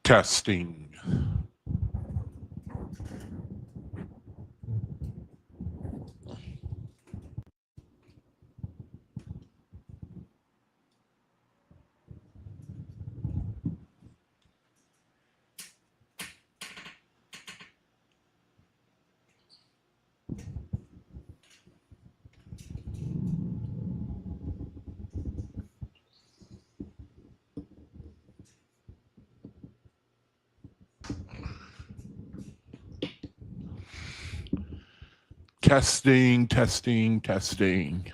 Testing. Testing, testing, testing.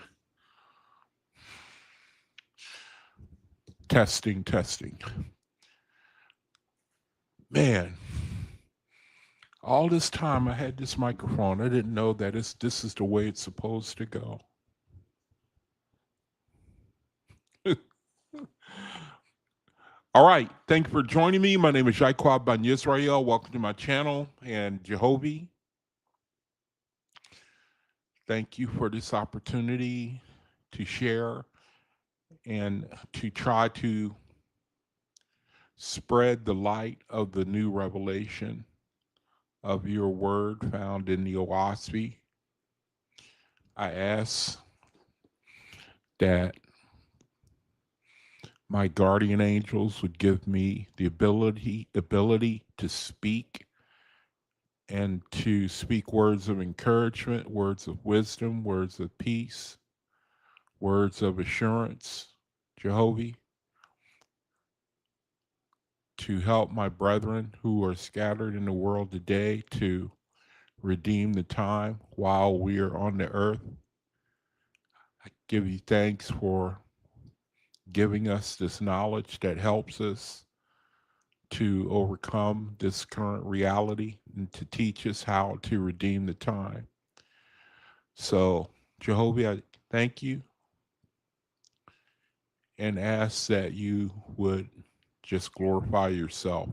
Testing, testing. Man, all this time I had this microphone. I didn't know that this is the way it's supposed to go. All right. Thank you for joining me. My name is Jaquab Ben Yisrael. Welcome to my channel. And Jehovah, thank you for this opportunity to share and to try to spread the light of the new revelation of your word found in the OAHSPE. I ask that my guardian angels would give me the ability to speak and to speak words of encouragement, words of wisdom, words of peace, words of assurance, Jehovah, to help my brethren who are scattered in the world today to redeem the time while we are on the earth. I give you thanks for giving us this knowledge that helps us to overcome this current reality and to teach us how to redeem the time. So, Jehovah, I thank you and ask that you would just glorify yourself.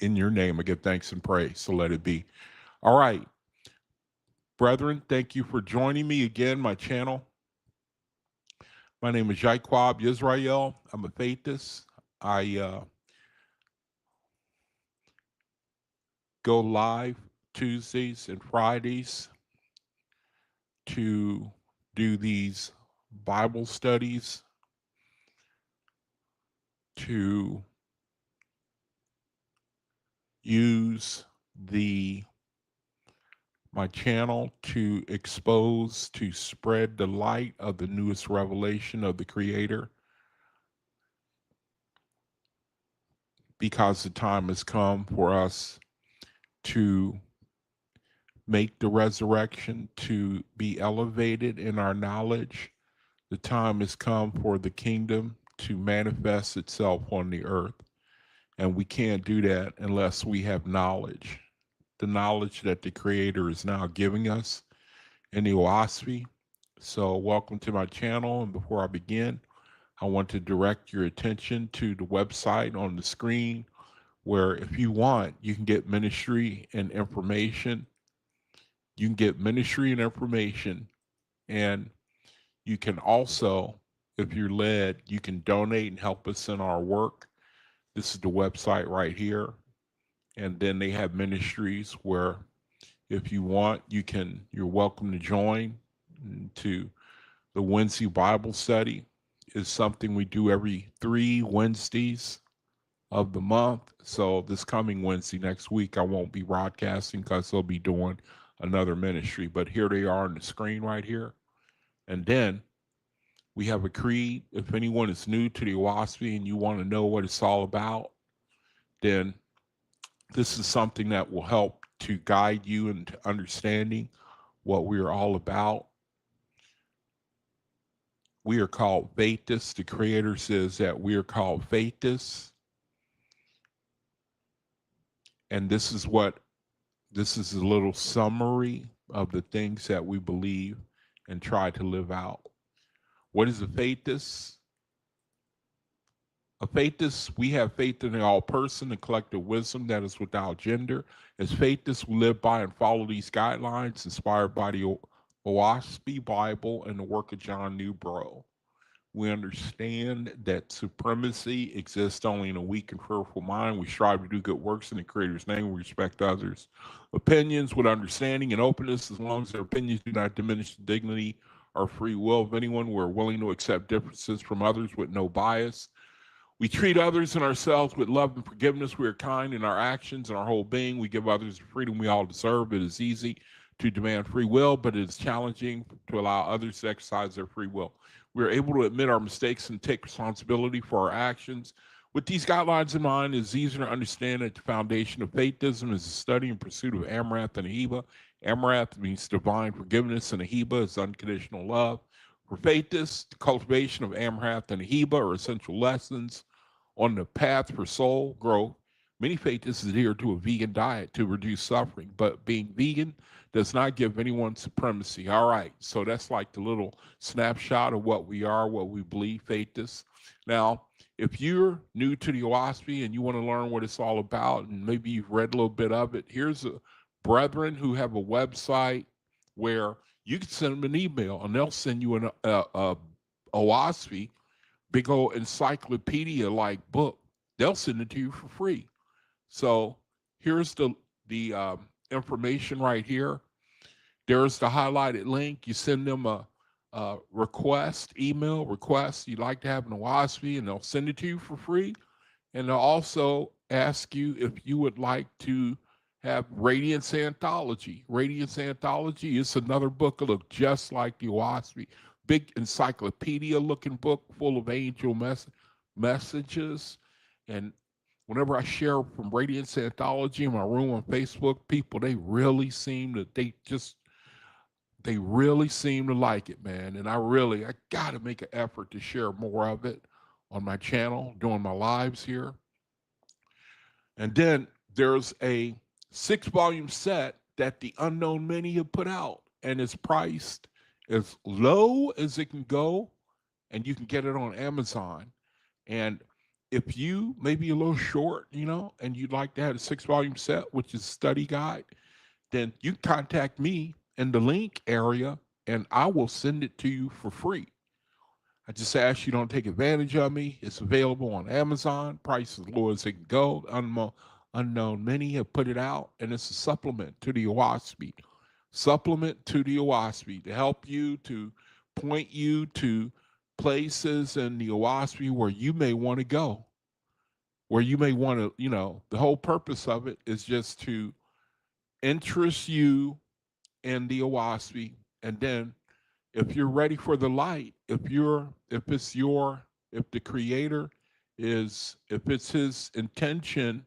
In your name, I give thanks and praise, so let it be. All right, brethren, thank you for joining me again, my channel. My name is Jaquab Yisrael. I'm a faithist. I go live Tuesdays and Fridays to do these Bible studies, to use my channel to expose, to spread the light of the newest revelation of the Creator, because the time has come for us to make the resurrection, to be elevated in our knowledge. The time has come for the kingdom to manifest itself on the earth. And we can't do that unless we have knowledge, the knowledge that the Creator is now giving us in the OAHSPE. So welcome to my channel. And before I begin, I want to direct your attention to the website on the screen, where if you want, you can get ministry and information. You can get ministry and information, and you can also, if you're led, you can donate and help us in our work. This is the website right here. And then they have ministries where if you want, you're welcome to join to the Wednesday Bible Study. Is something we do every 3 Wednesdays of the month. So this coming Wednesday next week, I won't be broadcasting because they'll be doing another ministry. But here they are on the screen right here. And then we have a creed. If anyone is new to the OAHSPE and you want to know what it's all about, then this is something that will help to guide you into understanding what we're all about. We are called faithists. The Creator says that we are called faithists. And this is a little summary of the things that we believe and try to live out. What is a faithist? A faithist, we have faith in all person and collective wisdom that is without gender. As faithists, we live by and follow these guidelines inspired by the OAHSPE Bible and the work of John Newbrough. We understand that supremacy exists only in a weak and fearful mind. We strive to do good works in the Creator's name. We respect others' opinions with understanding and openness, as long as their opinions do not diminish the dignity or free will of anyone. We're willing to accept differences from others with no bias. We treat others and ourselves with love and forgiveness. We are kind in our actions and our whole being. We give others the freedom we all deserve. It is easy to demand free will, but it is challenging to allow others to exercise their free will. We are able to admit our mistakes and take responsibility for our actions. With these guidelines in mind, it is easier to understand that the foundation of faithism is the study and pursuit of Amaranth and Ahiba. Amaranth means divine forgiveness, and Ahiba is unconditional love. For faithists, the cultivation of Amaranth and Ahiba are essential lessons on the path for soul growth. Many faithists adhere to a vegan diet to reduce suffering, but being vegan does not give anyone supremacy. All right, so that's like the little snapshot of what we are, what we believe, faithists. Now, if you're new to the OAHSPE and you want to learn what it's all about, and maybe you've read a little bit of it, here's a brethren who have a website where you can send them an email and they'll send you an OAHSPE big old encyclopedia like book. They'll send it to you for free. So here's the information right here. There's the highlighted link. You send them a request, email request. You'd like to have an OAHSPE, and they'll send it to you for free. And they'll also ask you if you would like to have Radiance Anthology. Radiance Anthology is another book that looks just like the OAHSPE. Big encyclopedia looking book full of angel messages. And whenever I share from Radiance Anthology in my room on Facebook, people, they really seem to like it, man. And I gotta make an effort to share more of it on my channel, doing my lives here. And then there's a 6-volume set that the Unknown Many have put out, and it's priced as low as it can go, and you can get it on Amazon. And if you maybe a little short, and you'd like to have a 6-volume set, which is a study guide, then you contact me in the link area, and I will send it to you for free. I just ask you don't take advantage of me. It's available on Amazon. Price as low as it can go. Unknown Many have put it out, and it's a supplement to the OAHSPE. Supplement to the OAHSPE to help you, to point you to places in the OAHSPE where you may want to go, where you may want to, the whole purpose of it is just to interest you in the OAHSPE. And then if you're ready for the light, if the creator if it's his intention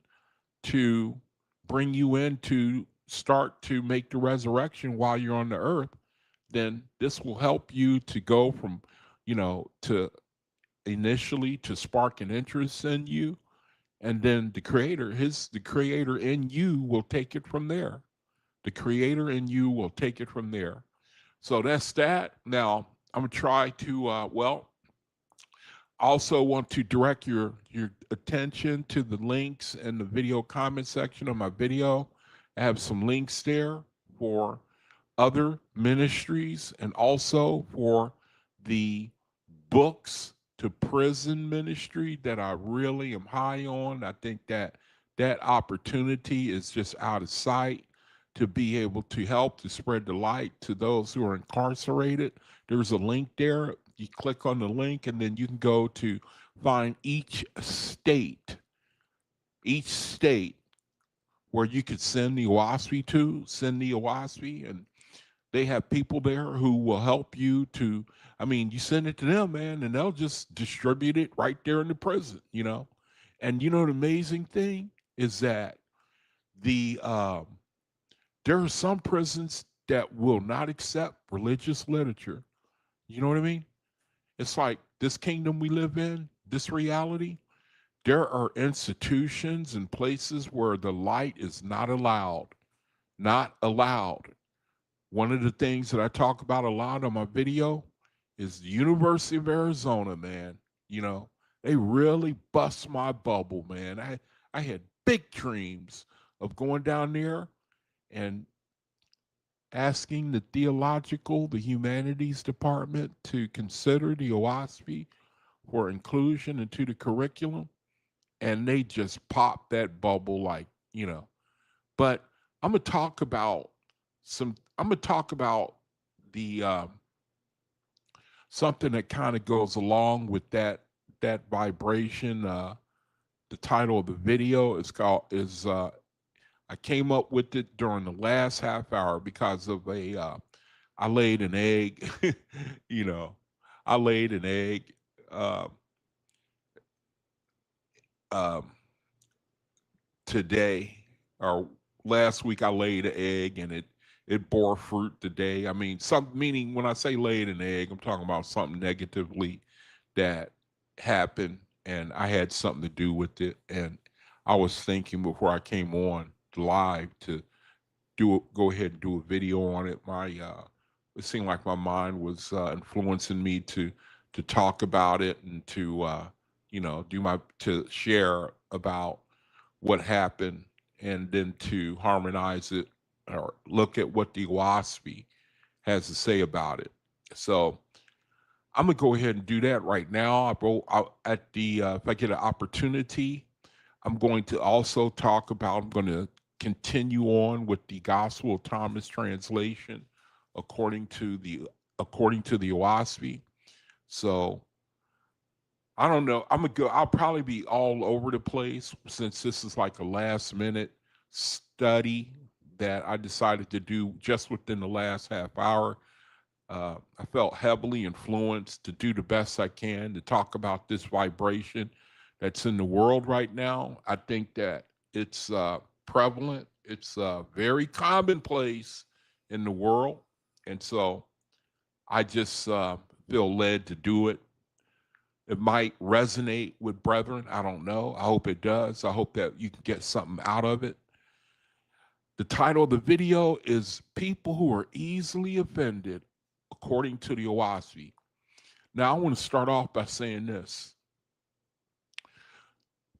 to bring you in to start to make the resurrection while you're on the earth, then this will help you to go from, to initially to spark an interest in you. And then the creator in you will take it from there. The creator in you will take it from there. So that's that. Now, I'm going to try to, also want to direct your attention to the links in the video comment section of my video. I have some links there for other ministries and also for the books to prison ministry that I really am high on. I think that opportunity is just out of sight to be able to help to spread the light to those who are incarcerated. There's a link there. You click on the link, and then you can go to find each state where you could send the OAHSPE, and they have people there who will help you to, you send it to them, man, and they'll just distribute it right there in the prison, And the amazing thing is that there are some prisons that will not accept religious literature. You know what I mean? It's like this kingdom we live in, this reality, there are institutions and places where the light is not allowed. Not allowed. One of the things that I talk about a lot on my video is the University of Arizona, man. They really bust my bubble, man. I had big dreams of going down there and asking the humanities department to consider the OAHSPE for inclusion into the curriculum, and they just pop that bubble like, But I'm gonna talk about I'm gonna talk about the something that kind of goes along with that vibration. The title of the video is I came up with it during the last half hour because of I laid an egg, you know, I laid an egg. Um, um, Today or last week I laid an egg and it bore fruit today. I mean, some meaning when I say laid an egg, I'm talking about something negatively that happened and I had something to do with it. And I was thinking before I came on live to go ahead and do a video on it. It seemed like my mind was influencing me to talk about it and to to share about what happened and then to harmonize it or look at what the OAHSPE has to say about it. So I'm gonna go ahead and do that right now. At the if I get an opportunity, I'm going to also talk about. I'm going to continue on with the Gospel of Thomas translation according to the OAHSPE. So I don't know. I'm gonna go. I'll probably be all over the place since this is like a last minute study that I decided to do just within the last half hour. I felt heavily influenced to do the best I can to talk about this vibration that's in the world right now. I think that it's prevalent. It's very commonplace in the world, and so I just feel led to do it. It might resonate with brethren. I don't know. I hope it does. I hope that you can get something out of it. The title of the video is People Who Are Easily Offended, according to the OAHSPE. Now, I want to start off by saying this.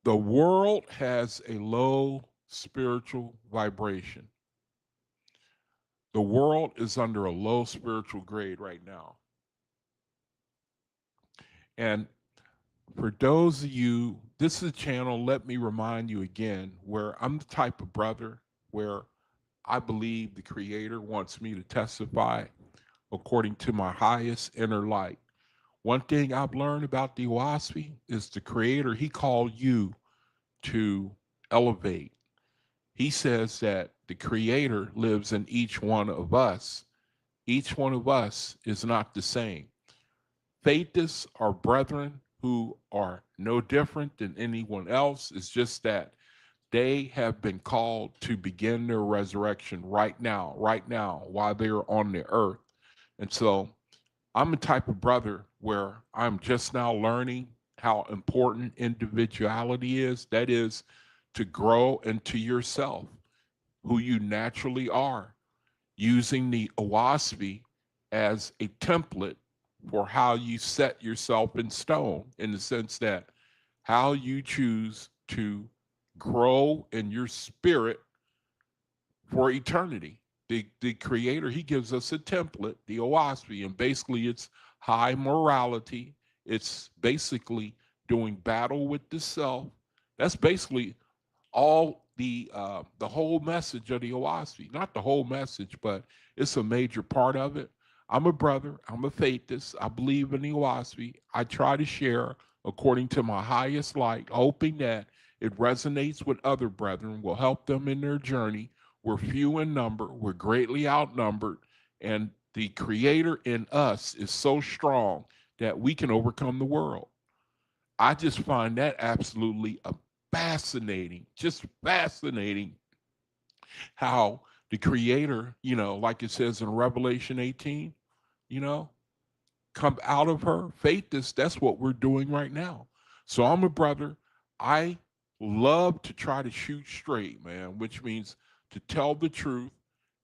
The world has a low spiritual vibration. The world is under a low spiritual grade right now. And for those of you, this is a channel, let me remind you again, where I'm the type of brother where I believe the Creator wants me to testify according to my highest inner light. One thing I've learned about the OAHSPE is the Creator, He called you to elevate. He says that the Creator lives in each one of us. Each one of us is not the same. Faithists are brethren who are no different than anyone else. It's just that they have been called to begin their resurrection right now, while they're on the earth. And so I'm a type of brother where I'm just now learning how important individuality is. That is to grow into yourself, who you naturally are, using the OAHSPE as a template for how you set yourself in stone, in the sense that how you choose to grow in your spirit for eternity. The Creator, He gives us a template, the OAHSPE, and basically it's high morality. It's basically doing battle with the self. That's basically all the whole message of the OAHSPE. Not the whole message, but it's a major part of it. I'm a brother. I'm a faithist. I believe in the OAHSPE. I try to share according to my highest light, hoping that it resonates with other brethren, will help them in their journey. We're few in number. We're greatly outnumbered. And the Creator in us is so strong that we can overcome the world. I just find that absolutely fascinating, just fascinating how the Creator, like it says in Revelation 18, you know, come out of her. Faith is that's what we're doing right now. So I'm a brother. I love to try to shoot straight, man, which means to tell the truth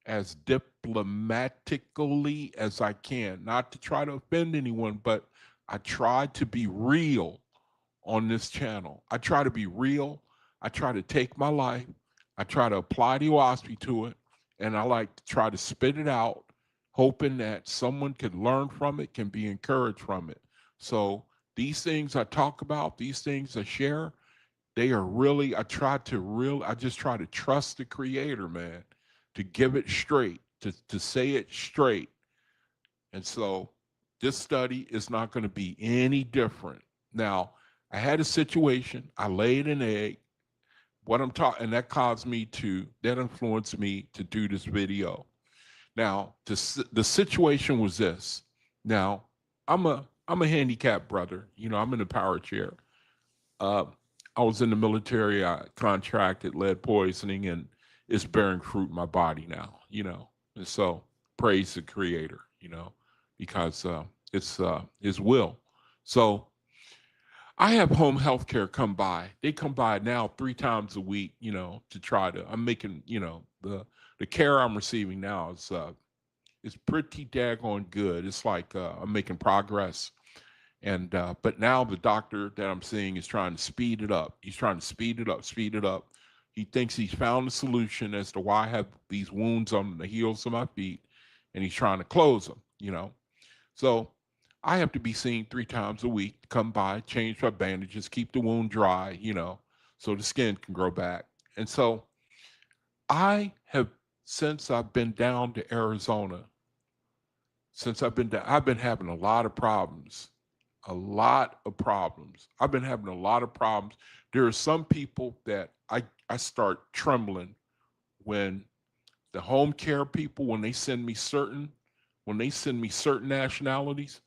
as diplomatically as I can, not to try to offend anyone, but I try to be real on this channel. I try to be real. I try to take my life. I try to apply the OAHSPE to it, and I like to try to spit it out, hoping that someone can learn from it, can be encouraged from it. So These things I talk about, these things I share, they are really, I just try to trust the creator, man, to give it straight, to say it straight. And so this study is not going to be any different. Now, I had a situation, I laid an egg, what I'm talking, and that influenced me to do this video. Now, the situation was this. Now, I'm a handicapped brother. I'm in a power chair. Uh, I was in the military. I contracted lead poisoning, and it's bearing fruit in my body now. And so praise the Creator. Because it's His will. So I have home health care come by. They come by now 3 times a week. To try to. I'm making. The care I'm receiving now is pretty daggone good. It's like I'm making progress. And but now the doctor that I'm seeing is trying to speed it up. He's trying to speed it up, speed it up. He thinks he's found a solution as to why I have these wounds on the heels of my feet, and he's trying to close them. So I have to be seen 3 times a week, come by, change my bandages, keep the wound dry, so the skin can grow back. And so I have, since I've been down to Arizona, I've been having a lot of problems. A lot of problems. I've been having a lot of problems. There are some people that I start trembling when the home care people, when they send me certain nationalities,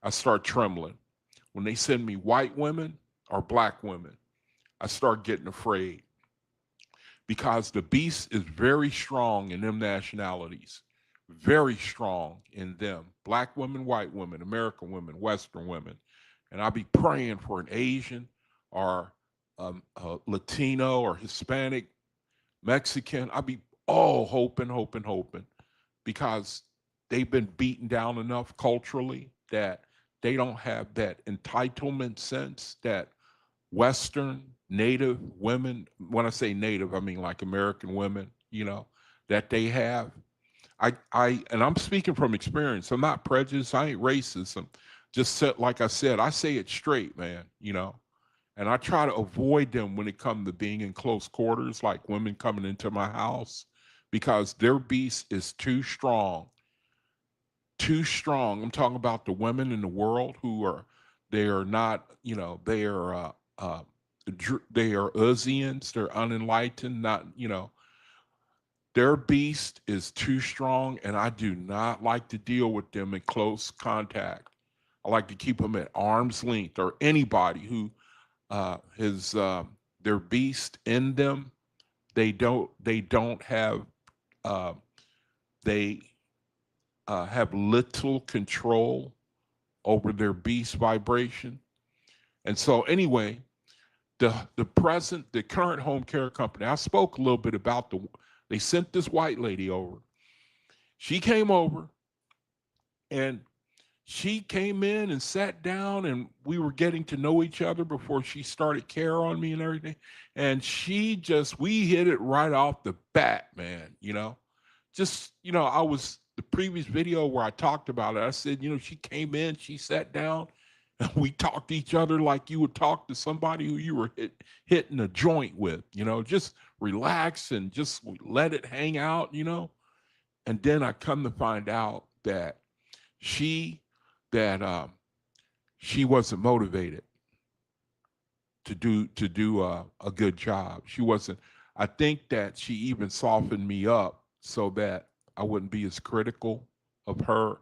I start trembling. When they send me white women or black women, I start getting afraid because the beast is very strong in them nationalities, very strong in them. Black women, white women, American women, Western women. And I'll be praying for an Asian or a Latino or Hispanic, Mexican. I'll be all hoping, hoping, hoping because they've been beaten down enough culturally that they don't have that entitlement sense that Western Native women, when I say Native, I mean like American women, that they have. And I'm speaking from experience. I'm not prejudiced. I ain't racist. I'm just like I said, I say it straight, man. And I try to avoid them when it comes to being in close quarters, like women coming into my house, because their beast is too strong. Too strong. I'm talking about the women in the world they are not, they are Uzians, they're unenlightened, not, their beast is too strong, and I do not like to deal with them in close contact. I like to keep them at arm's length, or anybody who has their beast in them. They don't have uh, they have little control over their beast vibration. And so anyway, the current home care company, I spoke a little bit about they sent this white lady over. She came over and she came in and sat down, and we were getting to know each other before she started care on me and everything. And we hit it right off the bat, man. I was the previous video where I talked about it. I said, she came in, she sat down, and we talked to each other like you would talk to somebody who you were hitting a joint with, just relax and just let it hang out. And then I come to find out she that she wasn't motivated to do a good job. She wasn't. I think that she even softened me up so that I wouldn't be as critical of her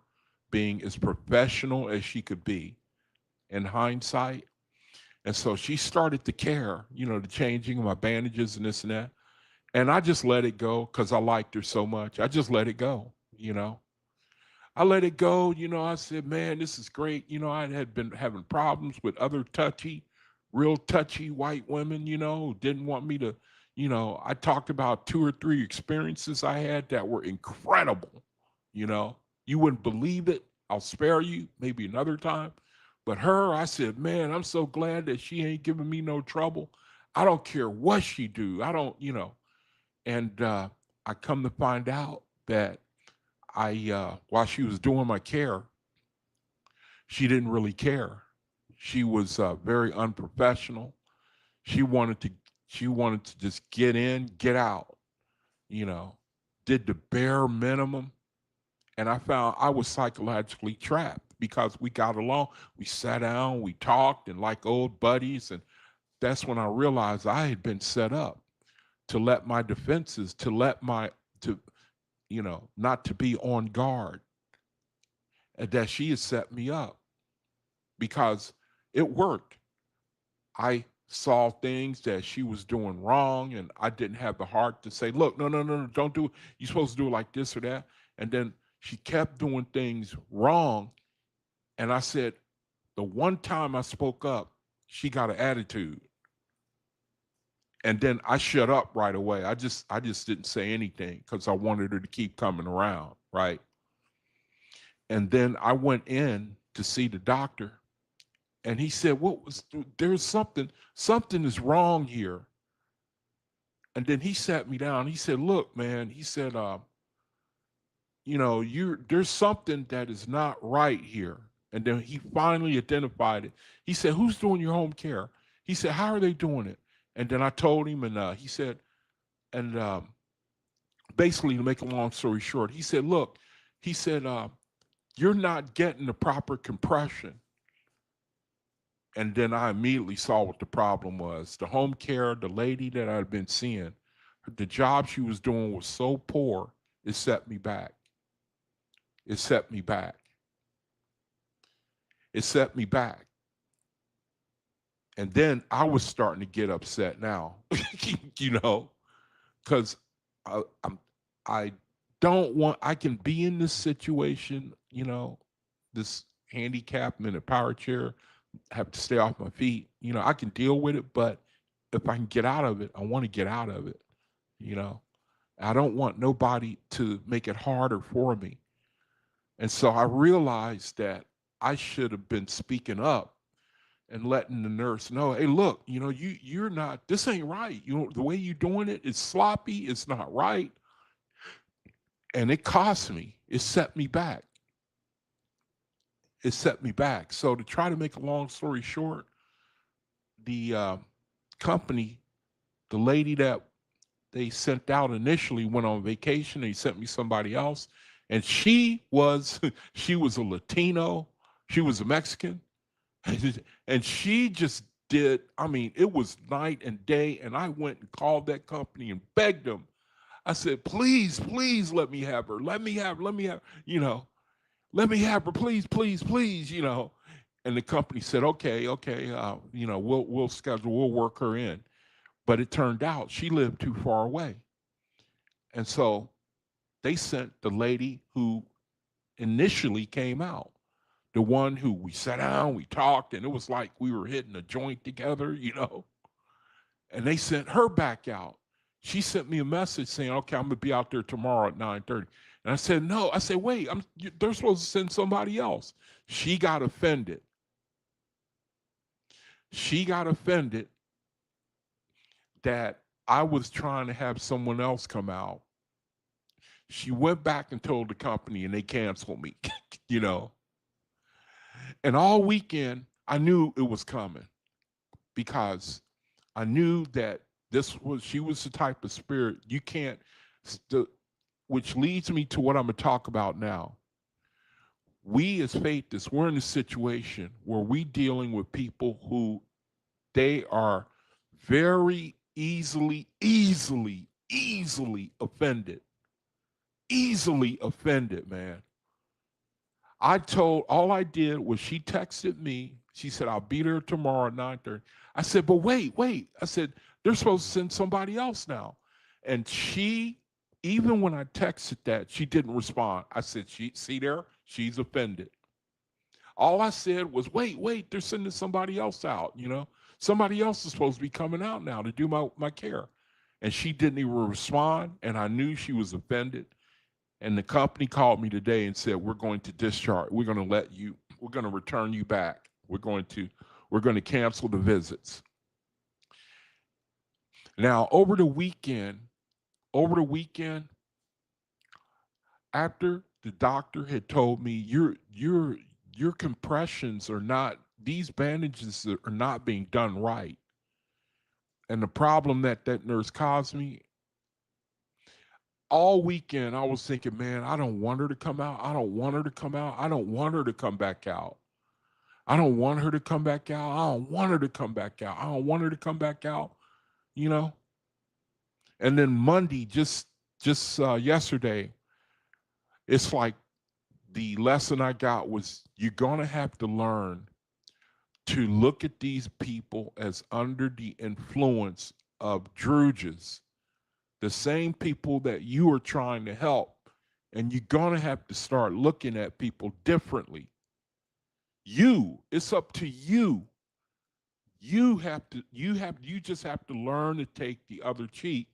being as professional as she could be in hindsight. And so she started to care, the changing of my bandages and this and that. And I just let it go because I liked her so much. I just let it go. I let it go. I said, man, this is great. I had been having problems with other real touchy white women, who didn't want me to, I talked about 2 or 3 experiences I had that were incredible. You know, you wouldn't believe it. I'll spare you maybe another time. But her, I said, man, I'm so glad that she ain't giving me no trouble. I don't care what she do. I don't. And I come to find out that while she was doing my care, she didn't really care. She was very unprofessional. She wanted to she wanted to just get in, get out, you know, did the bare minimum. And I found I was psychologically trapped because we got along. We sat down, we talked, and like old buddies. And that's when I realized I had been set up to let my defenses, to let my, to, not to be on guard, and that she had set me up because it worked. I saw things that she was doing wrong, and I didn't have the heart to say, look, no, no, no, no, don't do it. You're supposed to do it like this or that. And then she kept doing things wrong. And I said, the one time I spoke up, she got an attitude. And then I shut up right away. I just didn't say anything because I wanted her to keep coming around, right? And then I went in to see the doctor, and he said, there's something is wrong here. And then he sat me down. He said, look, man, he said, there's something that is not right here. And then he finally identified it. He said, who's doing your home care? He said, how are they doing it? And then I told him, and he said, and basically, to make a long story short, he said, look, he said, you're not getting the proper compression. And then I immediately saw what the problem was. The home care, the lady that I'd been seeing, the job she was doing was so poor, it set me back. It set me back. It set me back. And then I was starting to get upset now, because I'm I don't want, I can be in this situation, this handicap, I'm in a power chair, have to stay off my feet. I can deal with it, but if I can get out of it, I want to get out of it. You know, I don't want nobody to make it harder for me. And so I realized that I should have been speaking up and letting the nurse know, hey, look, you're not, this ain't right. The way you're doing it is sloppy. It's not right. And it cost me. It set me back. It set me back. So to try to make a long story short, the company, the lady that they sent out initially went on vacation. They sent me somebody else, and she was she was a Latino, she was a Mexican, and she just did. I mean, it was night and day, and I went and called that company and begged them. I said, please, please let me have her. Let me have, let me have her, please, please, please, And the company said, okay, okay, we'll schedule, we'll work her in. But it turned out she lived too far away. And so they sent the lady who initially came out, the one who we sat down, we talked, and it was like we were hitting a joint together, And they sent her back out. She sent me a message saying, okay, I'm going to be out there tomorrow at 9:30. And I said, no. I said, wait, they're supposed to send somebody else. She got offended. She got offended that I was trying to have someone else come out. She went back and told the company, and they canceled me, And all weekend, I knew it was coming because I knew that she was the type of spirit you can't, which leads me to what I'm going to talk about now. We as faithists, we're in a situation where we dealing with people who they are very easily offended. Easily offended, man. All I did was she texted me. She said, I'll be there tomorrow at 9:30. I said, but wait. I said, they're supposed to send somebody else now. And she, even when I texted that, she didn't respond. I said, see there? She's offended. All I said was, wait, they're sending somebody else out, Somebody else is supposed to be coming out now to do my care. And she didn't even respond, and I knew she was offended. And the company called me today and said, we're going to discharge. We're going to return you back. We're going to cancel the visits. Now, over the weekend, after the doctor had told me your compressions are not these bandages are not being done right. And the problem that that nurse caused me, all weekend I was thinking, man, I don't want her to come out. I don't want her to come out. I don't want her to come back out. I don't want her to come back out. I don't want her to come back out. I don't want her to come back out, you know? And then Monday, just yesterday, it's like the lesson I got was you're going to have to learn to look at these people as under the influence of druges, the same people that you are trying to help. And you're going to have to start looking at people differently. It's up to you. You just have to learn to take the other cheek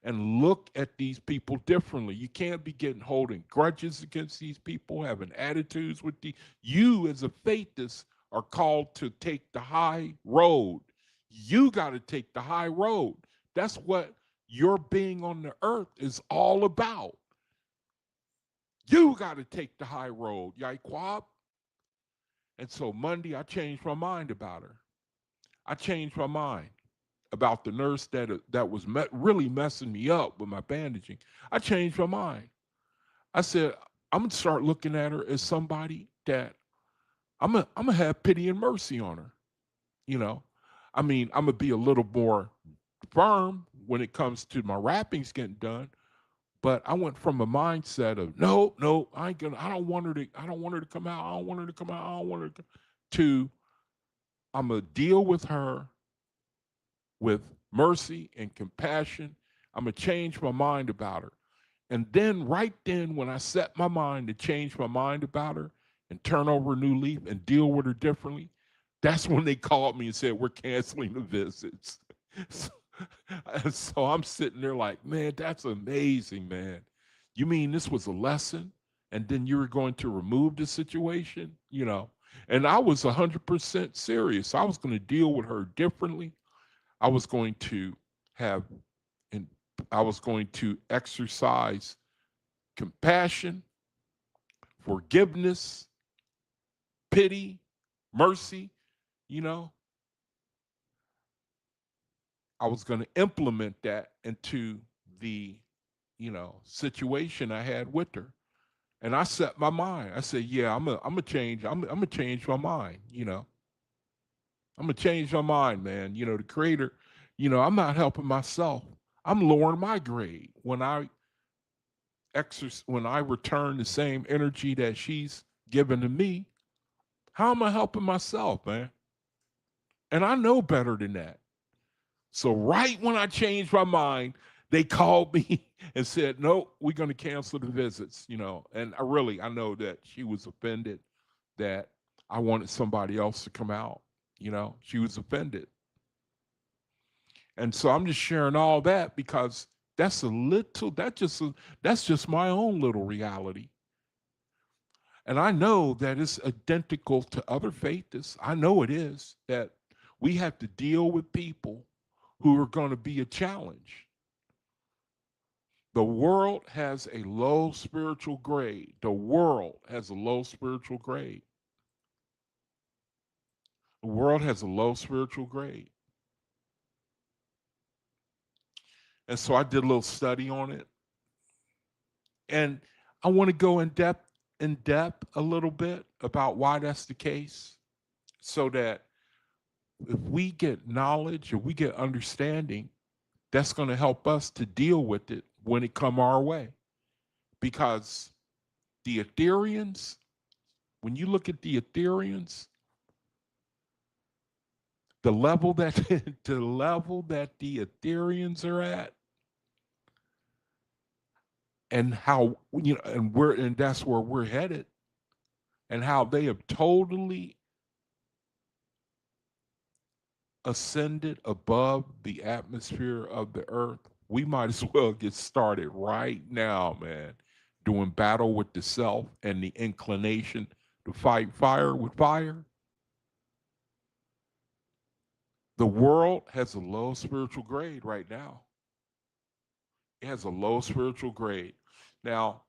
and look at these people differently. You can't be holding grudges against these people, having attitudes with you as a faithist are called to take the high road. You got to take the high road. That's what your being on the earth is all about. You got to take the high road, Yaikwab. And so Monday, I changed my mind about her. I changed my mind about the nurse that was really messing me up with my bandaging. I changed my mind. I said, I'm gonna start looking at her as somebody that I'm gonna have pity and mercy on her. You know, I mean, I'm gonna be a little more firm when it comes to my wrappings getting done. But I went from a mindset of no, I don't want her to come out. I don't want her to come out. I don't want her to I'm gonna deal with her with mercy and compassion. I'm going to change my mind about her. And then, right then, when I set my mind to change my mind about her and turn over a new leaf and deal with her differently, that's when they called me and said, we're canceling the visits. so, so I'm sitting there like, man, that's amazing, man. You mean this was a lesson? And then you were going to remove the situation, you know? And I was 100% serious. I was going to deal with her differently. I was going to have, and I was going to exercise compassion, forgiveness, pity, mercy. You know, I was going to implement that into the, situation I had with her. And I set my mind. I said, yeah, I'm gonna change. I'm gonna change my mind. I'm gonna change my mind, man. The creator. I'm not helping myself. I'm lowering my grade when I return the same energy that she's given to me. How am I helping myself, man? And I know better than that. So right when I changed my mind, they called me and said, "No, we're going to cancel the visits." And I know that she was offended that I wanted somebody else to come out. She was offended. And so I'm just sharing all that because that's just my own little reality. And I know that it's identical to other faiths. I know it is that we have to deal with people who are going to be a challenge. The world has a low spiritual grade. The world has a low spiritual grade. The world has a low spiritual grade. And so I did a little study on it. And I want to go in depth a little bit about why that's the case so that if we get knowledge or we get understanding, that's going to help us to deal with it when it come our way. Because the Ethereans, when you look at the Ethereans, the level that the Ethereans are at, and how and that's where we're headed, and how they have totally ascended above the atmosphere of the earth. We might as well get started right now, man, doing battle with the self and the inclination to fight fire with fire. The world has a low spiritual grade right now. It has a low spiritual grade. Now,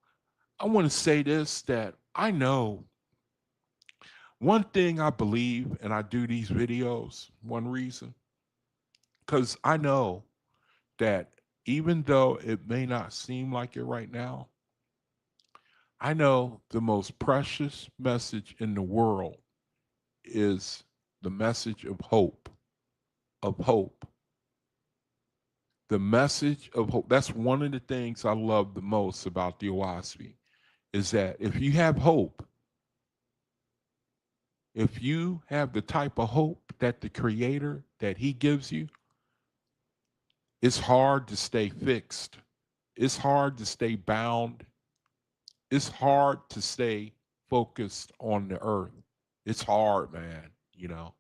I want to say this, that I know One thing I believe, and I do these videos, one reason, because I know that even though it may not seem like it right now, I know the most precious message in the world is the message of hope, of hope. The message of hope. That's one of the things I love the most about the OAHSPE is that if you have hope, if you have the type of hope that the creator that he gives you, it's hard to stay fixed. It's hard to stay bound. It's hard to stay focused on the earth. It's hard, man, you know.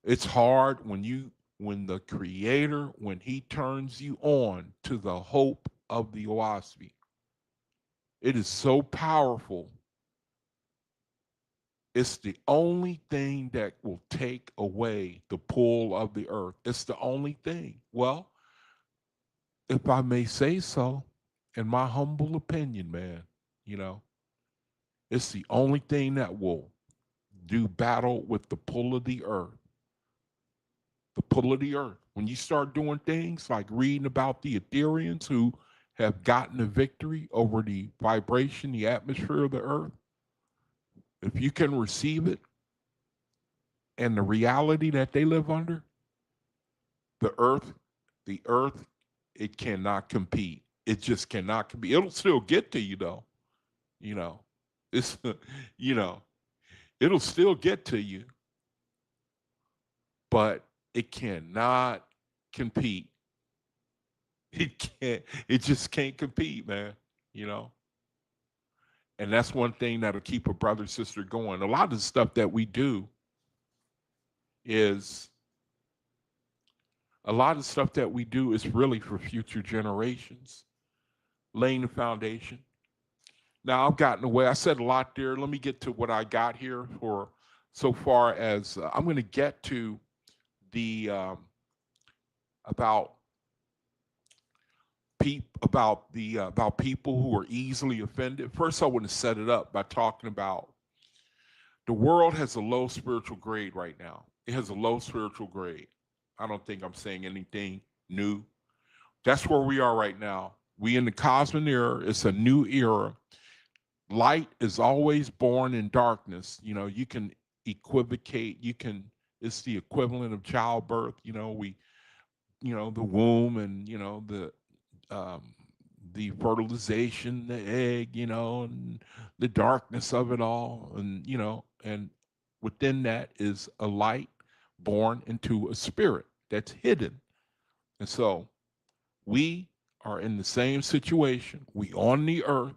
It's hard when the creator, when he turns you on to the hope of the OAHSPE. It is so powerful. It's the only thing that will take away the pull of the earth. It's the only thing. Well, if I may say so, in my humble opinion, man, you know, it's the only thing that will do battle with the pull of the earth. The pull of the earth. When you start doing things like reading about the Ethereans who have gotten a victory over the vibration, the atmosphere of the earth, if you can receive it and the reality that they live under, the earth, the earth, it cannot compete. It just cannot compete. It'll still get to you though. You know, it's, you know, it'll still get to you, but it cannot compete. It can't, it just can't compete, man. You know, and that's one thing that'll keep a brother, sister going. A lot of the stuff that we do is a lot of stuff that we do is really for future generations, laying the foundation. Now I've gotten away. I said a lot there. Let me get to what I got here for so far as I'm going to get to the about about people who are easily offended. First, I want to set it up by talking about the world has a low spiritual grade right now. It has a low spiritual grade. I don't think I'm saying anything new. That's where we are right now. We in the cosmic era. It's a new era. Light is always born in darkness. You know, you can equivocate. You can. It's the equivalent of childbirth. You know, the womb, and um, the fertilization, the egg, and the darkness of it all, and within that is a light born into a spirit that's hidden. And so we are in the same situation. We on the earth.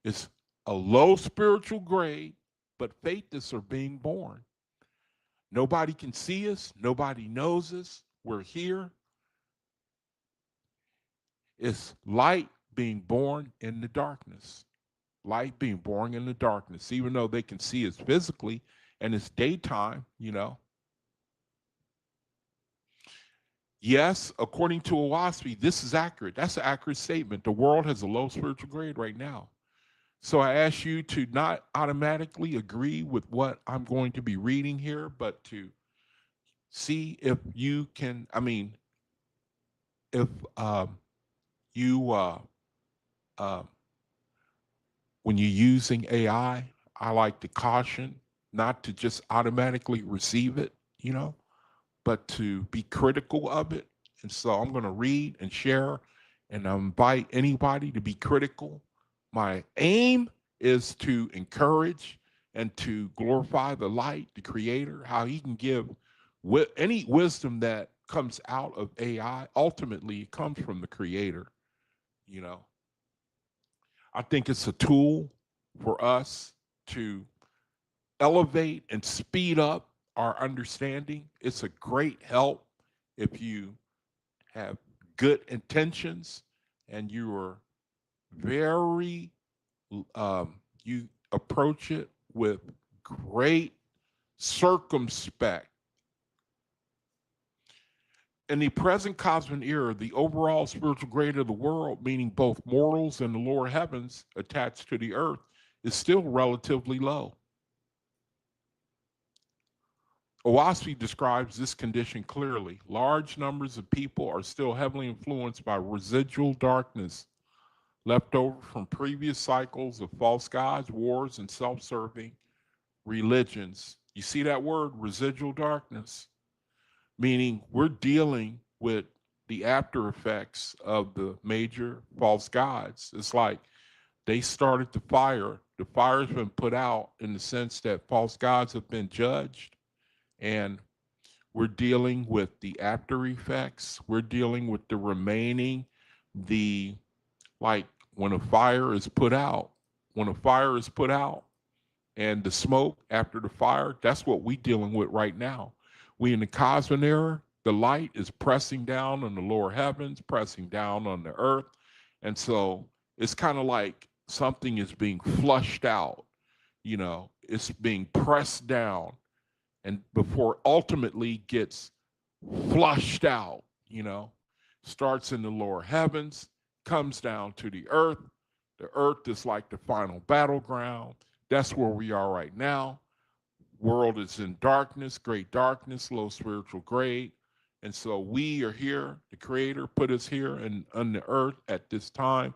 It's a low spiritual grade, but faiths are being born. Nobody can see us. Nobody knows us. We're here. It's light being born in the darkness. Light being born in the darkness, even though they can see us physically and it's daytime, Yes, according to OAHSPE, this is accurate. That's an accurate statement. The world has a low spiritual grade right now. So I ask you to not automatically agree with what I'm going to be reading here, but to see if you can, if you, uh, when you're using AI, I like to caution not to just automatically receive it, but to be critical of it. And so I'm going to read and share and invite anybody to be critical. My aim is to encourage and to glorify the light, the creator, how he can give any wisdom that comes out of AI. Ultimately, it comes from the creator, you know. I think it's a tool for us to elevate and speed up our understanding. It's a great help if you have good intentions and you are very, you approach it with great circumspect. In the present cosmic era, the overall spiritual grade of the world, meaning both mortals and the lower heavens attached to the earth, is still relatively low. OAHSPE describes this condition clearly. Large numbers of people are still heavily influenced by residual darkness left over from previous cycles of false gods, wars, and self-serving religions. You see that word, residual darkness, meaning we're dealing with the after effects of the major false gods. It's like they started the fire. The fire's been put out in the sense that false gods have been judged, and we're dealing with the after effects. We're dealing with the remaining, the like when a fire is put out, when a fire is put out and the smoke after the fire, that's what we're dealing with right now. We in the cosmic era, the light is pressing down on the lower heavens, pressing down on the earth. And so it's kind of like something is being flushed out, it's being pressed down and before ultimately gets flushed out, starts in the lower heavens, comes down to the earth. The earth is like the final battleground. That's where we are right now. World is in darkness, great darkness, low spiritual grade. And so we are here. The Creator put us here and on the earth at this time,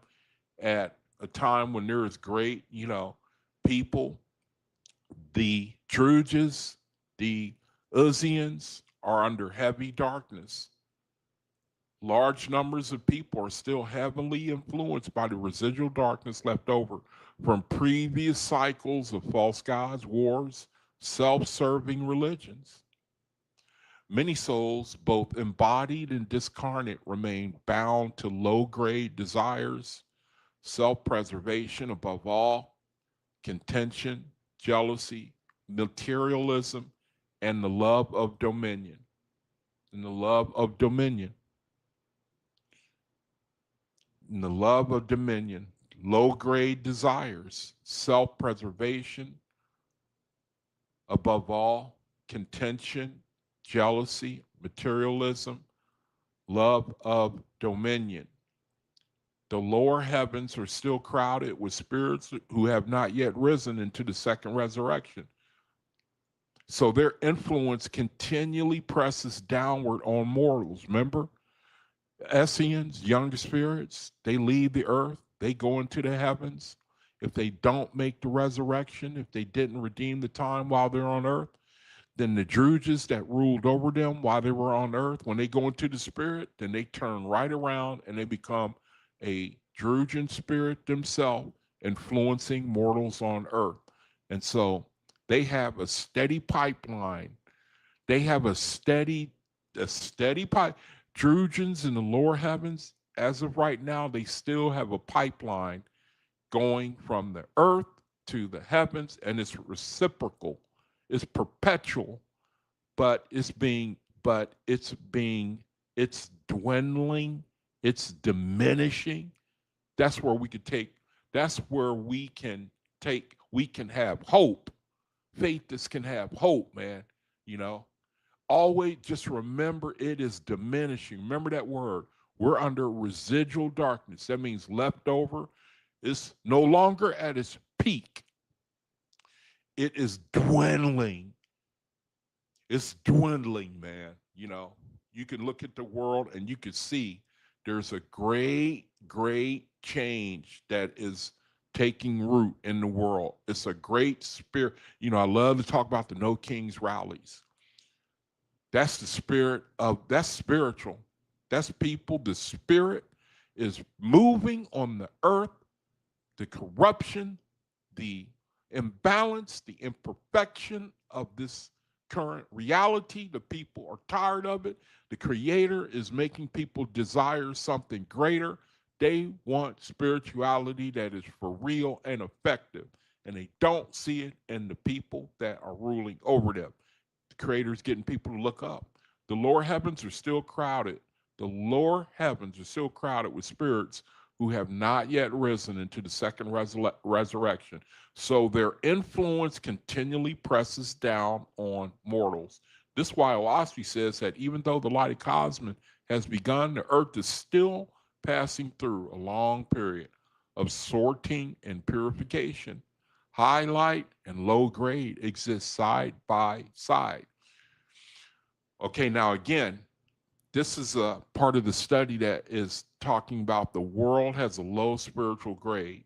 at a time when there is great, people. The Druges, the Uzians are under heavy darkness. Large numbers of people are still heavily influenced by the residual darkness left over from previous cycles of false gods, wars, self-serving religions. Many souls, both embodied and discarnate, remain bound to low-grade desires, self-preservation above all, contention, jealousy, materialism, and the love of dominion. And the love of dominion. And the love of dominion, low-grade desires, self-preservation, above all, contention, jealousy, materialism, love of dominion. The lower heavens are still crowded with spirits who have not yet risen into the second resurrection. So their influence continually presses downward on mortals. Remember? Essenes, younger spirits, they leave the earth, they go into the heavens. If they don't make the resurrection, if they didn't redeem the time while they're on earth, then the Druges that ruled over them while they were on earth, when they go into the spirit, then they turn right around and they become a Drugian spirit themselves, influencing mortals on earth. And so they have a steady pipeline. They have a steady pipe. Drugians in the lower heavens, as of right now, they still have a pipeline going from the earth to the heavens, and it's reciprocal, it's perpetual, but it's dwindling, it's diminishing. That's where we could take, that's where we can have hope. Faith this can have hope, man, you know. Always just remember it is diminishing. Remember that word. We're under residual darkness. That means leftover. It's no longer at its peak. It is dwindling. It's dwindling, man. You know, you can look at the world and you can see there's a great, great change that is taking root in the world. It's a great spirit. You know, I love to talk about the No Kings rallies. That's the spirit of, that's spiritual. That's people. The spirit is moving on the earth. The corruption, the imbalance, the imperfection of this current reality. The people are tired of it. The Creator is making people desire something greater. They want spirituality that is for real and effective, and they don't see it in the people that are ruling over them. The Creator is getting people to look up. The lower heavens are still crowded. The lower heavens are still crowded with spirits who have not yet risen into the second resurrection. So their influence continually presses down on mortals. This is why OAHSPE says that even though the light of cosmos has begun, the earth is still passing through a long period of sorting and purification. High light and low grade exist side by side. Okay, now again, this is a part of the study that is talking about the world has a low spiritual grade.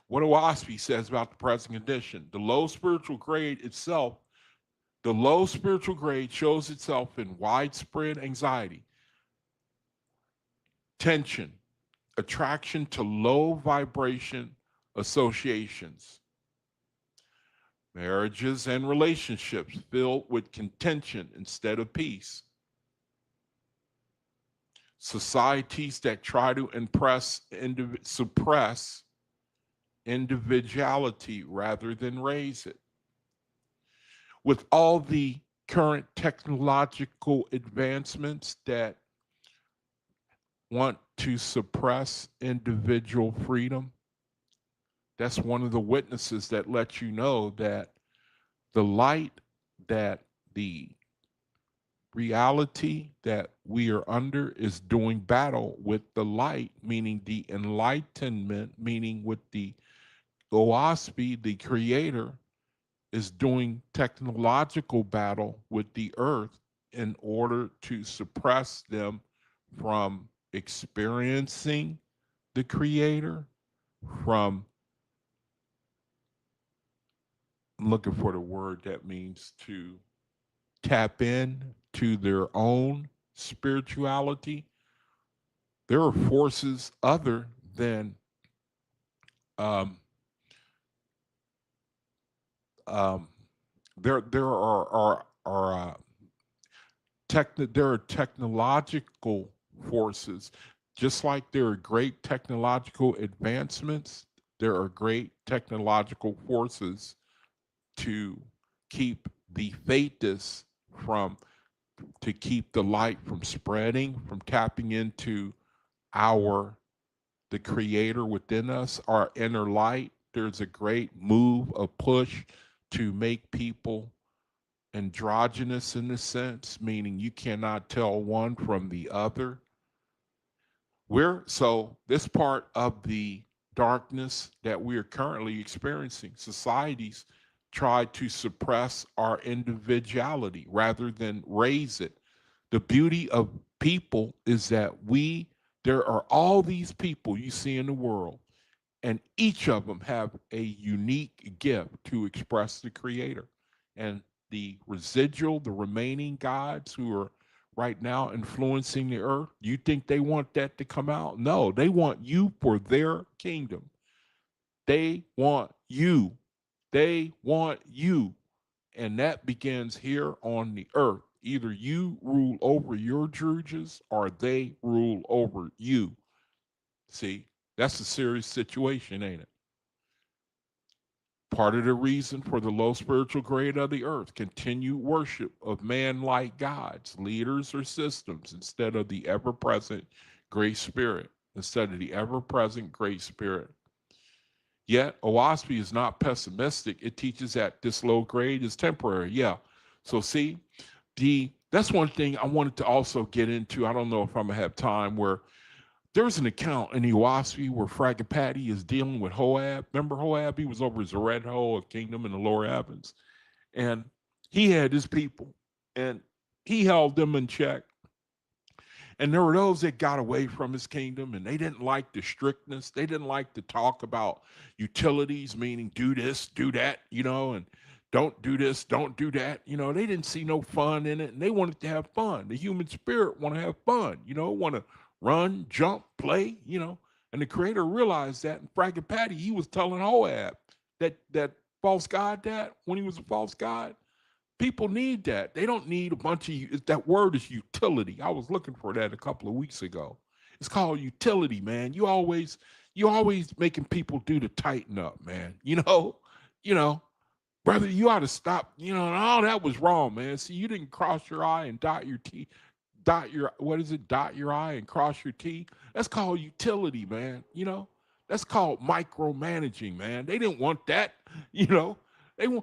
What OAHSPE says about the present condition, the low spiritual grade itself, the low spiritual grade shows itself in widespread anxiety, tension, attraction to low vibration associations, marriages and relationships filled with contention instead of peace, societies that try to suppress individuality rather than raise it. With all the current technological advancements that want to suppress individual freedom, that's one of the witnesses that lets you know that the light, that the reality that we are under is doing battle with the light, meaning the enlightenment, meaning with the OAHSPE, the creator, is doing technological battle with the earth in order to suppress them from experiencing the creator, from, I'm looking for the word that means to tap in to their own spirituality. There are forces other than um, um, there there are technological forces, just like there are great technological advancements. There are great technological forces to keep the faithists from, to keep the light from spreading, from tapping into our, the creator within us, our inner light. There's a great move, a push to make people androgynous in a sense, meaning you cannot tell one from the other. We're, so this part of the darkness that we are currently experiencing, societies try to suppress our individuality rather than raise it. The beauty of people is that there are all these people you see in the world, and each of them have a unique gift to express the creator. And the residual, the remaining gods who are right now influencing the earth, you think they want that to come out? No, they want you for their kingdom. They want you. They want you. And that begins here on the earth. Either you rule over your druges or they rule over you. See, that's a serious situation, ain't it? Part of the reason for the low spiritual grade of the earth, continued worship of man-like gods, leaders, or systems instead of the ever-present Great Spirit, instead of the ever-present Great Spirit. Yet, OAHSPE is not pessimistic. It teaches that this low grade is temporary. Yeah. So see, that's one thing I wanted to also get into. I don't know if I'm gonna have time, where there's an account in OAHSPE where Fragapati is dealing with Hoab. Remember Hoab? He was over Zeredho of Kingdom in the lower heavens. And he had his people, and he held them in check. And there were those that got away from his kingdom, and they didn't like the strictness. They didn't like to talk about utilities, meaning do this, do that, and don't do this, don't do that. They didn't see no fun in it, and they wanted to have fun. The human spirit want to have fun, want to run, jump, play, And the creator realized that, and Fragapati, he was telling Hoab that false god, that when he was a false god, people need that. They don't need a bunch of, that word is utility. I was looking for that a couple of weeks ago. It's called utility, man. You always making people do the tighten up, man. You know, brother, you ought to stop. No, that was wrong, man. See, you didn't cross your I and dot your T, what is it? Dot your I and cross your T. That's called utility, man. That's called micromanaging, man. They didn't want that, you know.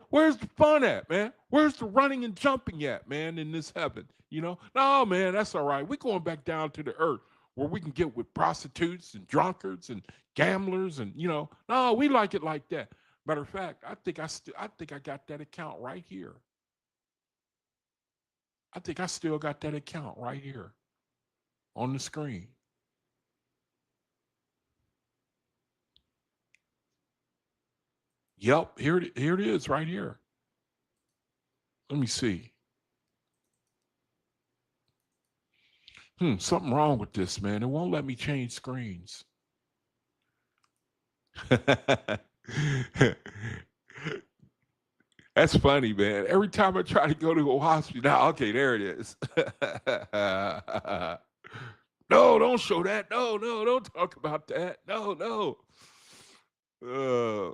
Where's the fun at, man? Where's the running and jumping at, man, in this heaven? No, man, that's all right. We're going back down to the earth where we can get with prostitutes and drunkards and gamblers, and no, we like it like that. Matter of fact, I think I got that account right here. I think I still got that account right here on the screen. Yep, here it is right here. Let me see. Something wrong with this, man. It won't let me change screens. That's funny, man. Every time I try to go to OAHSPE, now, okay, there it is. No, don't show that. No, no, don't talk about that. No, no. Uh,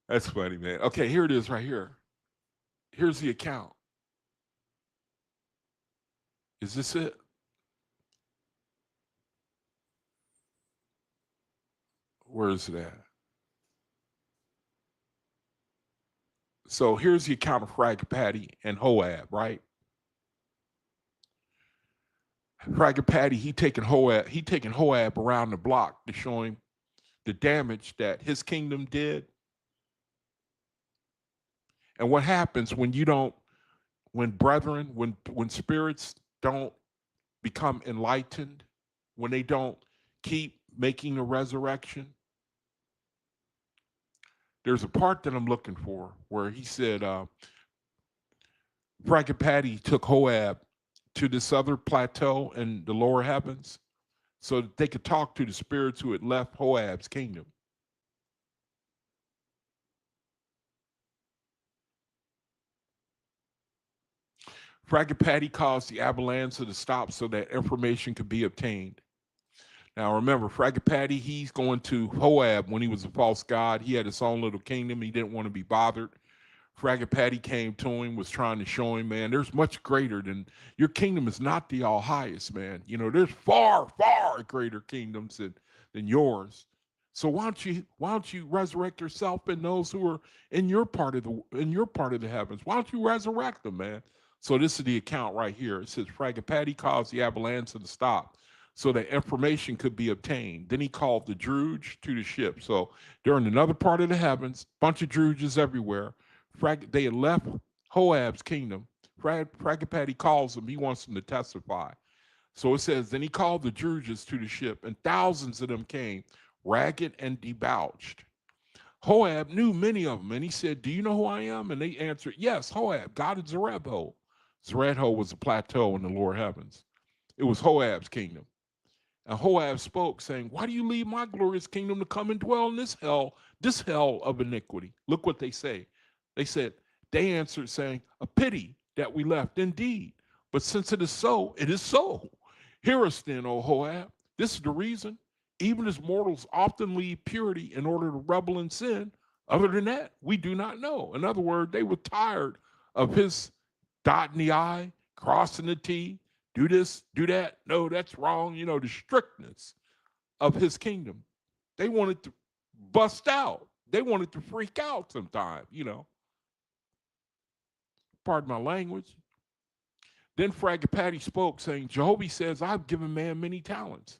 That's funny, man. Okay, here it is right here. Here's the account. Is this it? Where is it at? So here's the account of Frag Patty and Hoab, right? Frag Patty, he taking Hoab around the block to show him the damage that his kingdom did. And what happens when you don't, when brethren, when spirits don't become enlightened, when they don't keep making a resurrection? There's a part that I'm looking for where he said, Frank and Patty took Hoab to this other plateau in the lower heavens so that they could talk to the spirits who had left Hoab's kingdom. Frank and Patty caused the avalanche to stop so that information could be obtained. Now remember, Fragapati, he's going to Hoab when he was a false god. He had his own little kingdom. He didn't want to be bothered. Fragapati came to him, was trying to show him, man, there's much greater than your kingdom is not the all highest, man. You know, there's far, far greater kingdoms than yours. So why don't you resurrect yourself and those who are in your part of the heavens? Why don't you resurrect them, man? So this is the account right here. It says Fragapati caused the avalanche to stop so that information could be obtained. Then he called the Druge to the ship. So they're in another part of the heavens, bunch of Druges everywhere. They had left Hoab's kingdom. Fragapati calls them. He wants them to testify. So it says, then he called the Druges to the ship, and thousands of them came, ragged and debauched. Hoab knew many of them, and he said, do you know who I am? And they answered, yes, Hoab, God of Zerebho. Zerebho was a plateau in the lower heavens. It was Hoab's kingdom. And Hoab spoke, saying, why do you leave my glorious kingdom to come and dwell in this hell of iniquity? Look what they say. They answered, saying, a pity that we left indeed. But since it is so, it is so. Hear us then, O Hoab. This is the reason. Even as mortals often leave purity in order to rebel and sin, other than that, we do not know. In other words, they were tired of his dotting the I, crossing the T, do this, do that. No, that's wrong. You know, the strictness of his kingdom. They wanted to bust out. They wanted to freak out sometime, you know. Pardon my language. Then Fragapati spoke, saying, Jehovah says, I've given man many talents.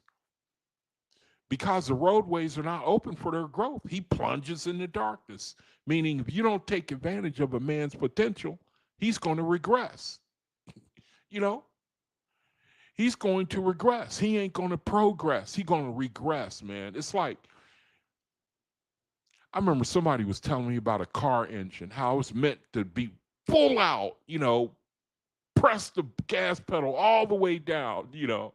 Because the roadways are not open for their growth, he plunges into darkness, meaning if you don't take advantage of a man's potential, he's going to regress. You know, he's going to regress. He ain't going to progress. He's going to regress, man. It's like, I remember somebody was telling me about a car engine, how it's meant to be full out, you know, press the gas pedal all the way down, you know.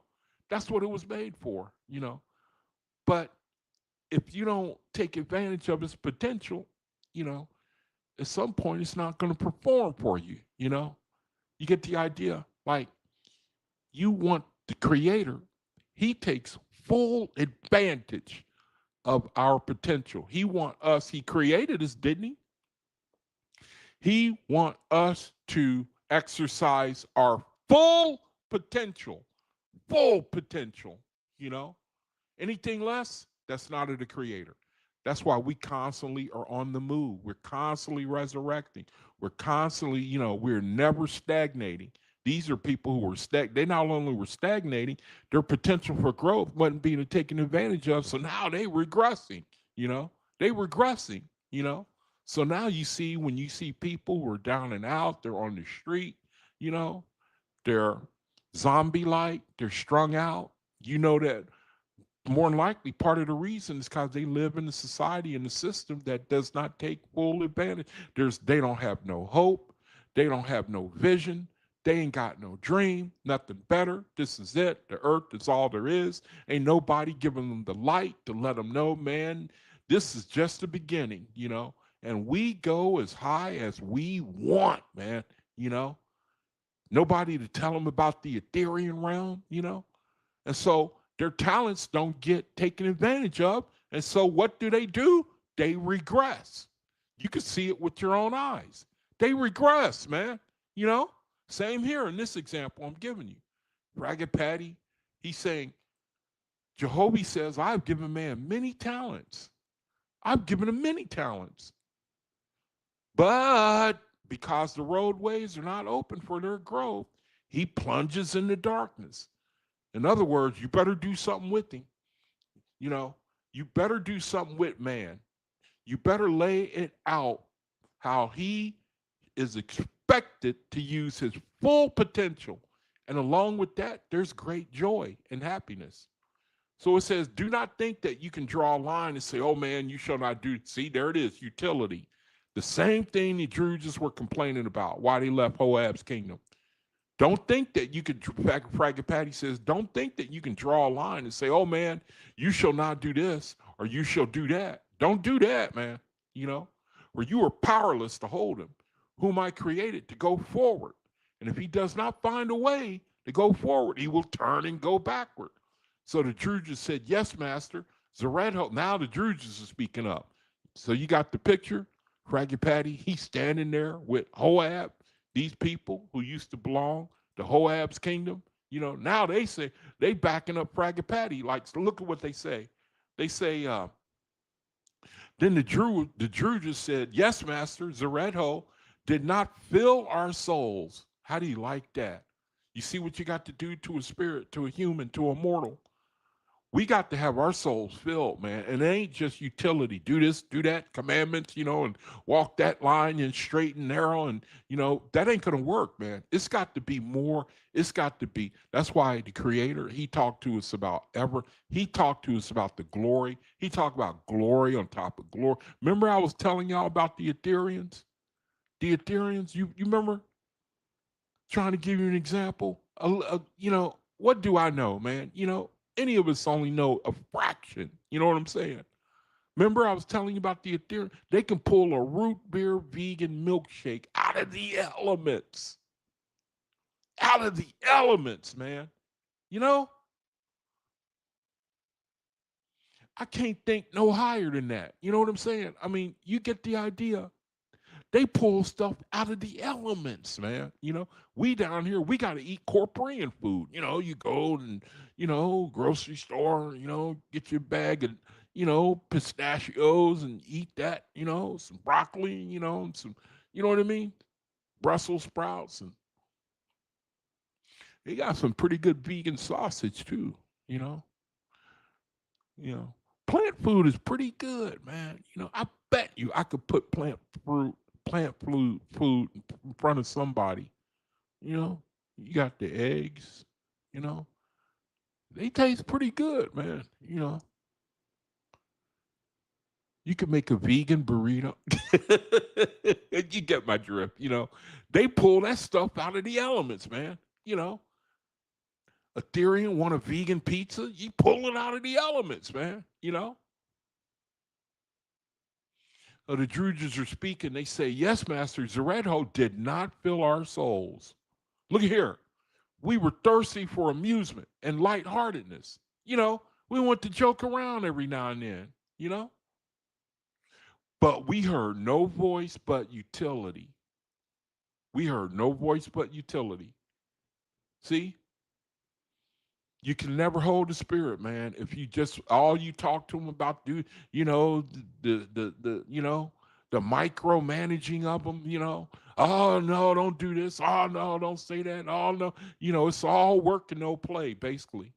That's what it was made for, you know. But if you don't take advantage of its potential, you know, at some point it's not going to perform for you, you know. You get the idea? Like, you want the creator, he takes full advantage of our potential. He created us, didn't he? He want us to exercise our full potential, you know? Anything less, that's not of the creator. That's why we constantly are on the move. We're constantly resurrecting. We're constantly, you know, we're never stagnating. These are people who were they not only were stagnating, their potential for growth wasn't being taken advantage of. So now they regressing, you know. They regressing, you know. So now you see when you see people who are down and out, they're on the street, you know, they're zombie like, they're strung out. You know that more than likely part of the reason is because they live in a society and a system that does not take full advantage. They don't have no hope, they don't have no vision, they ain't got no dream, nothing better. This is it. The earth is all there is. Ain't nobody giving them the light to let them know, man, this is just the beginning, you know. And we go as high as we want, man, you know. Nobody to tell them about the Ethereum realm, you know. And so their talents don't get taken advantage of. And so what do? They regress. You can see it with your own eyes. They regress, man. You know? Same here in this example I'm giving you. Ragged Patty, he's saying, Jehovah says, I've given man many talents. I've given him many talents. But because the roadways are not open for their growth, he plunges into darkness. In other words, you better do something with him. You know, you better do something with man. You better lay it out how he is expected to use his full potential. And along with that, there's great joy and happiness. So it says, do not think that you can draw a line and say, oh man, you shall not do. See, there it is, utility. The same thing the Druids were complaining about, why they left Hoab's kingdom. Don't think that you could, Fraggle Patty says, don't think that you can draw a line and say, oh man, you shall not do this or you shall do that. Don't do that, man. You know, where you are powerless to hold him, whom I created to go forward. And if he does not find a way to go forward, he will turn and go backward. So the Druids said, yes, master. Zeredho, now the Druids are speaking up. So you got the picture, Fraggle Patty, he's standing there with Hoab, these people who used to belong to Hoab's kingdom, you know, now they say they backing up Fraggle Patty. Like, so look at what they say. They say, then the Drew just said, yes, master, Zeredho did not fill our souls. How do you like that? You see what you got to do to a spirit, to a human, to a mortal. We got to have our souls filled, man. And it ain't just utility. Do this, do that, commandments, you know, and walk that line and straight and narrow. And, you know, that ain't going to work, man. It's got to be more. It's got to be. That's why the Creator, he talked to us about he talked to us about the glory. He talked about glory on top of glory. Remember, I was telling y'all about the Ethereans? The Ethereans, you remember? Trying to give you an example. You know, what do I know, man? You know, any of us only know a fraction. You know what I'm saying? Remember, I was telling you about the Ethereum? They can pull a root beer vegan milkshake out of the elements. Out of the elements, man. You know, I can't think no higher than that. You know what I'm saying? I mean, you get the idea. They pull stuff out of the elements, man. You know, we down here, we got to eat corporean food. You know, you go and, you know, grocery store, you know, get your bag of, you know, pistachios and eat that, you know, some broccoli, you know, and some, you know what I mean? Brussels sprouts. And they got some pretty good vegan sausage too, you know. You know, plant food is pretty good, man. You know, I bet you I could put plant food in front of somebody. You know, you got the eggs. You know, they taste pretty good, man. You know, you can make a vegan burrito. You get my drift. You know, they pull that stuff out of the elements, man. You know, Ethereum want a vegan pizza, you pull it out of the elements, man. You know, the Druids are speaking. They say, yes, Master, Zeredho did not fill our souls. Look here. We were thirsty for amusement and lightheartedness. You know, we want to joke around every now and then, you know? But we heard no voice but utility. We heard no voice but utility. See? You can never hold the spirit, man. If you just all you talk to them about, do you know the you know the micromanaging of them, you know? Oh no, don't do this. Oh no, don't say that. Oh no, you know it's all work and no play, basically.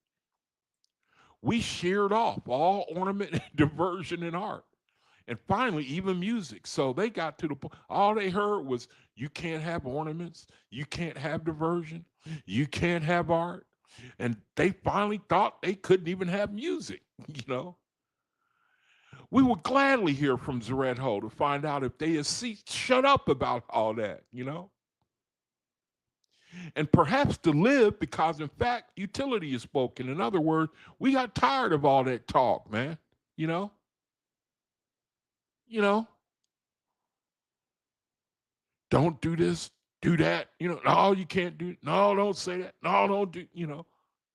We sheared off all ornament, diversion, and art, And finally, even music. So they got to the point, all they heard was, you can't have ornaments, you can't have diversion, you can't have art. And they finally thought they couldn't even have music, you know. We would gladly hear from Zaretho to find out if they had shut up about all that, you know. And perhaps to live because, in fact, utility is spoken. In other words, we got tired of all that talk, man. You know, you know, don't do this, do that. You know, no, you can't do. No, don't say that. No, don't do. You know,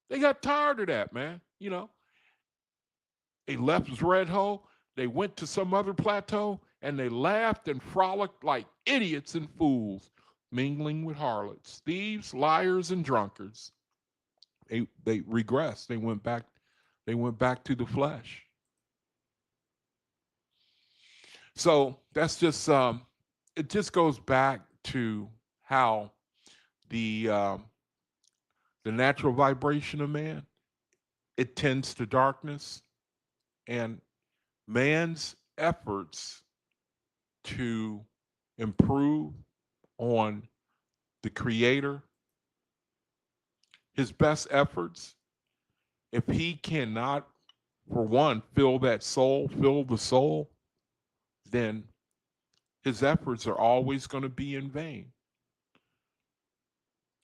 they got tired of that, man. You know, they left Red Hole. They went to some other plateau and they laughed and frolicked like idiots and fools, mingling with harlots, thieves, liars, and drunkards. They regressed. They went back. They went back to the flesh. So that's just it. Just goes back to how the um, the natural vibration of man, it tends to darkness, and man's efforts to improve on the creator, his best efforts, if he cannot, for one, fill the soul, then his efforts are always going to be in vain.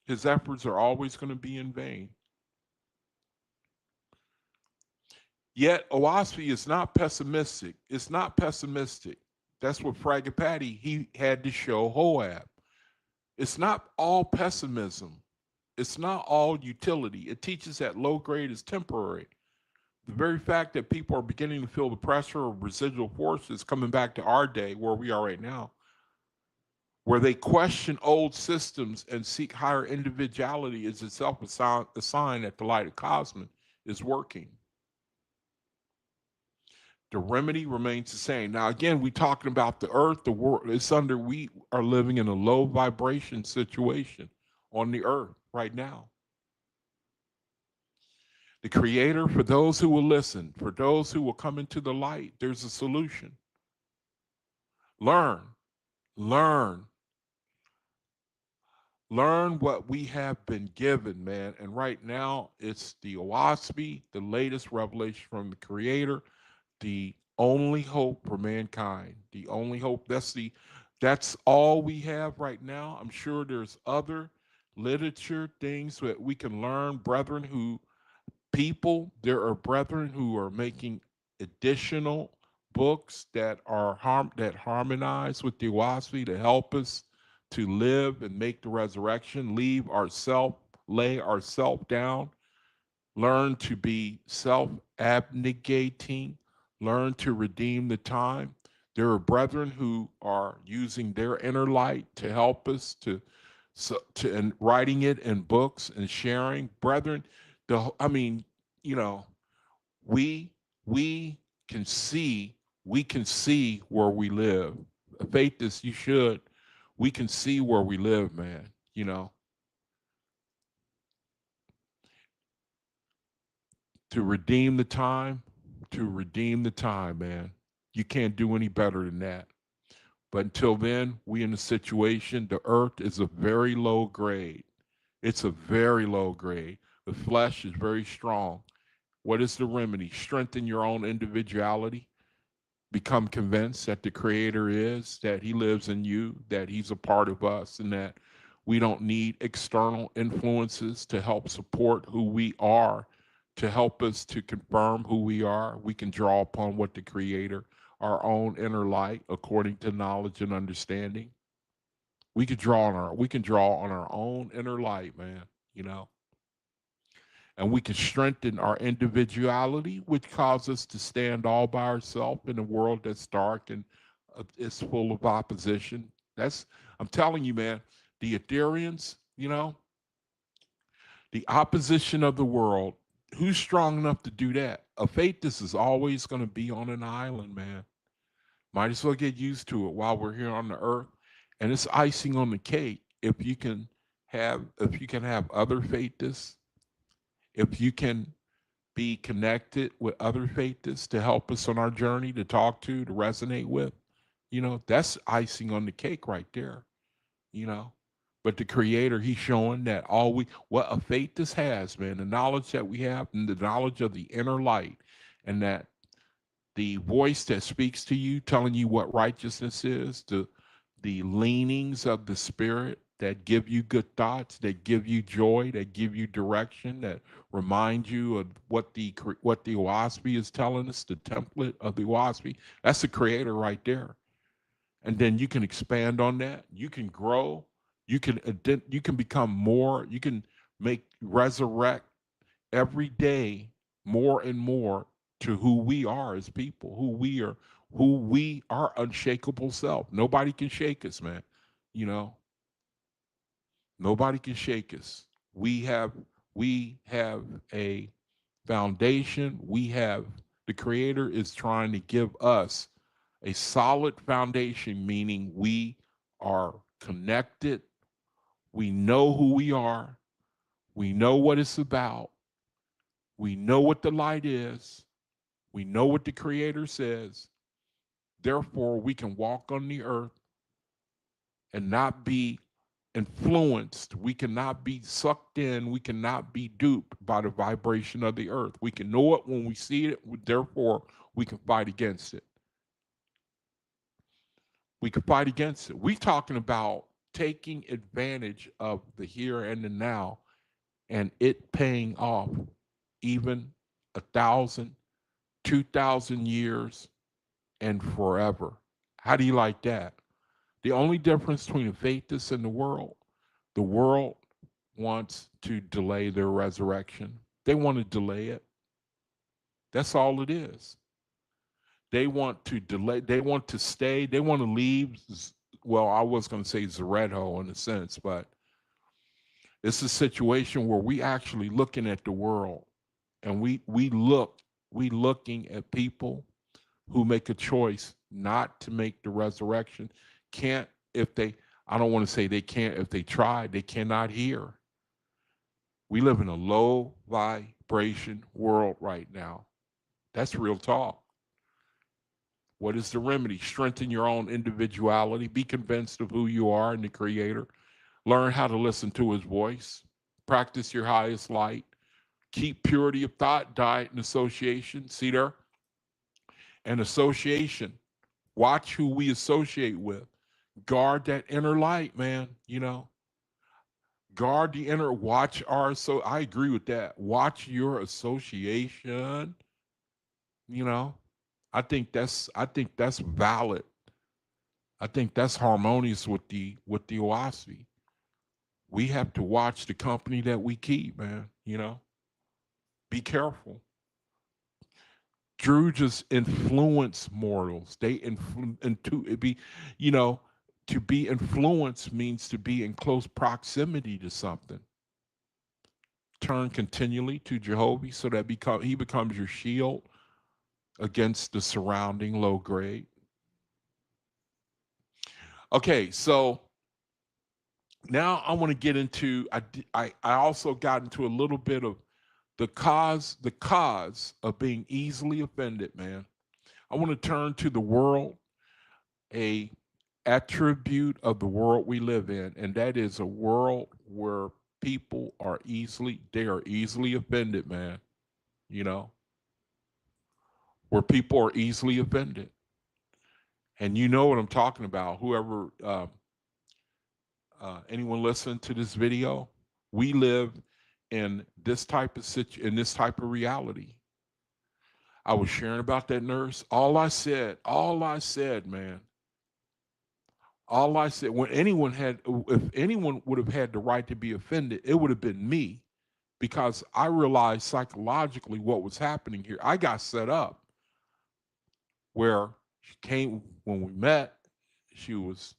His efforts are always going to be in vain. Yet OAHSPE is not pessimistic. It's not pessimistic. That's what Fragapati, he had to show Hoab. It's not all pessimism. It's not all utility. It teaches that low grade is temporary. The very fact that people are beginning to feel the pressure of residual forces coming back to our day, where we are right now, where they question old systems and seek higher individuality, is itself a sign that the light of cosmos is working. The remedy remains the same. Now, again, we're talking about the earth, the world. We are living in a low vibration situation on the earth right now. The creator, for those who will listen, for those who will come into the light, there's a solution. Learn, learn, learn what we have been given, man. And right now, it's the OAHSPE, the latest revelation from the creator, the only hope for mankind. The only hope. That's all we have right now. I'm sure there's other literature, things that we can learn, brethren there are brethren who are making additional books that harmonize with the OAHSPE to help us to live and make the resurrection, lay ourself down, learn to be self-abnegating, learn to redeem the time. There are brethren who are using their inner light to help us and writing it in books and sharing. Brethren, I mean, you know, we we can see where we live. Faith is you should. We can see where we live, man. You know, to redeem the time, man. You can't do any better than that. But until then, we in a situation, the earth is a very low grade. It's a very low grade. The flesh is very strong. What is the remedy? Strengthen your own individuality. Become convinced that the creator is, that he lives in you, that he's a part of us, and that we don't need external influences to help support who we are, to help us to confirm who we are. We can draw upon what the creator, our own inner light, according to knowledge and understanding. We can draw on our own inner light, man, you know. And we can strengthen our individuality, which causes us to stand all by ourselves in a world that's dark and is full of opposition. I'm telling you, man, the Ethereans, you know, the opposition of the world, who's strong enough to do that? A faithist is always going to be on an island, man. Might as well get used to it while we're here on the earth. And it's icing on the cake if you can have other faithists, if you can be connected with other faithists to help us on our journey, to talk to resonate with, that's icing on the cake right there, you know. But the creator, he's showing that what a faithist has, man, the knowledge that we have and the knowledge of the inner light, and that the voice that speaks to you, telling you what righteousness is, the leanings of the spirit that give you good thoughts, that give you joy, that give you direction, that remind you of what the OAHSPE is telling us, the template of the OAHSPE. That's the creator right there. And then you can expand on that. You can grow. You can become more. You can resurrect every day more and more to who we are as people, who we are unshakable self. Nobody can shake us, man. You know, nobody can shake us. We have a foundation. The creator is trying to give us a solid foundation, meaning we are connected. We know who we are. We know what it's about. We know what the light is. We know what the creator says. Therefore, we can walk on the earth and not be influenced. We cannot be sucked in. We cannot be duped by the vibration of the earth. We can know it when we see it. Therefore, we can fight against it. We can fight against it. We're talking about taking advantage of the here and the now and it paying off even 1,000, 2,000 years and forever. How do you like that? The only difference between the faithists and the world wants to delay their resurrection. They want to delay it. That's all it is. They want to delay, they want to stay, they want to leave. Well, I was going to say Zeredo in a sense, but it's a situation where we actually looking at the world and we looking at people who make a choice not to make the resurrection. Can't if they I don't want to say they can't if they try, they cannot hear. We live in a low vibration world right now. That's real talk. What is the remedy? Strengthen your own individuality. Be convinced of who you are and the creator. Learn how to listen to his voice. Practice your highest light. Keep purity of thought, diet, and association. See there? And association. Watch who we associate with. Guard that inner light, man. Guard the inner, watch I agree with that. Watch your association. You know, I think that's valid. I think that's harmonious with the OAHSPE. We have to watch the company that we keep, man. Be careful. Drew just influence mortals. They to be influenced means to be in close proximity to something. Turn continually to Jehovah so that he becomes your shield against the surrounding low grade. Okay, so now I want to get into, I also got into a little bit of the cause of being easily offended, man. I want to turn to the world, a attribute of the world we live in, and that is a world where people are easily offended, man. Where people are easily offended. And you know what I'm talking about. Whoever, anyone listening to this video, we live in this type of reality. I was sharing about that nurse. All I said, man, if anyone would have had the right to be offended, it would have been me, because I realized psychologically what was happening here. I got set up where she came when we met. She was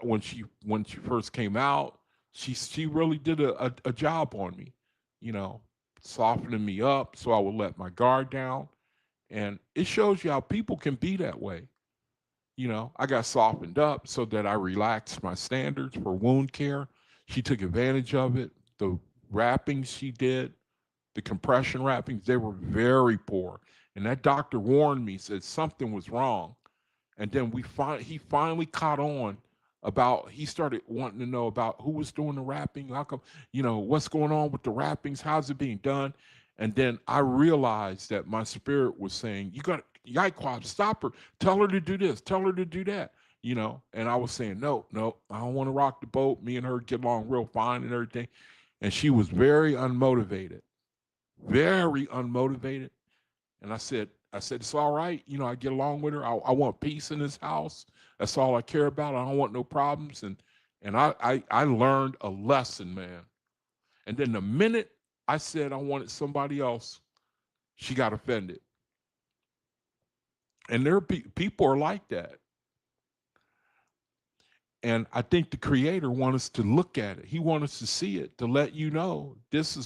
when she first came out. She really did a job on me, softening me up so I would let my guard down. And it shows you how people can be that way. I got softened up so that I relaxed my standards for wound care. She took advantage of it. The wrappings she did, the compression wrappings, they were very poor. And that doctor warned me, said something was wrong. And then he finally caught on about, he started wanting to know about who was doing the wrapping, how come, what's going on with the wrappings, how's it being done. And then I realized that my spirit was saying, you got Yikewab, stop her, tell her to do this, tell her to do that, and I was saying, no, I don't want to rock the boat. Me and her get along real fine and everything. And she was very unmotivated, very unmotivated. And I said, it's all right. I get along with her. I want peace in this house. That's all I care about. I don't want no problems. And I learned a lesson, man. And then the minute I said I wanted somebody else, she got offended. And there are people are like that. And I think the Creator wants us to look at it. He wants us to see it, to let you know this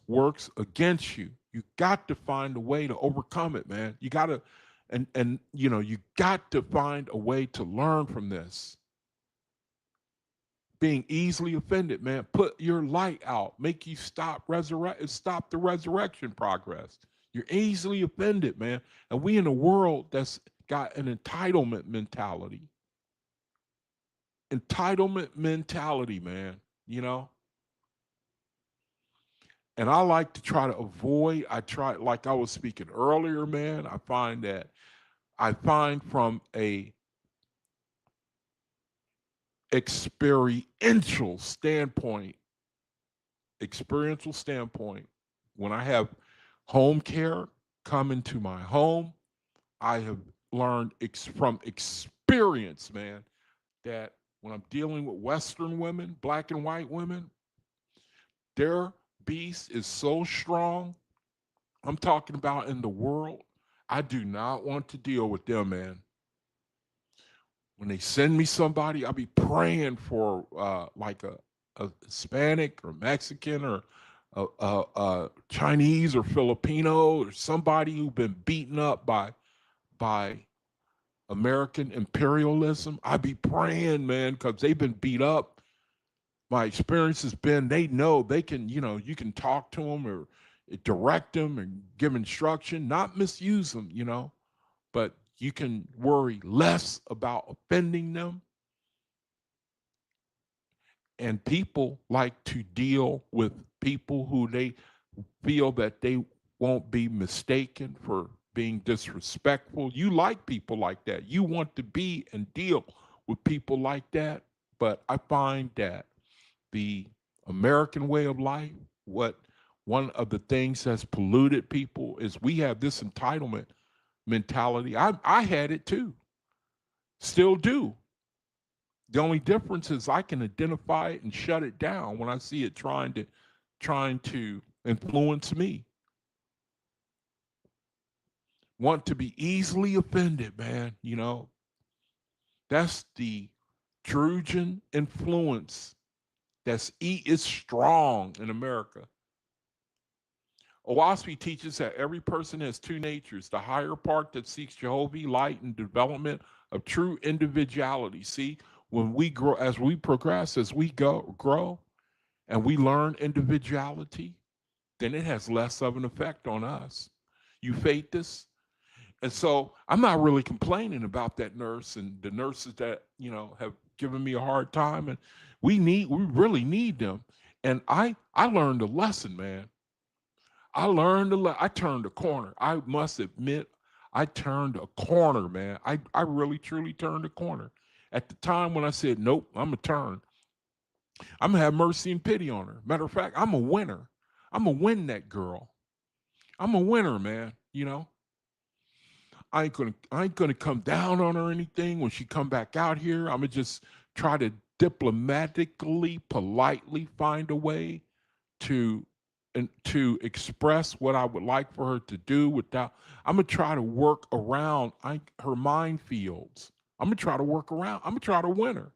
works against you. You got to find a way to overcome it, man. You got to, and you got to find a way to learn from this. Being easily offended, man. Put your light out. Make you stop the resurrection progress. You're easily offended, man. And we in a world that's got an entitlement mentality. Entitlement mentality, man. And I like to try to avoid, like I was speaking earlier, man, I find from a experiential standpoint, when I have home care come into my home, I have learned from experience, man, that when I'm dealing with Western women, black and white women, their beast is so strong. I'm talking about in the world. I do not want to deal with them, man. When they send me somebody, I'll be praying for like a Hispanic or Mexican or a Chinese or Filipino or somebody who's been beaten up by American imperialism. I'd be praying, man, because they've been beat up. My experience has been they know they can, you can talk to them or direct them and give instruction, not misuse them, but you can worry less about offending them. And people like to deal with people who they feel that they won't be mistaken for being disrespectful. You like people like that. You want to be and deal with people like that. But I find that the American way of life, one of the things that's polluted people is we have this entitlement mentality. I had it too, still do. The only difference is I can identify it and shut it down when I see it trying to influence me. Want to be easily offended, man. That's the Trojan influence is strong in America. OAHSPE teaches that every person has two natures, the higher part that seeks Jehovah light and development of true individuality. See, when we grow, as we progress, as we grow, and we learn individuality, then it has less of an effect on us. You fate this? And so I'm not really complaining about that nurse and the nurses that, have given me a hard time. And we really need them. And I learned a lesson, man. I turned a corner. I must admit, I turned a corner, man. I really, truly turned a corner. At the time when I said, nope, I'm going to turn. I'm going to have mercy and pity on her. Matter of fact, I'm a winner. I'm going to win that girl. I'm a winner, man. I ain't gonna come down on her or anything when she come back out here. I'm gonna just try to diplomatically, politely find a way to express what I would like for her to do without. I'm gonna try to work around her minefields. I'm gonna try to work around. I'm gonna try to win her.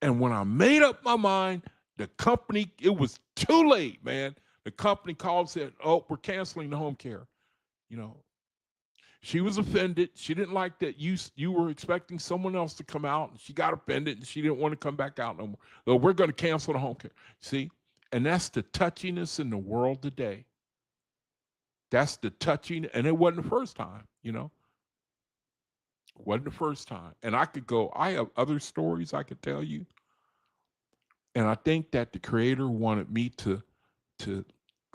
And when I made up my mind, the company, it was too late, man. The company called and said, "Oh, we're canceling the home care." She was offended. She didn't like that you were expecting someone else to come out, and she got offended, and she didn't want to come back out no more. So we're going to cancel the home care. See, And that's the touchiness in the world today. That's the touching, and it wasn't the first time, you know. It wasn't the first time. And I have other stories I could tell you. And I think that the creator wanted me to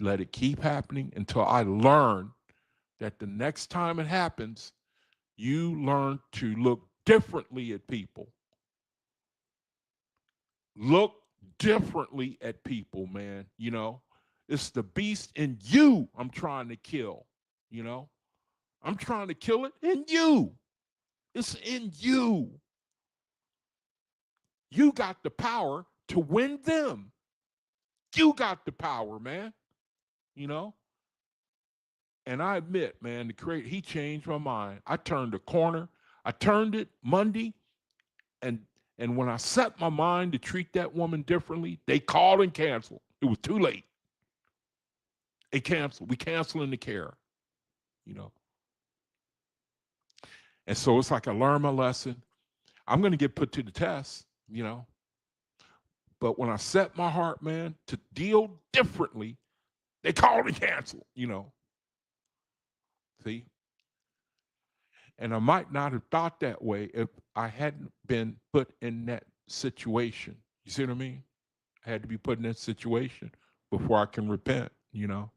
let it keep happening until I learn that the next time it happens, you learn to look differently at people. Look differently at people, man. You know, it's the beast in you I'm trying to kill. You know, I'm trying to kill it in you. It's in you. You got the power to win them. You got the power, man. You know, and I admit, man, he changed my mind. I turned the corner. I turned it Monday, and and when I set my mind to treat that woman differently, they called and canceled. It was too late. They canceled. We canceling the care, you know. And so it's like I learned my lesson. I'm going to get put to the test, you know. But when I set my heart, man, to deal differently, they called and canceled, you know. See? And I might not have thought that way if I hadn't been put in that situation. You see what I mean? I had to be put in that situation before I can repent, you know,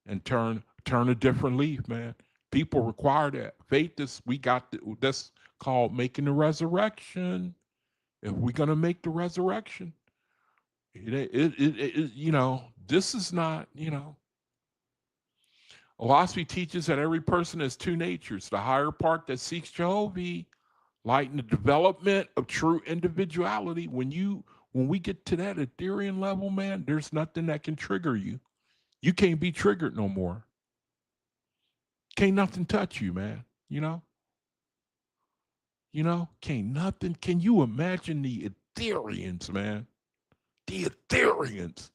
and turn a different leaf, man. People require that. Faith is that's called making the resurrection. If we're gonna make the resurrection, you know, this is not, you know. OAHSPE teaches that every person has two natures. The higher part that seeks Jehovah, light in the development of true individuality. When we get to that Ethereum level, man, there's nothing that can trigger you. You can't be triggered no more. Can't nothing touch you, man. You know? You know? Can't nothing. Can you imagine the Ethereans, man? The Ethereans.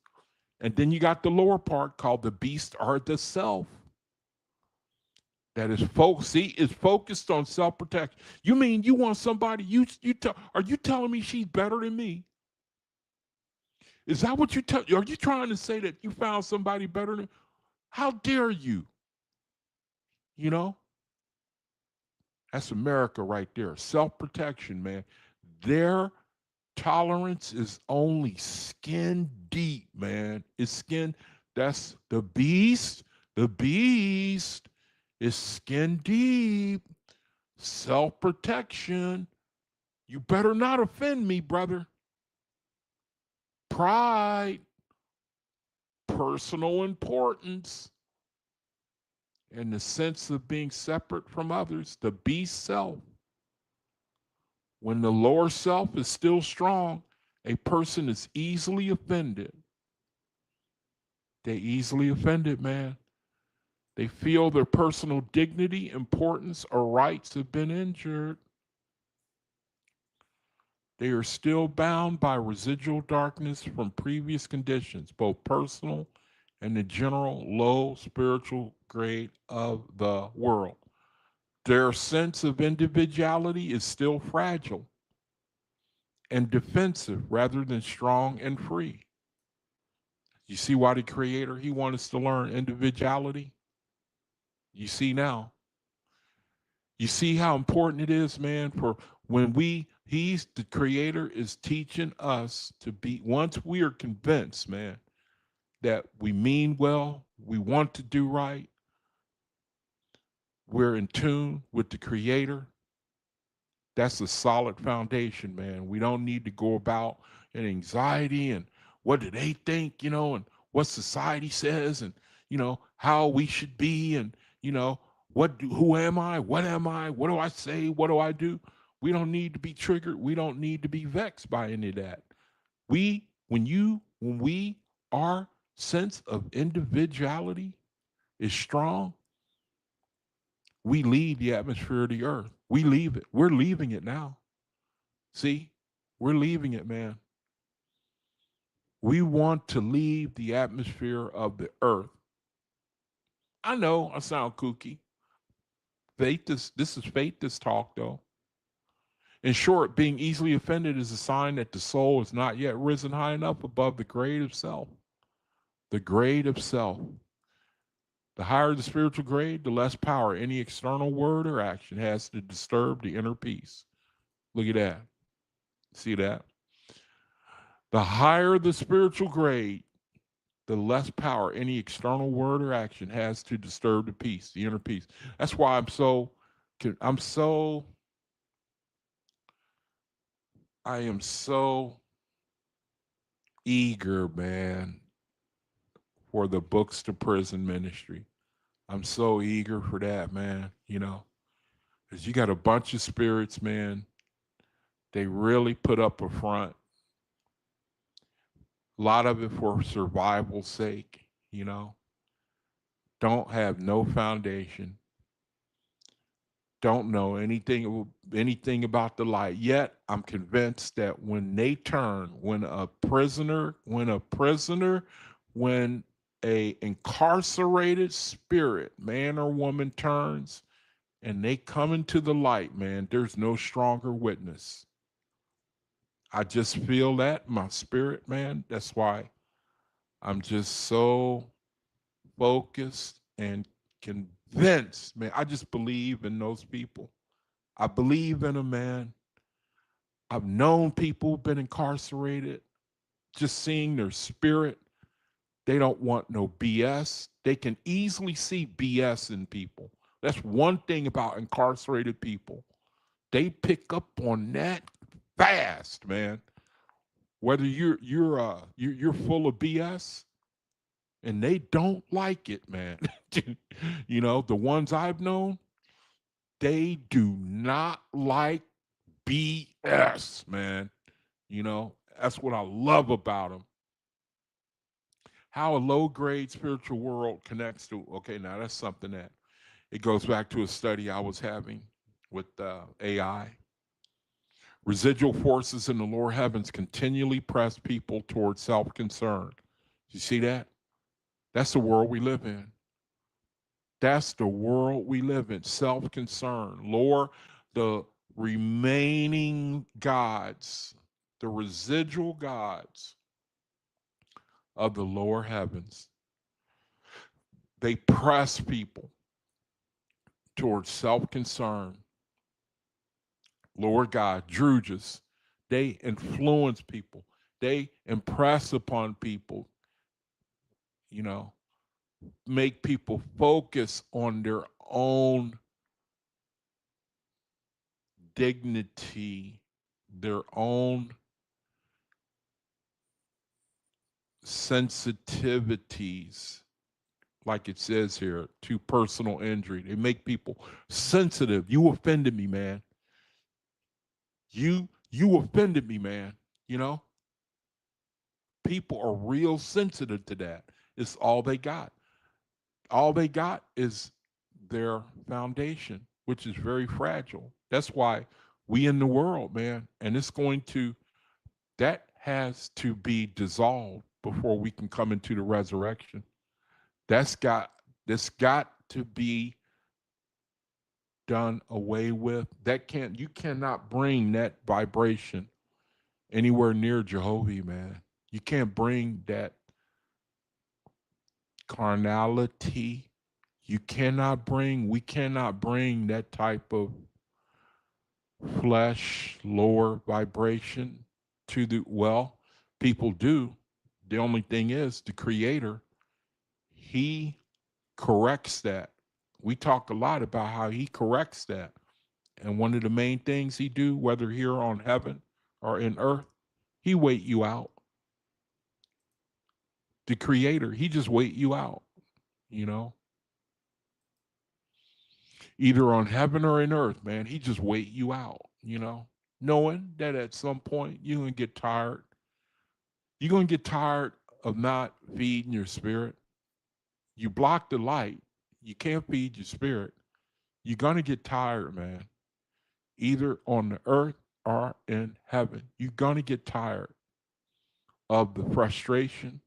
And then you got the lower part called the beast or the self. That is focused on self-protection. You mean you want somebody, are you telling me she's better than me? Is that what are you trying to say that you found somebody better than? How dare you? You know? That's America right there. Self-protection, man. Their tolerance is only skin deep, man. It's skin. That's the beast. The beast is skin deep. Self-protection. You better not offend me, brother. Pride. Personal importance. And the sense of being separate from others. The beast self. When the lower self is still strong, a person is easily offended. They easily offended, man. They feel their personal dignity, importance, or rights have been injured. They are still bound by residual darkness from previous conditions, both personal and the general low spiritual grade of the world. Their sense of individuality is still fragile and defensive rather than strong and free. You see why the creator, he wants us to learn individuality? You see now. You see how important it is, man, for he's the creator is teaching us to be, once we are convinced, man, that we mean well, we want to do right, we're in tune with the creator. That's a solid foundation, man. We don't need to go about in anxiety and what do they think, you know, and what society says and, you know, how we should be and, you know, who am I? What am I? What do I say? What do I do? We don't need to be triggered. We don't need to be vexed by any of that. When our sense of individuality is strong, we leave the atmosphere of the earth. We leave it. We're leaving it now. See, we're leaving it, man. We want to leave the atmosphere of the earth. I know I sound kooky. This is faith, this talk, though. In short, being easily offended is a sign that the soul is not yet risen high enough above the creative self. The grade of self. The higher the spiritual grade, the less power any external word or action has to disturb the inner peace. Look at that. See that? The higher the spiritual grade, the less power any external word or action has to disturb the peace, the inner peace. That's why I am so eager, man, for the Books to Prison ministry. I'm so eager for that, man, because you got a bunch of spirits, man. They really put up a front. A lot of it for survival's sake, don't have no foundation, don't know anything about the light. Yet I'm convinced that when they turn, when a incarcerated spirit, man or woman, turns and they come into the light, man, there's no stronger witness. I just feel that in my spirit, man. That's why I'm just so focused and convinced, man. I just believe in those people. I believe in them, man. I've known people who've been incarcerated, just seeing their spirit. They don't want no BS. They can easily see BS in people. That's one thing about incarcerated people. They pick up on that fast, man. Whether you're full of BS, and they don't like it, man. The ones I've known, they do not like BS, man. That's what I love about them. How a low grade spiritual world connects to, okay, now that's something that it goes back to a study I was having with AI. Residual forces in the lower heavens continually press people towards self concern. You see that? That's the world we live in. That's the world we live in. Self concern. Lower the remaining gods, the residual gods of the lower heavens. They press people towards self concern. Lord God, Druges, they influence people. They impress upon people, make people focus on their own dignity, their own sensitivities, like it says here, to personal injury. They make people sensitive. You offended me, man. You offended me, man. People are real sensitive to that. It's all they got. All they got is their foundation, which is very fragile. That's why we in the world, man, and that has to be dissolved before we can come into the resurrection. That's got to be done away with. You cannot bring that vibration anywhere near Jehovah, man. You can't bring that carnality. We cannot bring that type of flesh, lower vibration to people do. The only thing is the Creator, He corrects that. We talk a lot about how He corrects that. And one of the main things He do, whether here on heaven or in earth, He wait you out. The Creator, He just wait you out, Either on heaven or in earth, man. He just wait you out, knowing that at some point you're going to get tired. You're going to get tired of not feeding your spirit. You block the light. You can't feed your spirit. You're going to get tired, man. Either on the earth or in heaven. You're going to get tired of the frustration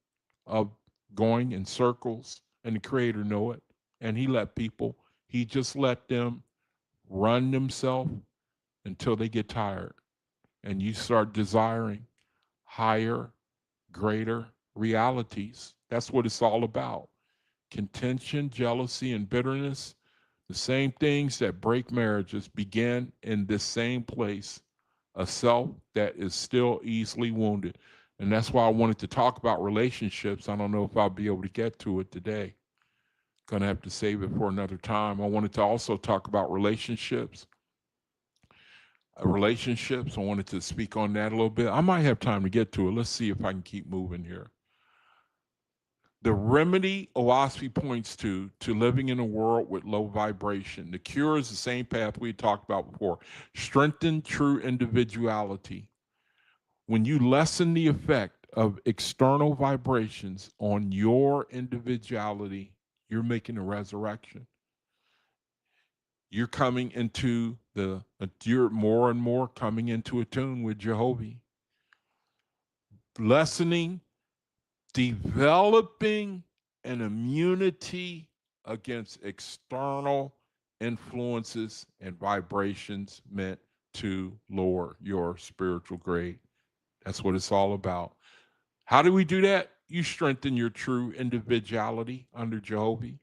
of going in circles, and the Creator know it. And He just let them run themselves until they get tired. And you start desiring higher, greater realities. That's what it's all about. Contention, jealousy, and bitterness, the same things that break marriages, begin in this same place, a self that is still easily wounded. And that's why I wanted to talk about relationships. I don't know if I'll be able to get to it today. Gonna have to save it for another time. I wanted to also talk about relationships. Relationships. I wanted to speak on that a little bit. I might have time to get to it. Let's see if I can keep moving here. The remedy OAHSPE points to living in a world with low vibration. The cure is the same path we talked about before. Strengthen true individuality. When you lessen the effect of external vibrations on your individuality, you're making a resurrection. You're coming into you're more and more coming into a tune with Jehovah. Lessening, developing an immunity against external influences and vibrations meant to lower your spiritual grade. That's what it's all about. How do we do that? You strengthen your true individuality under Jehovah.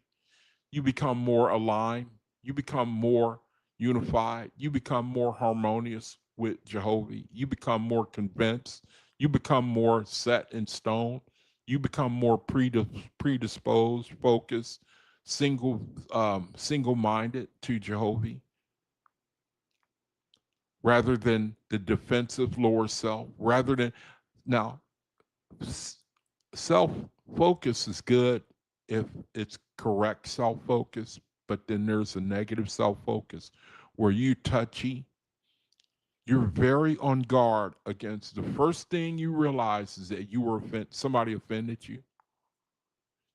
You become more aligned. You become more unified. You become more harmonious with Jehovah. You become more convinced. You become more set in stone. You become more predisposed, focused, single-minded to Jehovah, rather than the defensive lower self. Rather than now, self focus is good if it's correct self focus, but then there's a negative self focus where you touchy. You're very on guard against the first thing you realize is that you were somebody offended you.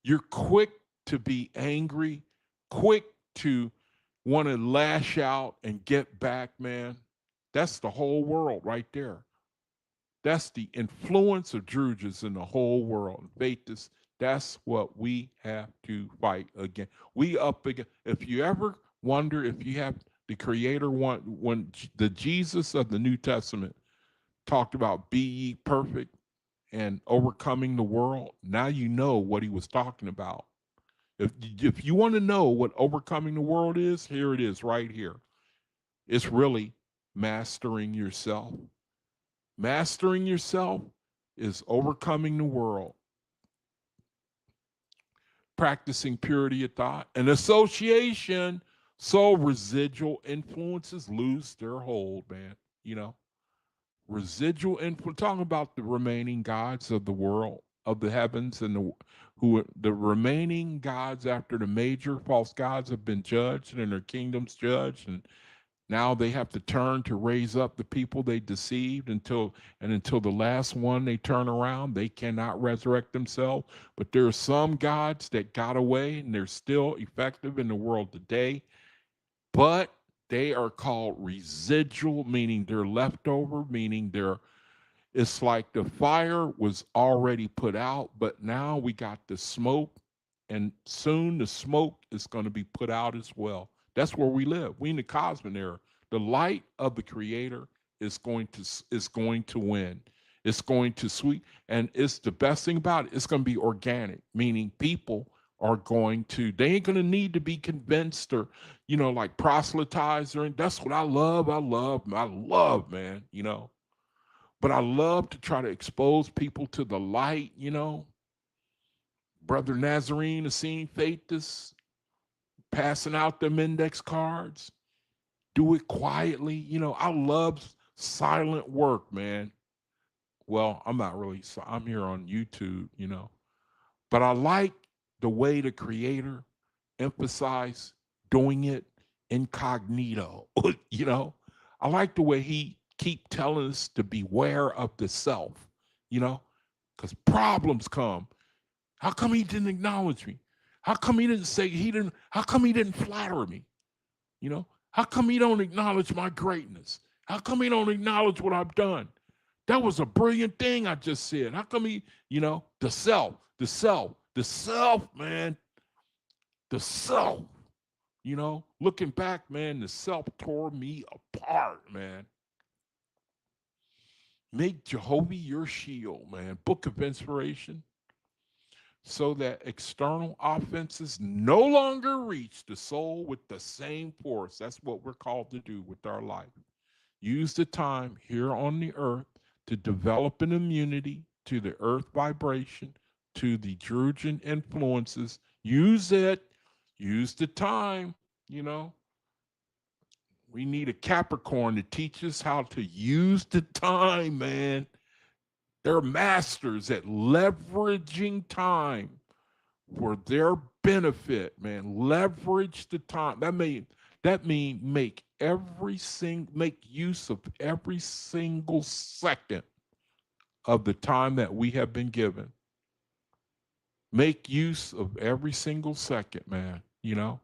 You're quick to be angry, quick to want to lash out and get back, man. That's the whole world right there. That's the influence of Druges in the whole world. Vetus, that's what we have to fight against. We up against. If you ever wonder if you have the Creator when the Jesus of the New Testament talked about be ye perfect and overcoming the world, now you know what he was talking about. If you want to know what overcoming the world is, here it is right here. It's really mastering yourself. Mastering yourself is overcoming the world, practicing purity of thought, and association, so residual influences lose their hold, man. You know, residual influence. Talking about the remaining gods of the world, of the heavens, and the remaining gods after the major false gods have been judged and their kingdoms judged, and now they have to turn to raise up the people they deceived until the last one they turn around, they cannot resurrect themselves. But there are some gods that got away and they're still effective in the world today, but they are called residual, meaning they're leftover, meaning it's like the fire was already put out, but now we got the smoke, and soon the smoke is going to be put out as well. That's where we live. We in the cosmic era. The light of the Creator is going to win. It's going to sweep, and it's the best thing about it. It's going to be organic, meaning people are going to. They ain't going to need to be convinced or, like proselytized or. That's what I love. I love, man. But I love to try to expose people to the light, Brother Nazarene, Essene Faithus, passing out them index cards. Do it quietly. I love silent work, man. Well, I'm not really, I'm here on YouTube, But I like the way the Creator emphasized doing it incognito, I like the way he keep telling us to beware of the self, because problems come. How come he didn't acknowledge me? How come he didn't say how come he didn't flatter me? How come he don't acknowledge my greatness? How come he don't acknowledge what I've done? That was a brilliant thing I just said. How come the self, man, the self, looking back, man, the self tore me apart, man. Make Jehovah your shield, man. Book of Inspiration. so that external offenses no longer reach the soul with the same force. That's what we're called to do with our life. Use the time here on the earth to develop an immunity to the earth vibration, to the Druidian influences. Use it. Use the time, you know. We need a Capricorn to teach us how to use the time, man. They're masters at leveraging time for their benefit, man. Leverage the time. That mean make use of every single second of the time that we have been given. Make use of every single second, man. You know,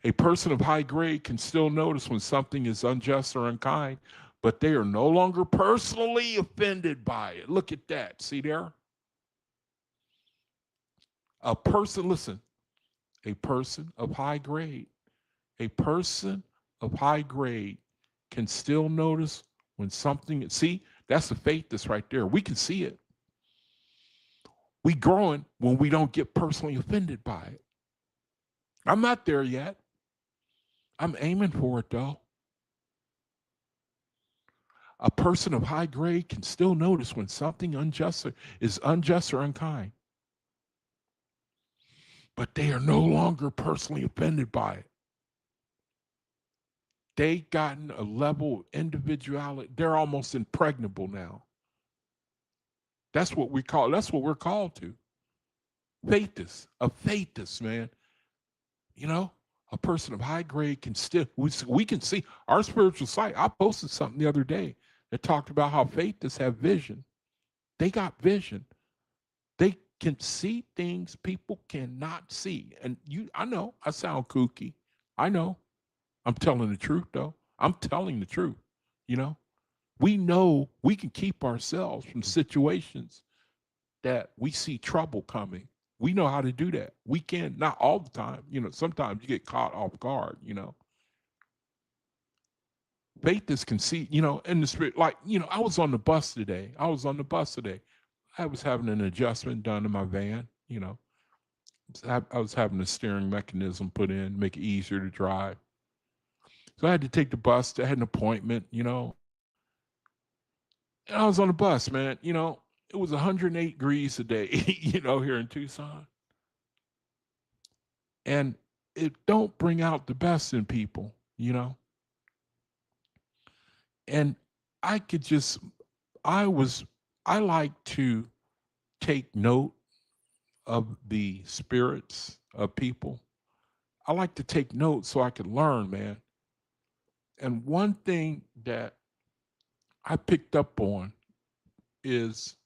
a person of high grade can still notice when something is unjust or unkind, but they are no longer personally offended by it. Look at that. See there? A person, listen, a person of high grade, a person of high grade can still notice when something, see, that's the faith that's right there. We can see it. We growing when we don't get personally offended by it. I'm not there yet. I'm aiming for it though. A person of high grade can still notice when something is unjust or unkind, but they are no longer personally offended by it. They gotten a level of individuality. They're almost impregnable now. That's what we're called to. A faithist, man. You know, a person of high grade can still, we can see our spiritual sight. I posted something the other day that talked about how faithists have vision. They got vision. They can see things people cannot see. And I know I sound kooky. I know. I'm telling the truth though. I'm telling the truth. You know we can keep ourselves from situations that we see trouble coming. We know how to do that. We can, not all the time. Sometimes you get caught off guard. Faith can see, in the spirit. Like, I was on the bus today. I was having an adjustment done in my van. I was having the steering mechanism put in, make it easier to drive. So I had to take the bus. I had an appointment, and I was on the bus, man. It was 108 degrees a day, here in Tucson. And it don't bring out the best in people. And I could just, I like to take note of the spirits of people. I like to take notes so I can learn, man. And one thing that I picked up on is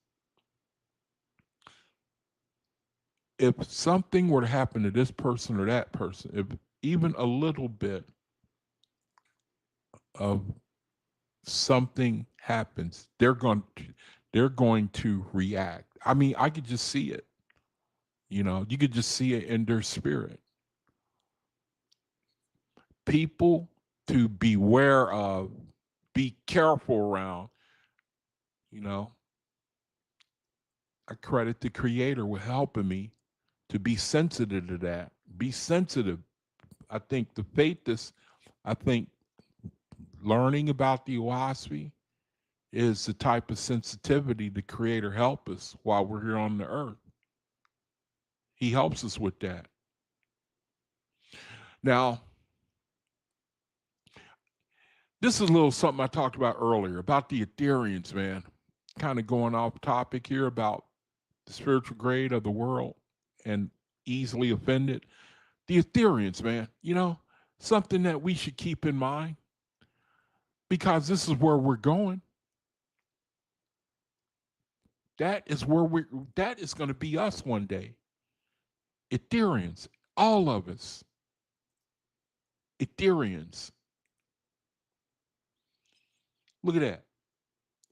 if something were to happen to this person or that person, if even a little bit of something happens, they're going to react. I mean, I could just see it. You could just see it in their spirit. People to beware of, be careful around. I credit the Creator with helping me to be sensitive to that. Be sensitive. I think the faith is, I think learning about the OAHSPE is the type of sensitivity the Creator help us while we're here on the earth. He helps us with that. Now, this is a little something I talked about earlier about the Ethereans, man. Kind of going off topic here about the spiritual grade of the world and easily offended. The Ethereans, man, something that we should keep in mind because this is where we're going. That is going to be us one day. Ethereans, all of us. Ethereans. Look at that.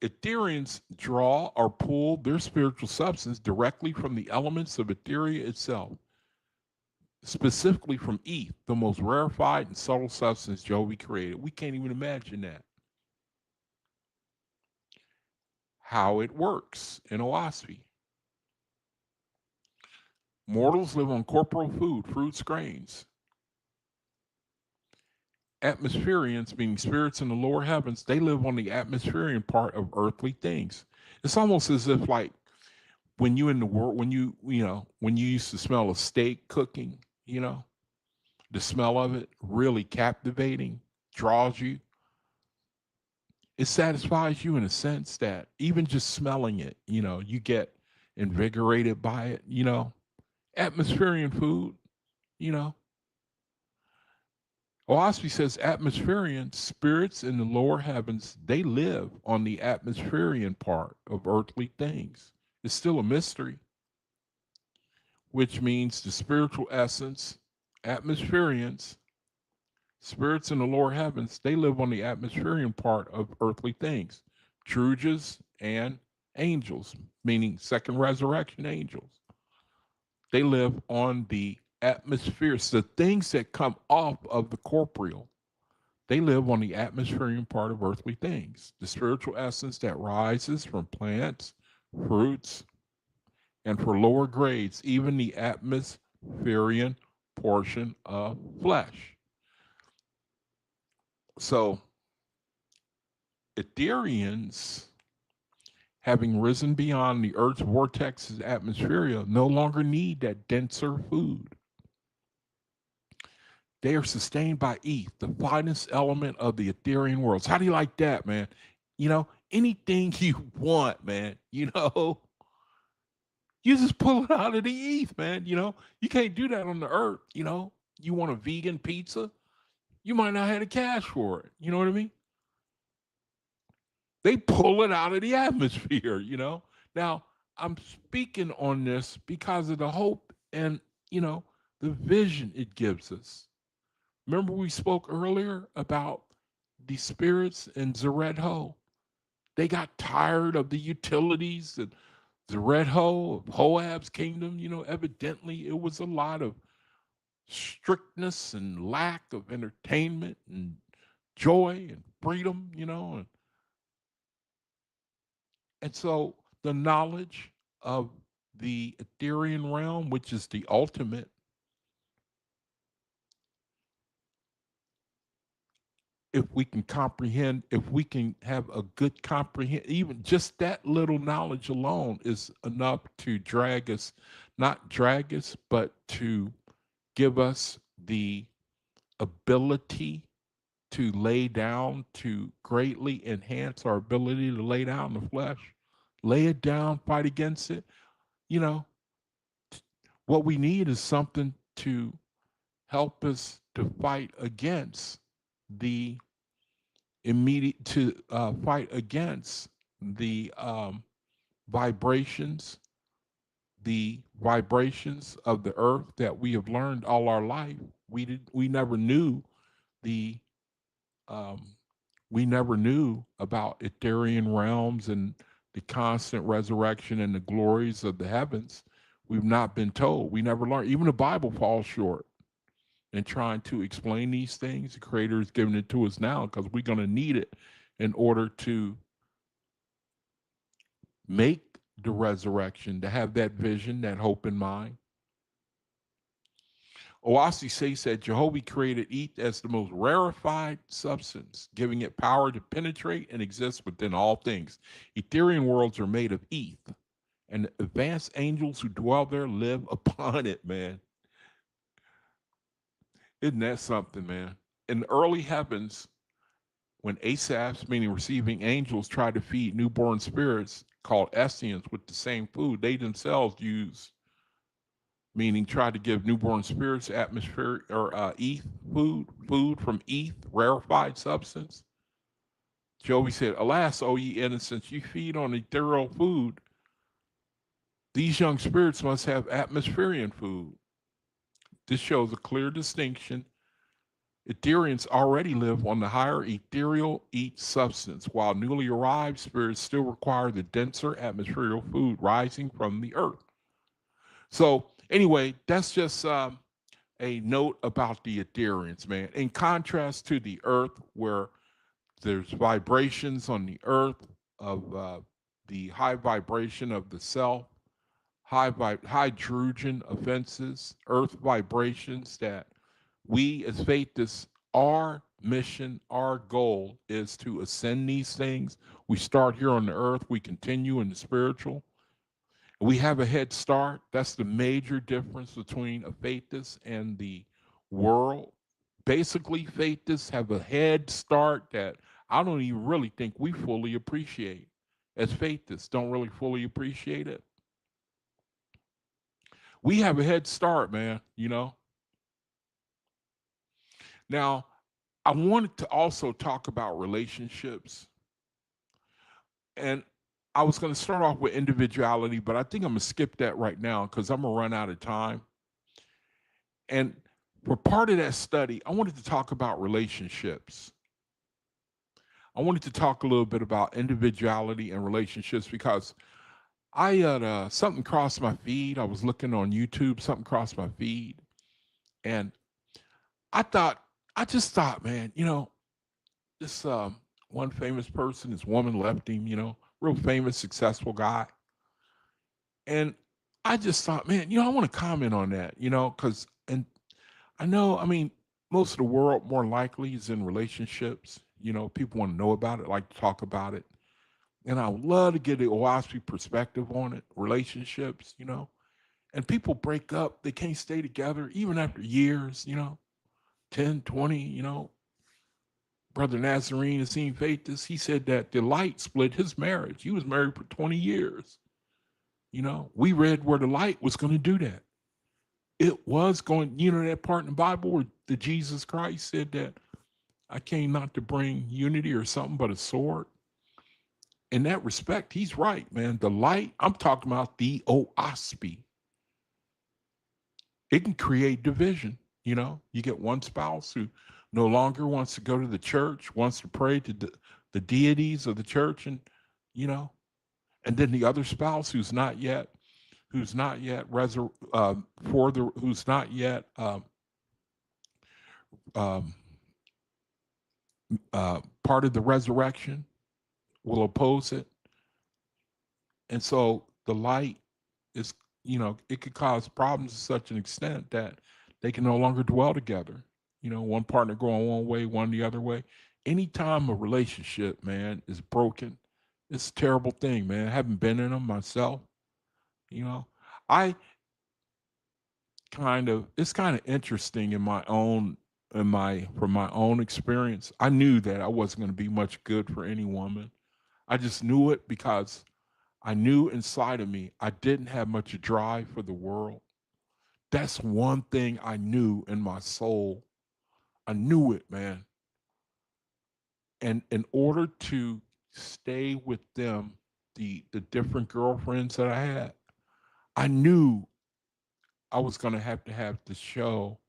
Ethereans draw or pull their spiritual substance directly from the elements of Etheria itself, specifically from eth, the most rarefied and subtle substance Jovi created. We can't even imagine that. How it works in OAHSPE. Mortals live on corporeal food, fruits, grains. Atmospherians, meaning spirits in the lower heavens, they live on the atmospherian part of earthly things. It's almost as if like when you in the world, when you used to smell a steak cooking, the smell of it really captivating, draws you. It satisfies you in a sense that even just smelling it, you get invigorated by it. Atmospherian food, you know. OAHSPE says atmospherian spirits in the lower heavens, they live on the atmospherian part of earthly things. It's still a mystery, which means the spiritual essence, atmospherians, spirits in the lower heavens, they live on the atmospherian part of earthly things. Truges and angels, meaning second resurrection angels, they live on the atmospheres, the things that come off of the corporeal. They live on the atmospherian part of earthly things, the spiritual essence that rises from plants, fruits, and for lower grades, even the atmospherian portion of flesh. So, Etherians, having risen beyond the Earth's vortex's atmosphere, no longer need that denser food. They are sustained by eth, the finest element of the Etherian worlds. How do you like that, man? Anything you want, man, you just pull it out of the eth, man. You can't do that on the earth. You want a vegan pizza, you might not have the cash for it. You know what I mean? They pull it out of the atmosphere. Now, I'm speaking on this because of the hope and, the vision it gives us. Remember we spoke earlier about the spirits in Zeredho? They got tired of the utilities and Zeredho of Hoab's kingdom. Evidently it was a lot of strictness and lack of entertainment and joy and freedom, and so the knowledge of the Etherian realm, which is the ultimate, if we can comprehend, if we can have a good comprehend, even just that little knowledge alone is enough to not drag us, but to give us the ability to lay down, to greatly enhance our ability to lay down the flesh, lay it down, fight against it. You know, what we need is something to help us to fight against the fight against the vibrations, the vibrations of the earth that we have learned all our life. We never knew the um, we never knew about Etherian realms and the constant resurrection and the glories of the heavens. We've not been told. We never learned. Even the Bible falls short in trying to explain these things. The Creator is giving it to us now because we're going to need it in order to make the resurrection, to have that vision, that hope in mind. OAHSPE says that Jehovah created eth as the most rarefied substance, giving it power to penetrate and exist within all things. Etherian worlds are made of eth, and advanced angels who dwell there live upon it, man. Isn't that something, man? In the early heavens, when Asaphs, meaning receiving angels, tried to feed newborn spirits called Essenes with the same food they themselves used, meaning tried to give newborn spirits atmosphere or eth food from eth, rarefied substance. Joey said, "Alas, O ye innocents, you feed on ethereal food. These young spirits must have atmospherian food." This shows a clear distinction. Etherians already live on the higher ethereal eth substance, while newly arrived spirits still require the denser atmospheric food rising from the earth. So, anyway, that's just a note about the Etherians, man. In contrast to the earth, where there's vibrations on the earth of the high vibration of the self, hydrogen offenses, earth vibrations that we as faithists, our mission, our goal is to ascend these things. We start here on the earth, we continue in the spiritual. We have a head start. That's the major difference between a faithist and the world. Basically, faithists have a head start that I don't even really think we fully appreciate. As faithists, don't really fully appreciate it. We have a head start, man, you know. Now, I wanted to also talk about relationships. And I was going to start off with individuality, but I think I'm going to skip that right now because I'm going to run out of time. And for part of that study, I wanted to talk about relationships. I wanted to talk a little bit about individuality and relationships because I had something crossed my feed. I was looking on YouTube, something crossed my feed. And I thought, I just thought, man, you know, this one famous person, this woman left him, you know, real famous, successful guy. And I just thought, man, you know, I want to comment on that, you know, because, and I know, I mean, most of the world more likely is in relationships. You know, people want to know about it, like to talk about it. And I would love to get the OAHSPE perspective on it, relationships, you know. And people break up, they can't stay together even after years, you know, 10, 20, you know. Brother Nazarene has seen Faithist. He said that the light split his marriage. He was married for 20 years. You know, we read where the light was going to do that. It was going, you know, that part in the Bible where the Jesus Christ said that I came not to bring unity or something but a sword. In that respect, he's right, man. The light, I'm talking about the OAHSPE. It can create division. You know, you get one spouse who no longer wants to go to the church, wants to pray to the deities of the church, and you know, and then the other spouse who's not yet for the who's not yet um, part of the resurrection will oppose it, and so the light is, you know, it could cause problems to such an extent that they can no longer dwell together. You know, one partner going one way, one the other way. Anytime a relationship, man, is broken, it's a terrible thing, man. I haven't been in them myself. You know, I it's kind of interesting in my own from my own experience. I knew that I wasn't going to be much good for any woman. I just knew it because I knew inside of me I didn't have much drive for the world. That's one thing I knew in my soul. I knew it, man. And in order to stay with them, the different girlfriends that I had, I knew I was going to have the show.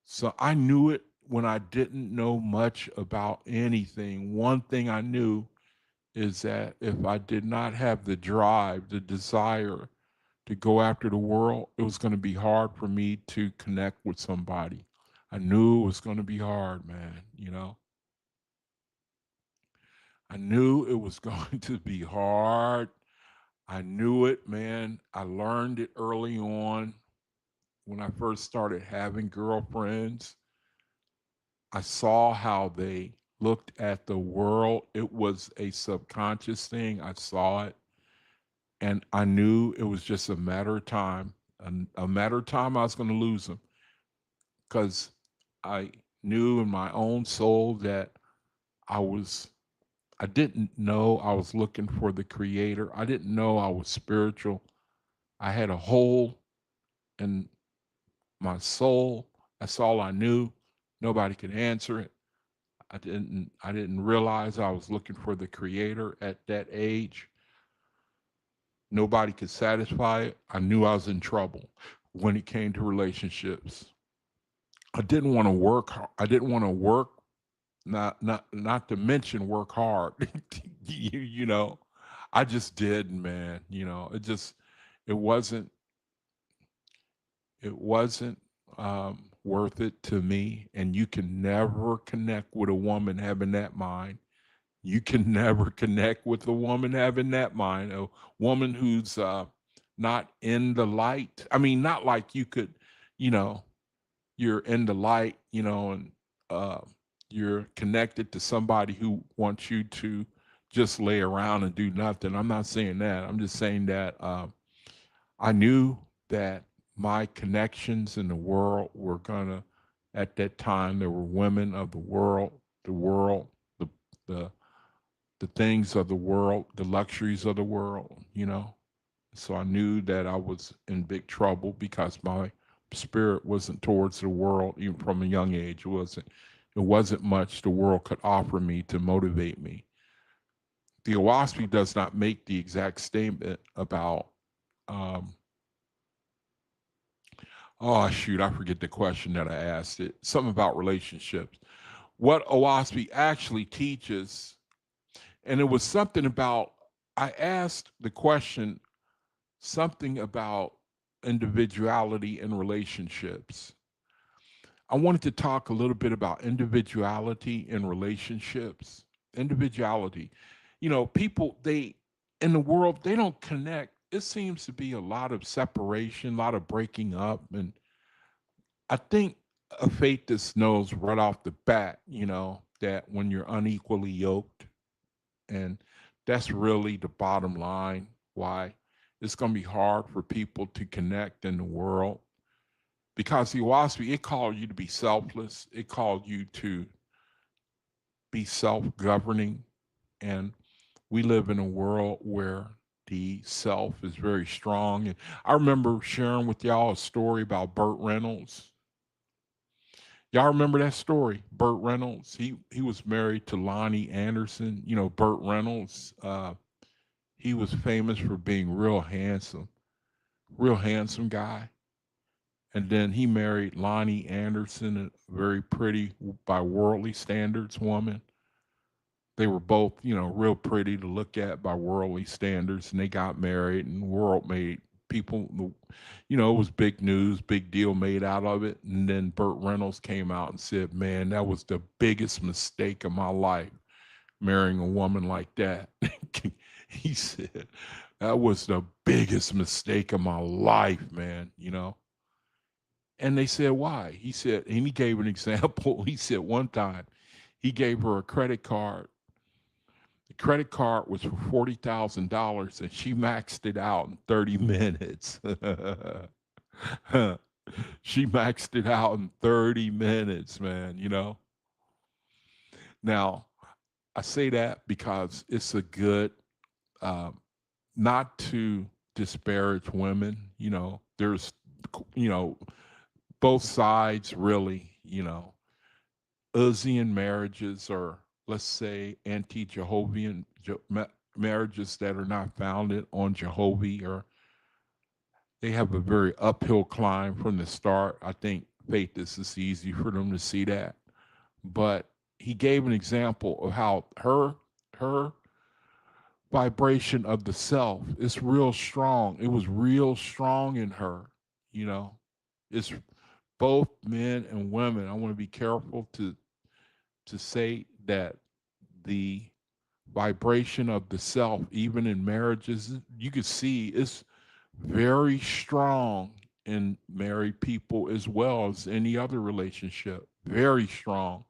So I knew it when I didn't know much about anything. One thing I knew is that if I did not have the drive, the desire to go after the world, it was going to be hard for me to connect with somebody. I knew it was going to be hard, man. You know, I knew it was going to be hard. I knew it, man. I learned it early on when I first started having girlfriends. I saw how they looked at the world. It was a subconscious thing. I saw it, and I knew it was just a matter of time. A matter of time I was going to lose them because I knew in my own soul that I was, I didn't know I was looking for the creator. I didn't know I was spiritual. I had a hole in my soul. That's all I knew. Nobody could answer it. I didn't realize I was looking for the creator at that age. Nobody could satisfy it. I knew I was in trouble when it came to relationships. I didn't want to work. I didn't want to work. Not to mention work hard. You know, I just didn't, man. You know, it wasn't it wasn't worth it to me. And you can never connect with a woman having that mind. You can never connect with a woman having that mind. A woman who's not in the light. I mean, not like you could, you know, you're in the light, and uh, you're connected to somebody who wants you to just lay around and do nothing. I'm not saying that. I'm just saying that I knew that my connections in the world were gonna, at that time, there were women of the world, the the the things of the world, the luxuries of the world. So I knew that I was in big trouble because my spirit wasn't towards the world, even from a young age. It wasn't much the world could offer me to motivate me. The OAHSPE does not make the exact statement about, um, oh shoot, I forget the question that I asked it. Something about relationships. What OAHSPE actually teaches, and it was something about, I asked the question, something about individuality in relationships. I wanted to talk a little bit about individuality in relationships. Individuality. People, in the world, they don't connect. It seems to be a lot of separation, a lot of breaking up. And I think a faith that knows right off the bat, that when you're unequally yoked, and that's really the bottom line, why it's going to be hard for people to connect in the world. Because the OAHSPE, it called you to be selfless. It called you to be self-governing. And we live in a world where the self is very strong. And I remember sharing with y'all a story about Burt Reynolds. Y'all remember that story? Burt Reynolds. He was married to Lonnie Anderson. Burt Reynolds. He was famous for being real handsome guy. And then he married Lonnie Anderson, a very pretty, by worldly standards, woman. They were both, real pretty to look at by worldly standards, and they got married, and the world made people, it was big news, big deal made out of it. And then Burt Reynolds came out and said, "Man, that was the biggest mistake of my life, marrying a woman like that." He said, "That was the biggest mistake of my life, man." And they said, "Why?" He said, and he gave an example. He said one time he gave her a credit card. The credit card was for $40,000 and she maxed it out in 30 minutes. She maxed it out in 30 minutes, man. Now, I say that because it's a good, um, not to disparage women. There's, you know, both sides really, Uzian marriages, or let's say anti-Jehovian marriages that are not founded on Jehovah, or they have a very uphill climb from the start. I think faith, this is easy for them to see that. But he gave an example of how her vibration of the self is real strong. It was real strong in her, you know. It's both men and women. I want to be careful to say that the vibration of the self, even in marriages, you can see it's very strong in married people as well as any other relationship. Very strong.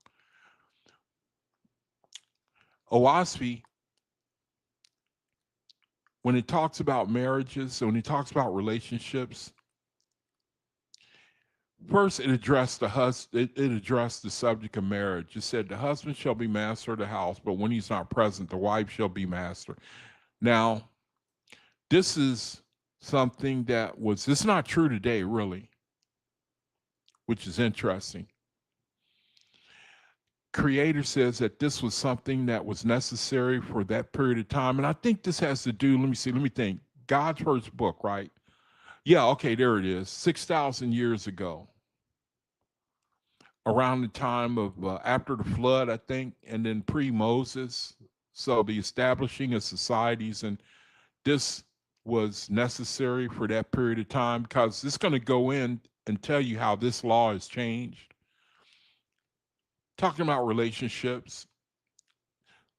OAHSPE, when it talks about marriages, when it talks about relationships, first it addressed the husband. It addressed the subject of marriage. It said the husband shall be master of the house, but when he's not present, the wife shall be master. Now, this is something that was, it's not true today, really, which is interesting. Creator says that this was something that was necessary for that period of time. And I think this has to do, let me think. God's first book, right? Yeah, okay, there it is. 6,000 years ago, around the time of after the flood, I think, and then pre Moses. So the establishing of societies, and this was necessary for that period of time, because it's going to go in and tell you how this law has changed. Talking about relationships.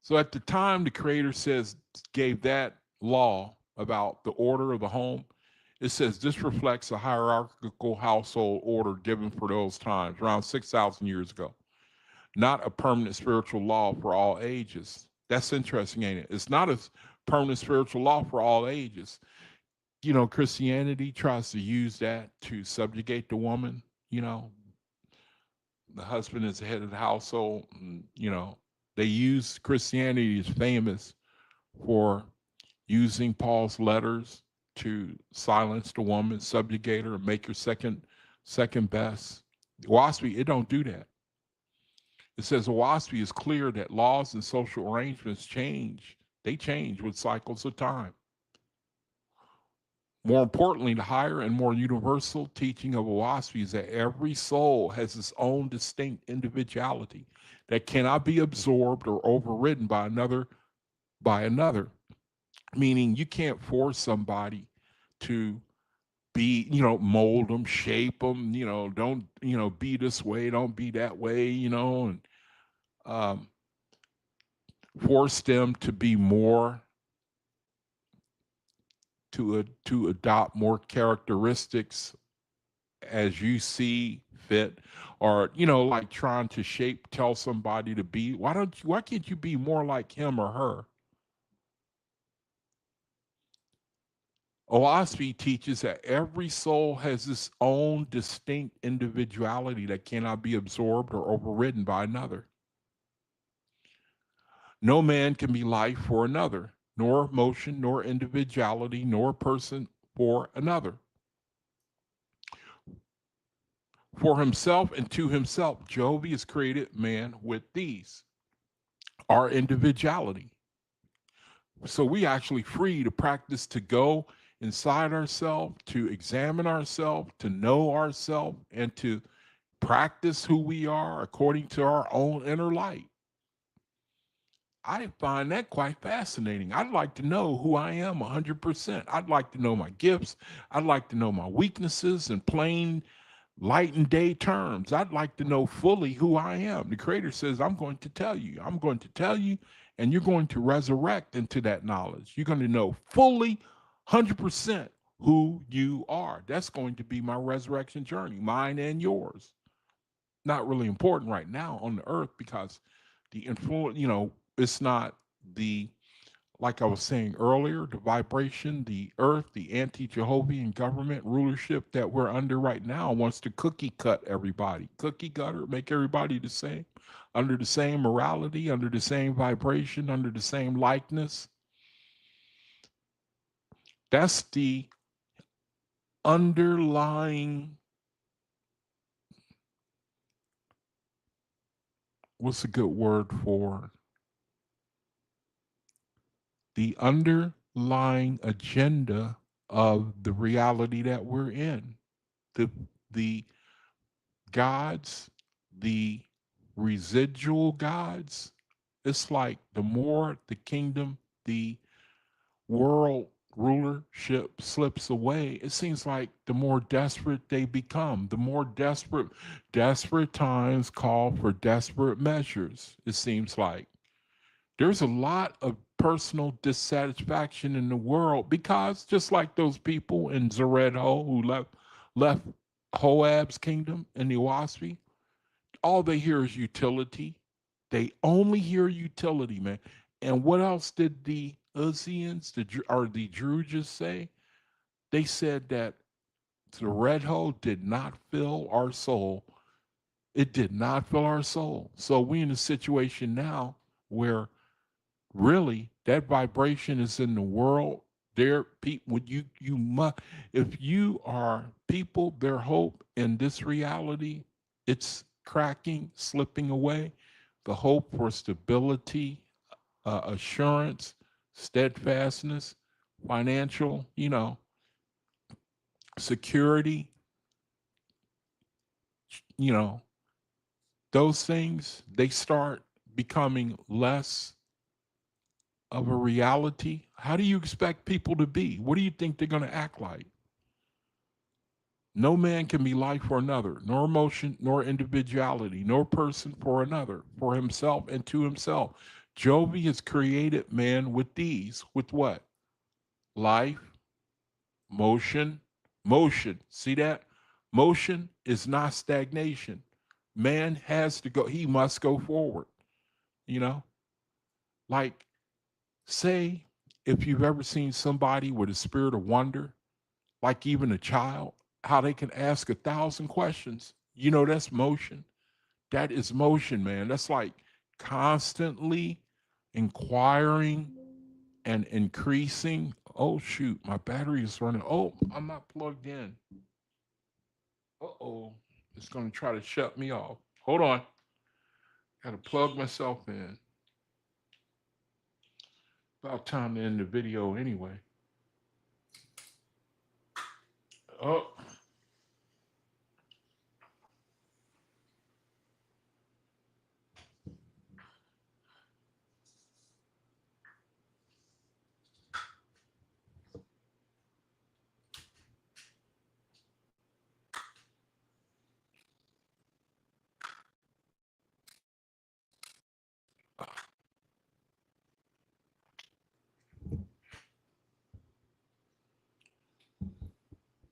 So at the time the creator says, gave that law about the order of the home, It says this reflects a hierarchical household order given for those times, around 6,000 years ago, not a permanent spiritual law for all ages. That's interesting, ain't it? It's not a permanent spiritual law for all ages. You know, Christianity tries to use that to subjugate the woman. You know, the husband is the head of the household. And, you know, they use Christianity is famous for using Paul's letters to silence the woman, subjugate her, and make her second best. OAHSPE, it don't do that. It says OAHSPE is clear that laws and social arrangements change. They change with cycles of time. More importantly, the higher and more universal teaching of OAHSPE is that every soul has its own distinct individuality that cannot be absorbed or overridden by another. Meaning you can't force somebody to be, you know, mold them, shape them, you know, don't, you know, be this way, don't be that way, you know, and um, force them to be more, to adopt more characteristics as you see fit, or, you know, like trying to tell somebody to be, why can't you be more like him or her? OAHSPE teaches that every soul has its own distinct individuality that cannot be absorbed or overridden by another. No man can be life for another, nor motion, nor individuality, nor person for another. For himself and to himself, Jehovah has created man with these, our individuality. So we actually free to practice, to go inside ourselves, to examine ourselves, to know ourselves, and to practice who we are according to our own inner light. I find that quite fascinating. I'd like to know who I am 100%. I'd like to know my gifts. I'd like to know my weaknesses in plain light and day terms. I'd like to know fully who I am. The Creator says, I'm going to tell you. I'm going to tell you, and you're going to resurrect into that knowledge. You're going to know fully 100% who you are. That's going to be my resurrection journey, mine and yours. Not really important right now on the earth because the influence, you know, it's not the, like I was saying earlier, the vibration, the earth, the anti-Jehovian government rulership that we're under right now wants to cookie cut everybody. Cookie cutter, make everybody the same, under the same morality, under the same vibration, under the same likeness. That's the underlying, what's a good word for, the underlying agenda of the reality that we're in. The gods, the residual gods, it's like the more the kingdom, the world rulership slips away, it seems like the more desperate they become. The more desperate times call for desperate measures, it seems like. There's a lot of personal dissatisfaction in the world because just like those people in Zeredho who left Hoab's kingdom in the OAHSPE, all they hear is utility. They only hear utility, man. And what else did the Uzzians, the Druges say? They said that the red hole did not fill our soul. It did not fill our soul. So we're in a situation now where really that vibration is in the world. There, people, you must, if you are people, their hope in this reality, it's cracking, slipping away. The hope for stability, assurance, steadfastness, financial, you know, security, you know, those things, they start becoming less of a reality. How do you expect people to be? What do you think they're going to act like? No man can be life for another, nor emotion, nor individuality, nor person for another, for himself and to himself. Jehovah has created man with these, with what? Life, motion, Motion. See that? Motion is not stagnation. Man has to go, he must go forward. You know, like, say, if you've ever seen somebody with a spirit of wonder, like even a child, how they can ask 1,000 questions. You know, that's motion. That is motion, man. That's like constantly inquiring and increasing. Oh, shoot, my battery is running. Oh, I'm not plugged in. Uh-oh, it's going to try to shut me off. Hold on. Got to plug myself in. About time to end the video anyway. Oh,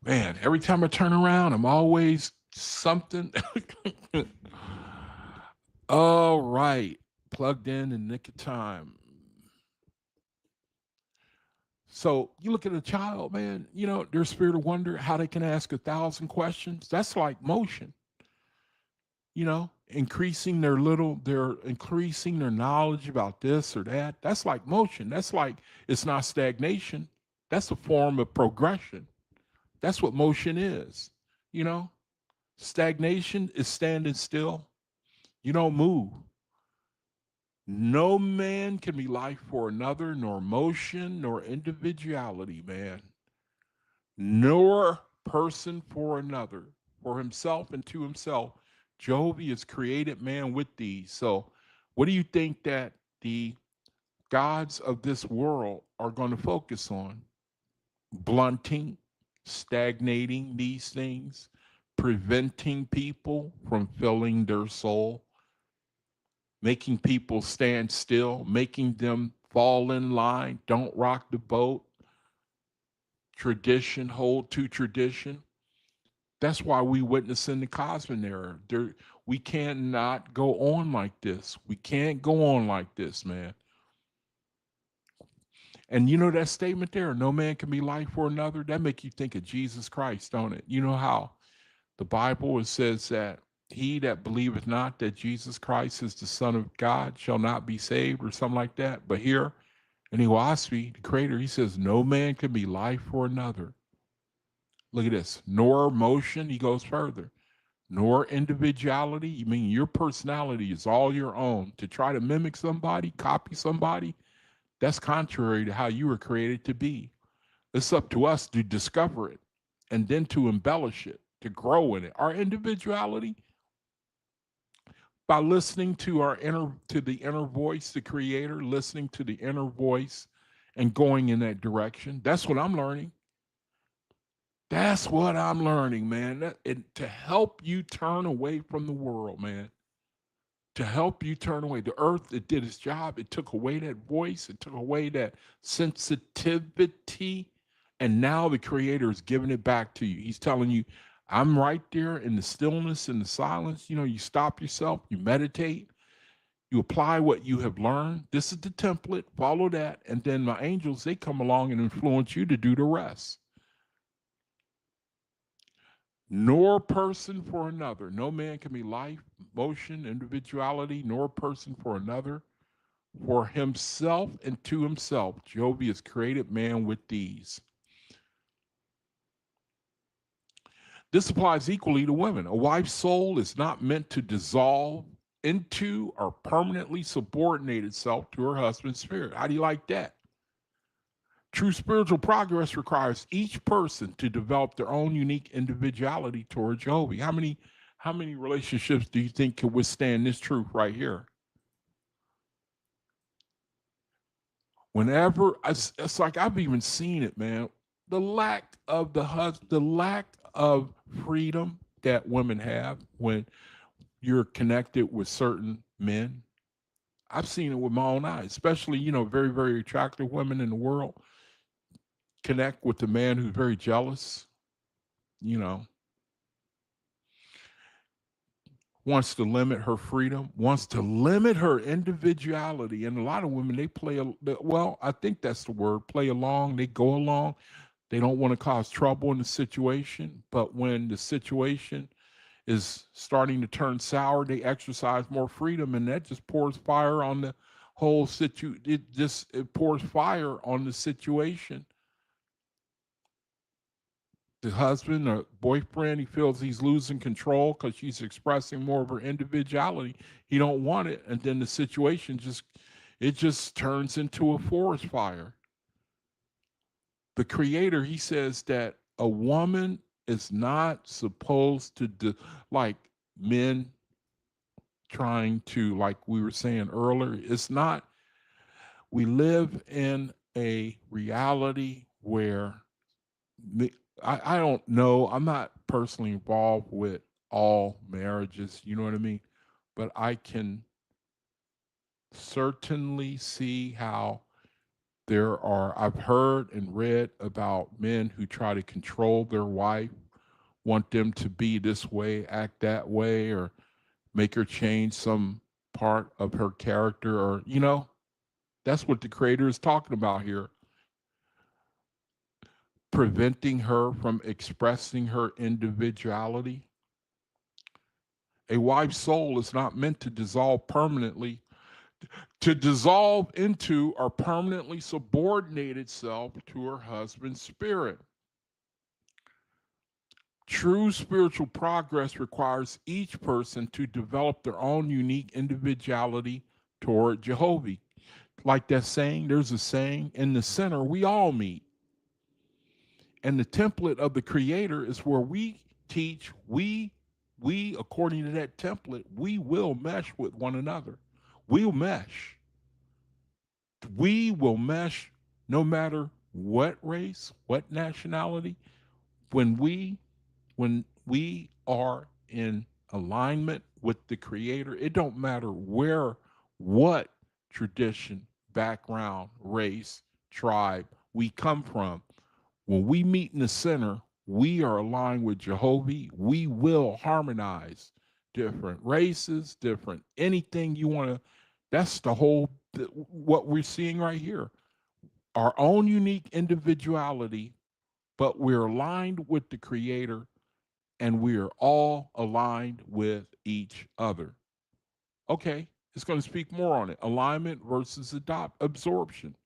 man, every time I turn around, I'm always something. All right. Plugged in the nick of time. So you look at a child, man, you know, their spirit of wonder, how they can ask 1,000 questions. That's like motion, you know, they're increasing their knowledge about this or that. That's like motion. That's like, it's not stagnation. That's a form of progression. That's what motion is, you know. Stagnation is standing still. You don't move. No man can be life for another, nor motion, nor individuality, man, nor person for another, for himself and to himself. Jehovah has created man with these. So, what do you think that the gods of this world are going to focus on? Blunting, stagnating these things, preventing people from filling their soul, making people stand still, making them fall in line, don't rock the boat, tradition, hold to tradition. That's why we witness in the cosmic era. We cannot go on like this. We can't go on like this, man. And you know that statement there, no man can be life for another, that make you think of Jesus Christ, don't it? You know how the Bible, it says that he that believeth not that Jesus Christ is the Son of God shall not be saved, or something like that. But here in OAHSPE, the creator, he says, no man can be life for another. Look at this. Nor motion, he goes further. Nor individuality. You mean your personality is all your own. To try to mimic somebody, copy somebody, that's contrary to how you were created to be. It's up to us to discover it and then to embellish it, to grow in it. Our individuality, by listening to the inner voice, the creator, listening to the inner voice and going in that direction. That's what I'm learning. That's what I'm learning, man. To help you turn away from the world, man. To help you turn away. The earth, it did its job. It took away that voice. It took away that sensitivity. And now the creator is giving it back to you. He's telling you, I'm right there in the stillness and the silence. You know, you stop yourself, you meditate, you apply what you have learned. This is the template. Follow that. And then my angels, they come along and influence you to do the rest. Nor person for another. No man can be life, motion, individuality, nor person for another. For himself and to himself, Jehovah has created man with these. This applies equally to women. A wife's soul is not meant to dissolve into or permanently subordinate itself to her husband's spirit. How do you like that? True spiritual progress requires each person to develop their own unique individuality toward Jehovah. How many relationships do you think can withstand this truth right here? Whenever it's like I've even seen it, man. The lack of the lack of freedom that women have when you're connected with certain men. I've seen it with my own eyes, especially, you know, very, very attractive women in the world connect with a man who's very jealous. you know, wants to limit her freedom, wants to limit her individuality. And a lot of women, they well, I think that's the word, play along, they go along. They don't want to cause trouble in the situation. But when the situation is starting to turn sour, they exercise more freedom, and that just pours fire on the whole it pours fire on the situation. The husband or boyfriend, he feels he's losing control because she's expressing more of her individuality. He don't want it, and then the situation just turns into a forest fire. The creator, he says that a woman is not supposed to like men trying to, like we were saying earlier, it's not. We live in a reality where I don't know. I'm not personally involved with all marriages, you know what I mean? But I can certainly see how I've heard and read about men who try to control their wife, want them to be this way, act that way, or make her change some part of her character, or, that's what the creator is talking about here. Preventing her from expressing her individuality. A wife's soul is not meant to dissolve permanently, to dissolve into or permanently subordinate itself to her husband's spirit. True spiritual progress requires each person to develop their own unique individuality toward Jehovah. Like that saying, there's a saying, in the center, we all meet. And the template of the creator is where we teach, according to that template, we will mesh with one another. We'll mesh. We will mesh no matter what race, what nationality. When we are in alignment with the creator, it don't matter what tradition, background, race, tribe we come from. When we meet in the center, we are aligned with Jehovah. We will harmonize different races, different anything you want to. That's the whole, what we're seeing right here. Our own unique individuality, but we're aligned with the creator, and we are all aligned with each other. Okay, it's going to speak more on it. Alignment versus absorption.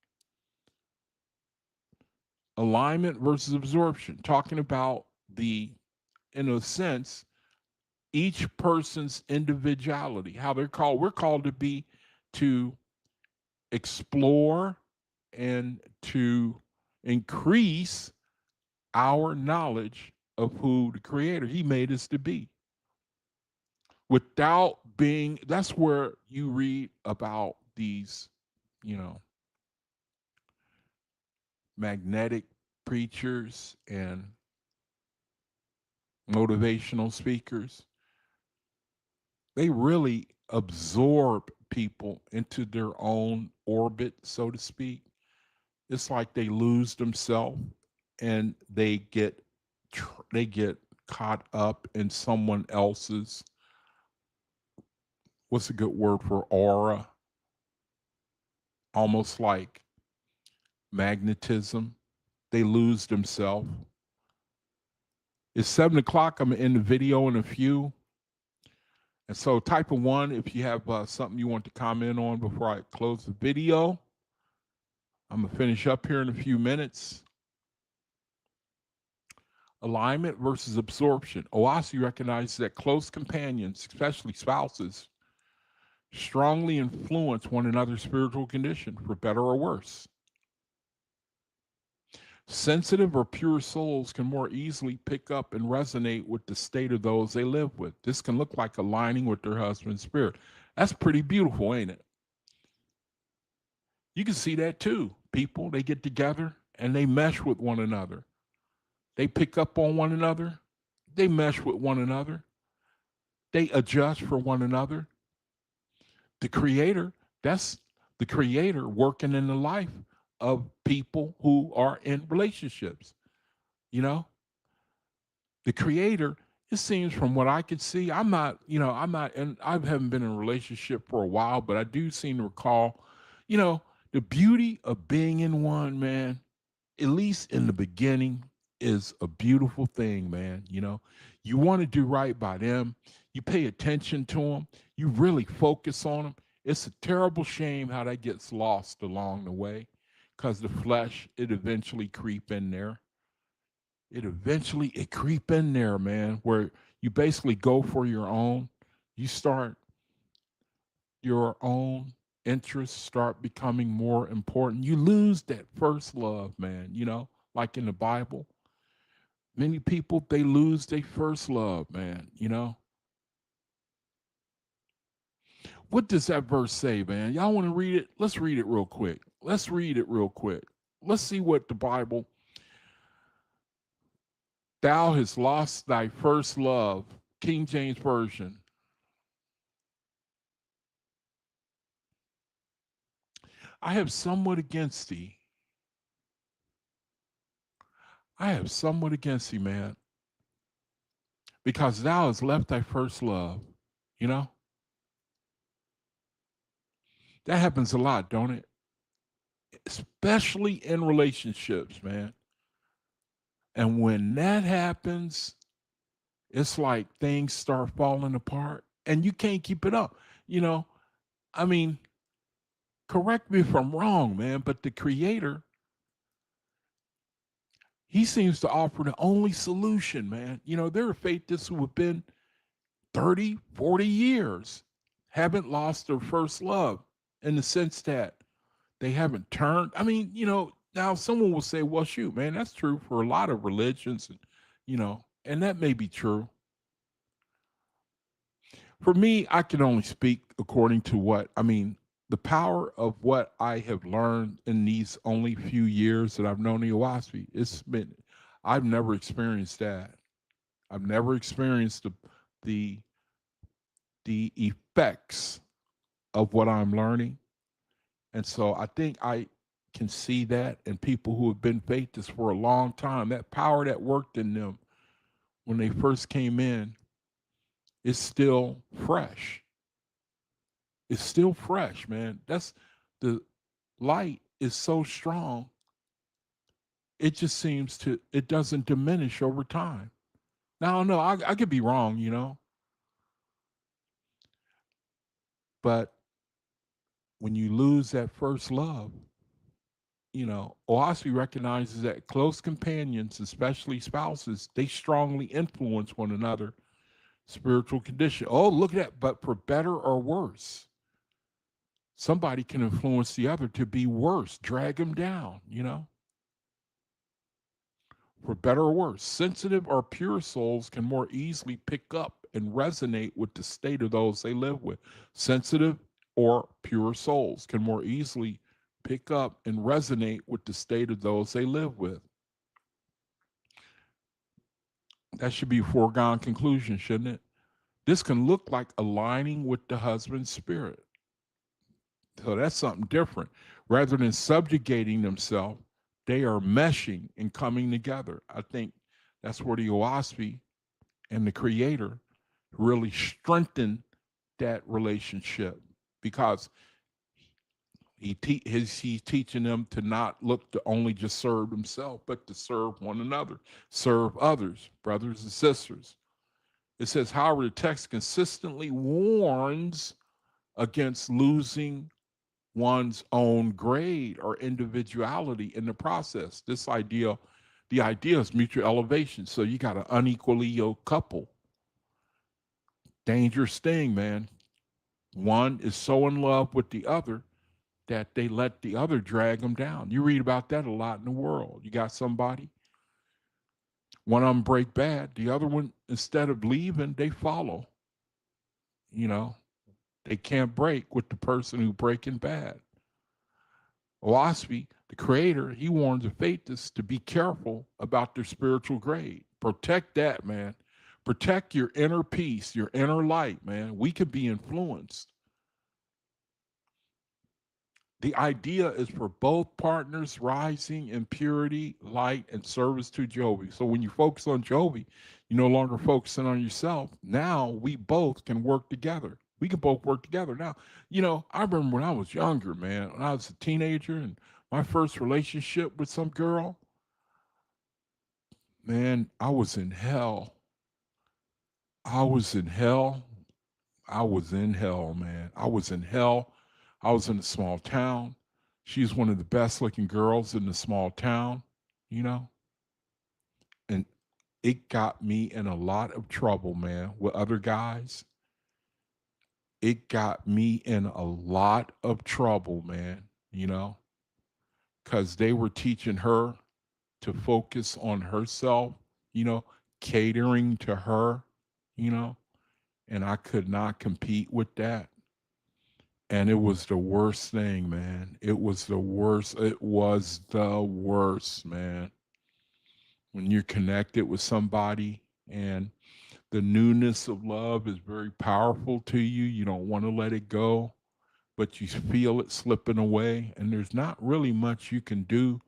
Alignment versus absorption. Talking about in a sense, each person's individuality, how we're called to explore and to increase our knowledge of who the creator he made us to be, without being. That's where you read about these, you know, magnetic preachers and motivational speakers. They really absorb people into their own orbit, so to speak. It's like they lose themselves, and they get caught up in someone else's, what's a good word for aura, almost like magnetism. They lose themselves. It's 7 o'clock. I'm gonna end the video in a few. And so type of one if you have something you want to comment on before I close the video. I'm gonna finish up here in a few minutes. Alignment versus absorption. OAHSPE recognizes that close companions, especially spouses, strongly influence one another's spiritual condition, for better or worse. Sensitive or pure souls can more easily pick up and resonate with the state of those they live with. This can look like aligning with their husband's spirit. That's pretty beautiful, ain't it? You can see that too. People, they get together and they mesh with one another. They pick up on one another. They mesh with one another. They adjust for one another. The creator, that's the creator working in the life of people who are in relationships, you know? The creator, it seems from what I could see, and I haven't been in a relationship for a while, but I do seem to recall, you know, the beauty of being in one, man, at least in the beginning, is a beautiful thing, man. You want to do right by them, you pay attention to them, you really focus on them. It's a terrible shame how that gets lost along the way because the flesh, it eventually creep in there. It creep in there, man, where you basically go for your own. You start your own interests start becoming more important. You lose that first love, man. Like in the Bible, many people, they lose their first love, man. What does that verse say, man? Y'all want to read it? Let's read it real quick. Let's see what the Bible. Thou hast lost thy first love. King James Version. I have somewhat against thee. I have somewhat against thee, man, because thou hast left thy first love. You know, that happens a lot, don't it? Especially in relationships, man. And when that happens, it's like things start falling apart and you can't keep it up. You know, I mean, correct me if I'm wrong, man, but the creator, he seems to offer the only solution, man. There are faiths who have been 30, 40 years, haven't lost their first love in the sense that they haven't turned. I mean, now someone will say, well, shoot, man, that's true for a lot of religions, and that may be true. For me, I can only speak according to the power of what I have learned in these only few years that I've known the OAHSPE. I've never experienced that. I've never experienced the the effects of what I'm learning. And so I think I can see that in people who have been faithful for a long time. That power that worked in them when they first came in is still fresh. It's still fresh, man. That's the light is so strong. It just it doesn't diminish over time. Now, I don't know. I could be wrong, but when you lose that first love, OAHSPE recognizes that close companions, especially spouses, they strongly influence one another spiritual condition. Oh, look at that. But for better or worse, somebody can influence the other to be worse, drag them down. For better or worse, sensitive or pure souls can more easily pick up and resonate with the state of those they live with. Sensitive or pure souls can more easily pick up and resonate with the state of those they live with. That should be a foregone conclusion, shouldn't it? This can look like aligning with the husband's spirit. So that's something different. Rather than subjugating themselves, they are meshing and coming together. I think that's where the OAHSPE and the creator really strengthen that relationship because he's teaching them to not look to only just serve themselves, but to serve one another, serve others, brothers and sisters. It says, however, the text consistently warns against losing one's own grade or individuality in the process. The idea is mutual elevation. So you got an unequally yoked couple. Dangerous thing, man. One is so in love with the other that they let the other drag them down. You read about that a lot in the world. You got somebody, one of them break bad, the other one, instead of leaving, they follow. You know, they can't break with the person who breaking bad. OAHSPE, the creator, he warns the faithists to be careful about their spiritual grade. Protect that, man. Protect your inner peace, your inner light, man. We could be influenced. The idea is for both partners rising in purity, light, and service to Jehovah. So when you focus on Jehovah, you're no longer focusing on yourself. Now we both can work together. We can both work together. Now, I remember when I was younger, man, when I was a teenager and my first relationship with some girl, man, I was in hell. I was in hell. I was in hell, man. I was in hell. I was in a small town. She's one of the best looking girls in the small town, you know? And it got me in a lot of trouble, man, with other guys. It got me in a lot of trouble, man, because they were teaching her to focus on herself, you know, catering to her, you know, and I could not compete with that. And it was the worst thing, man. It was the worst. It was the worst, man. When you're connected with somebody and the newness of love is very powerful to you, you don't want to let it go, but you feel it slipping away, and there's not really much you can do.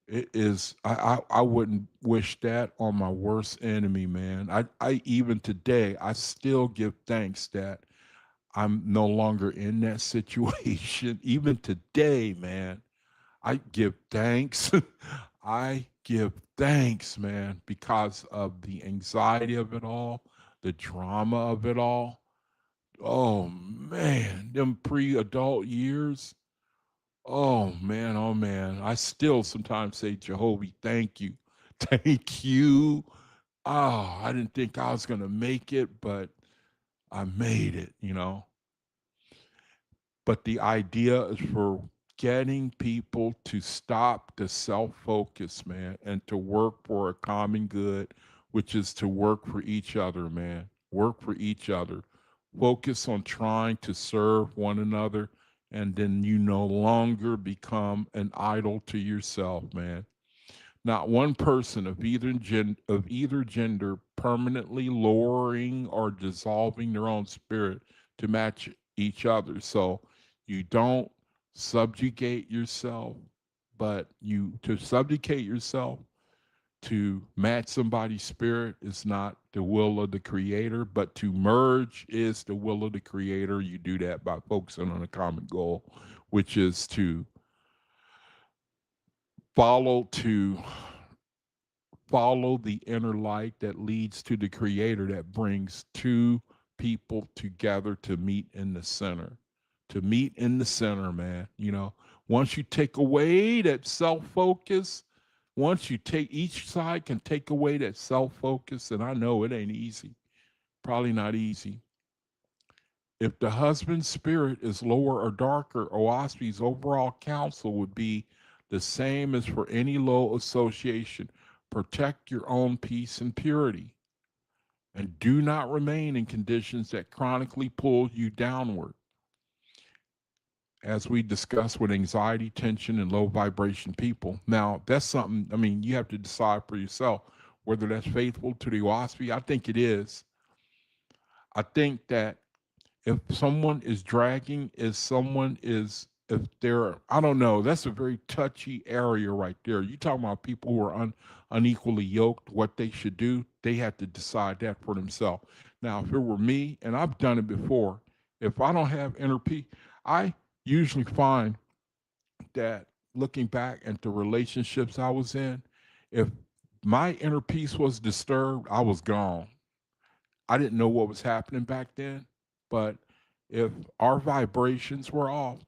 It is, I wouldn't wish that on my worst enemy, man. I even today, I still give thanks that I'm no longer in that situation. Even today, man, I give thanks. I give thanks, man, because of the anxiety of it all, the drama of it all. Oh, man, them pre adult years. Oh, man, oh, man. I still sometimes say, Jehovah, thank you. Thank you. Oh, I didn't think I was going to make it, but I made it. But the idea is for getting people to stop the self focus, man, and to work for a common good, which is to work for each other, man. Work for each other. Focus on trying to serve one another, and then you no longer become an idol to yourself, man. Not one person of either gender permanently lowering or dissolving their own spirit to match each other. So you don't subjugate yourself, but you to subjugate yourself to match somebody's spirit is not the will of the creator, but to merge is the will of the creator. You do that by focusing on a common goal, which is to follow to follow the inner light that leads to the creator that brings two people together to meet in the center. To meet in the center, man. Once you take away that self focus, once you take each side can take away that self focus, and I know it ain't easy, probably not easy. If the husband's spirit is lower or darker, OAHSPE's overall counsel would be the same as for any low association. Protect your own peace and purity, and do not remain in conditions that chronically pull you downward. As we discussed with anxiety, tension, and low vibration people. Now, that's something, I mean, you have to decide for yourself whether that's faithful to the OAHSPE. I think it is. I think that if someone is dragging, if they're, I don't know, that's a very touchy area right there. You talking about people who are unequally yoked, what they should do, they have to decide that for themselves. Now, if it were me, and I've done it before, if I don't have inner peace, I usually find that looking back at the relationships I was in, if my inner peace was disturbed, I was gone. I didn't know what was happening back then, but if our vibrations were off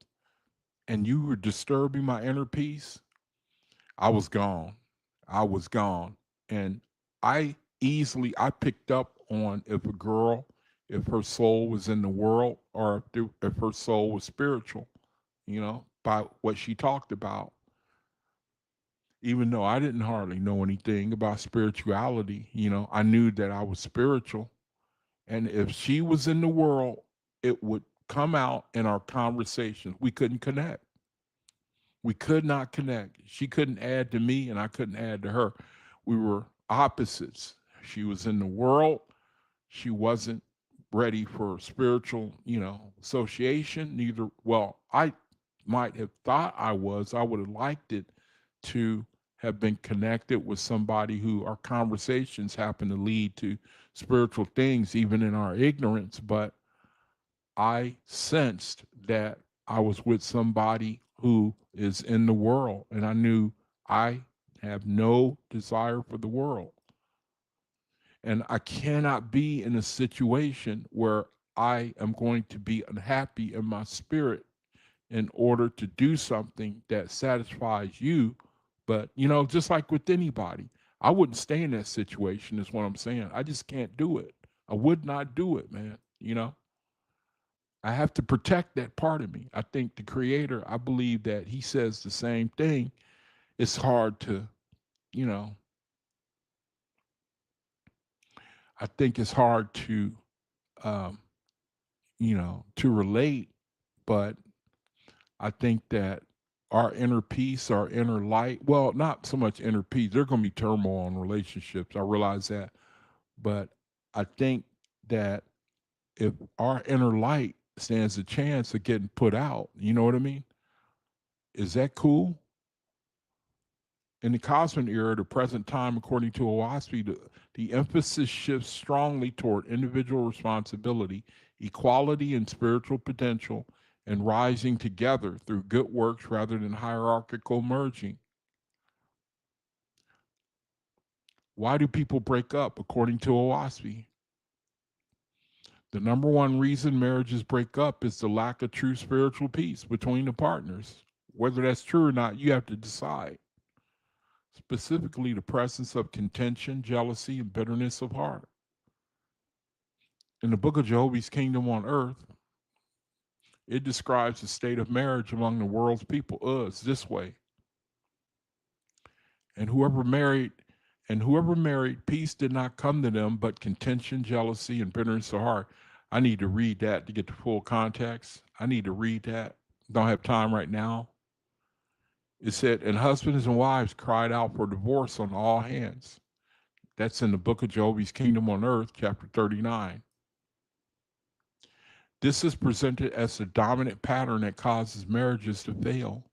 and you were disturbing my inner peace, I was gone. I was gone. And I picked up on if a girl, if her soul was in the world or if her soul was spiritual, by what she talked about. Even though I didn't hardly know anything about spirituality, I knew that I was spiritual. And if she was in the world, it would come out in our conversations. We couldn't connect. We could not connect. She couldn't add to me, and I couldn't add to her. We were opposites. She was in the world. She wasn't ready for spiritual, association. Neither, well, might have thought I was. I would have liked it to have been connected with somebody who our conversations happen to lead to spiritual things, even in our ignorance. But I sensed that I was with somebody who is in the world, and I knew I have no desire for the world. And I cannot be in a situation where I am going to be unhappy in my spirit in order to do something that satisfies you. But, just like with anybody, I wouldn't stay in that situation, is what I'm saying. I just can't do it. I would not do it, man. I have to protect that part of me. I think the Creator, I believe that He says the same thing. It's hard to, you know, I think it's hard um, to relate, but I think that our inner peace, our inner light, well, not so much inner peace, there's going to be turmoil in relationships. I realize that. But I think that if our inner light stands a chance of getting put out, you know what I mean? Is that cool? In the cosmic era, the present time, according to OAHSPE, the emphasis shifts strongly toward individual responsibility, equality and spiritual potential, and rising together through good works rather than hierarchical merging. Why do people break up, according to OAHSPE? The number one reason marriages break up is the lack of true spiritual peace between the partners. Whether that's true or not, you have to decide. Specifically, the presence of contention, jealousy, and bitterness of heart. In the book of Jehovah's Kingdom on Earth, it describes the state of marriage among the world's people is this way. And whoever married, peace did not come to them, but contention, jealousy, and bitterness of heart. I need to read that to get the full context. I need to read that. Don't have time right now. It said, and husbands and wives cried out for divorce on all hands. That's in the book of Jehovah's Kingdom on Earth, chapter 39. This is presented as the dominant pattern that causes marriages to fail.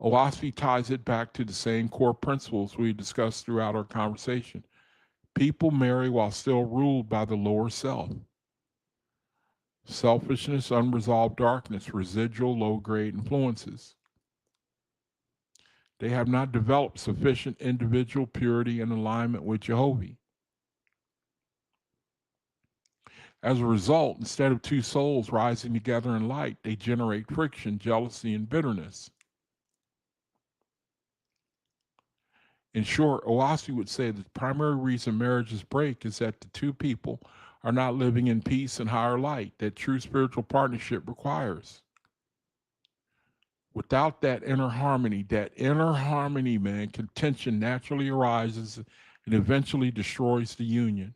OAHSPE ties it back to the same core principles we discussed throughout our conversation. People marry while still ruled by the lower self. Selfishness, unresolved darkness, residual low-grade influences. They have not developed sufficient individual purity and alignment with Jehovah. As a result, instead of two souls rising together in light, they generate friction, jealousy, and bitterness. In short, OAHSPE would say that the primary reason marriages break is that the two people are not living in peace and higher light that true spiritual partnership requires. Without that inner harmony, man, contention naturally arises and eventually destroys the union.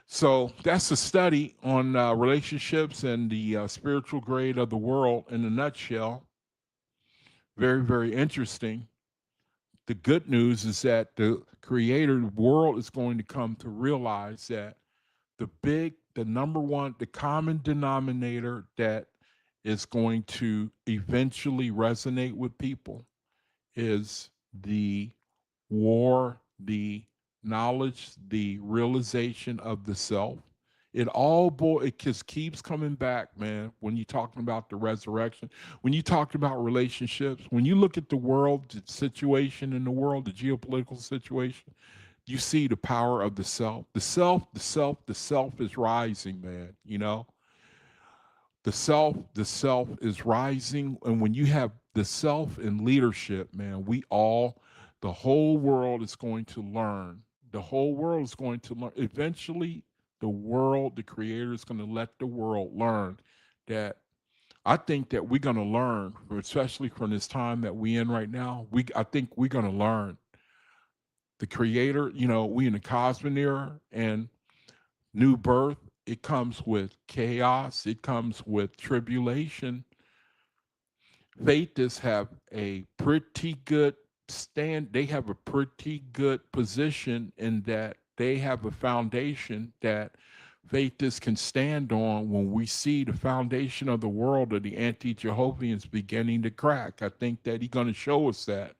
So that's a study on relationships and the spiritual grade of the world in a nutshell. Very, very interesting. The good news is that the creator of the world is going to come to realize that the number one, the common denominator that is going to eventually resonate with people is the war, the knowledge, the realization of the self. It just keeps coming back, man, when you're talking about the resurrection, when you talk about relationships, when you look at the world, the situation in the world, the geopolitical situation, you see the power of the self. The self is rising, man, the self is rising. And when you have the self in leadership, man, the whole world is going to learn. The whole world is going to learn. Eventually, the creator is going to let the world learn that. I think that we're going to learn, especially from this time that we in right now. I think we're going to learn. The creator, we in the cosmic era and new birth, it comes with chaos, it comes with tribulation. Faithists have a pretty good they have a pretty good position in that they have a foundation that Faithists can stand on when we see the foundation of the world of the anti-Jehovahans beginning to crack. I think that he's going to show us that.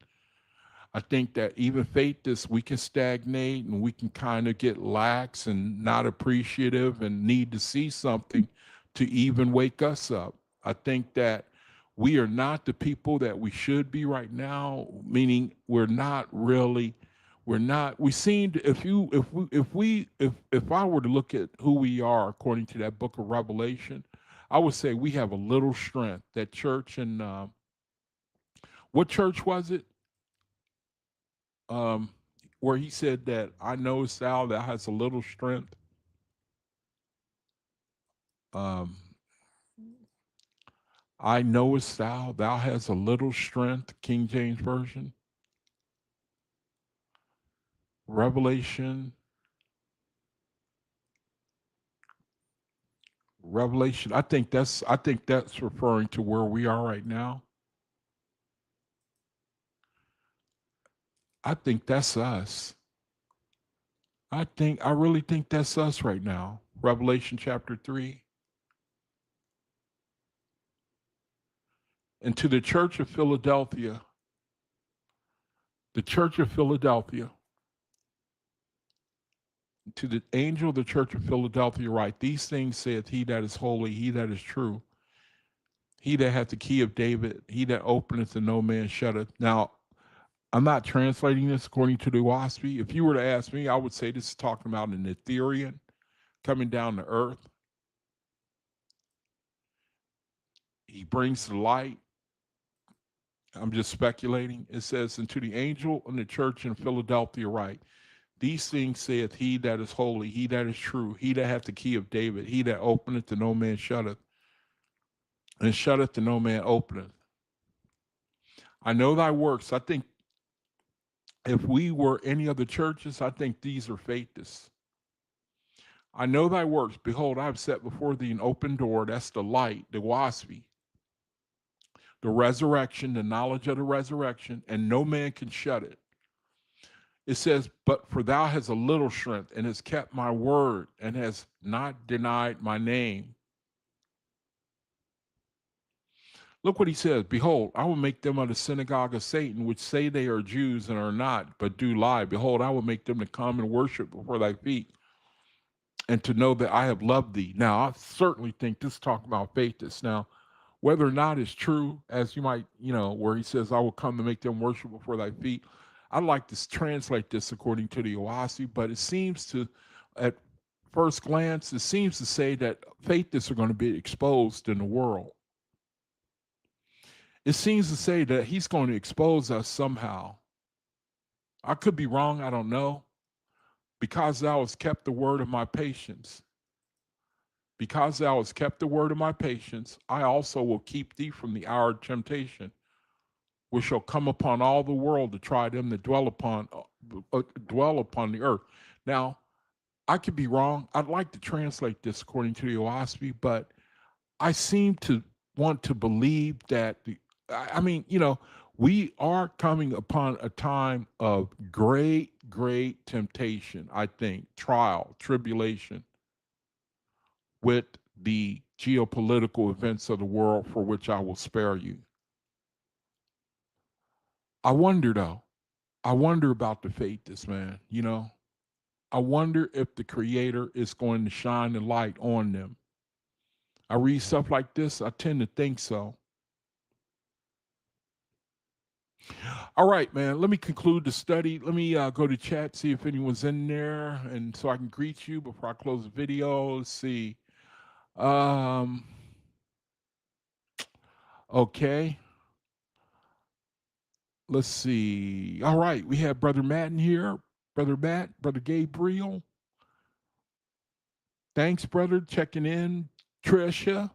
I think that even faithists, we can stagnate and we can kind of get lax and not appreciative and need to see something to even wake us up. I think that we are not the people that we should be right now, meaning we're not really, we're not, we seem to, if I were to look at who we are according to that book of Revelation, I would say we have a little strength. That church in, what church was it? um, where he said that I know Sal that has a little strength. Um, I know Sal, thou has a little strength, King James Version. Revelation. Revelation. I think that's referring to where we are right now. I think that's us. I really think that's us right now. Revelation chapter 3. And to the church of Philadelphia, the church of Philadelphia, to the angel of the church of Philadelphia write, these things saith he that is holy, he that is true, he that hath the key of David, he that openeth and no man shutteth. Now, I'm not translating this according to the OAHSPE. If you were to ask me, I would say this is talking about an Etherean coming down to earth. He brings the light. I'm just speculating. It says, and to the angel in the church in Philadelphia write, these things saith he that is holy, he that is true, he that hath the key of David, he that openeth and no man shutteth, and shutteth and no man openeth. I know thy works. I think if we were any other churches, I think these are faithists. I know thy works. Behold, I have set before thee an open door. That's the light, the WASPE, the resurrection, the knowledge of the resurrection, and no man can shut it. It says, but for thou hast a little strength and hast kept my word and hast not denied my name. Look what he says. Behold, I will make them of the synagogue of Satan, which say they are Jews and are not, but do lie. Behold, I will make them to come and worship before thy feet and to know that I have loved thee. Now, I certainly think this is talking about faithists. Now, whether or not it's true, as you might, where he says, I will come to make them worship before thy feet. I'd like to translate this according to the OAHSPE, but it seems to, at first glance, it seems to say that faithists are going to be exposed in the world. It seems to say that he's going to expose us somehow. I could be wrong, I don't know. Because thou hast kept the word of my patience. Because thou hast kept the word of my patience, I also will keep thee from the hour of temptation, which shall come upon all the world to try them that dwell upon the earth. Now, I could be wrong. I'd like to translate this according to the OAHSPE, but I seem to want to believe that we are coming upon a time of great, great temptation, I think, trial, tribulation, with the geopolitical events of the world, for which I will spare you. I wonder though, I wonder about the faithists, man. I wonder if the Creator is going to shine the light on them. I read stuff like this, I tend to think so. All right, man, let me conclude the study. Let me go to chat, see if anyone's in there, and so I can greet you before I close the video. Let's see. Okay. Let's see. All right, we have Brother Matt in here. Brother Matt, Brother Gabriel. Thanks, brother, checking in. Trisha,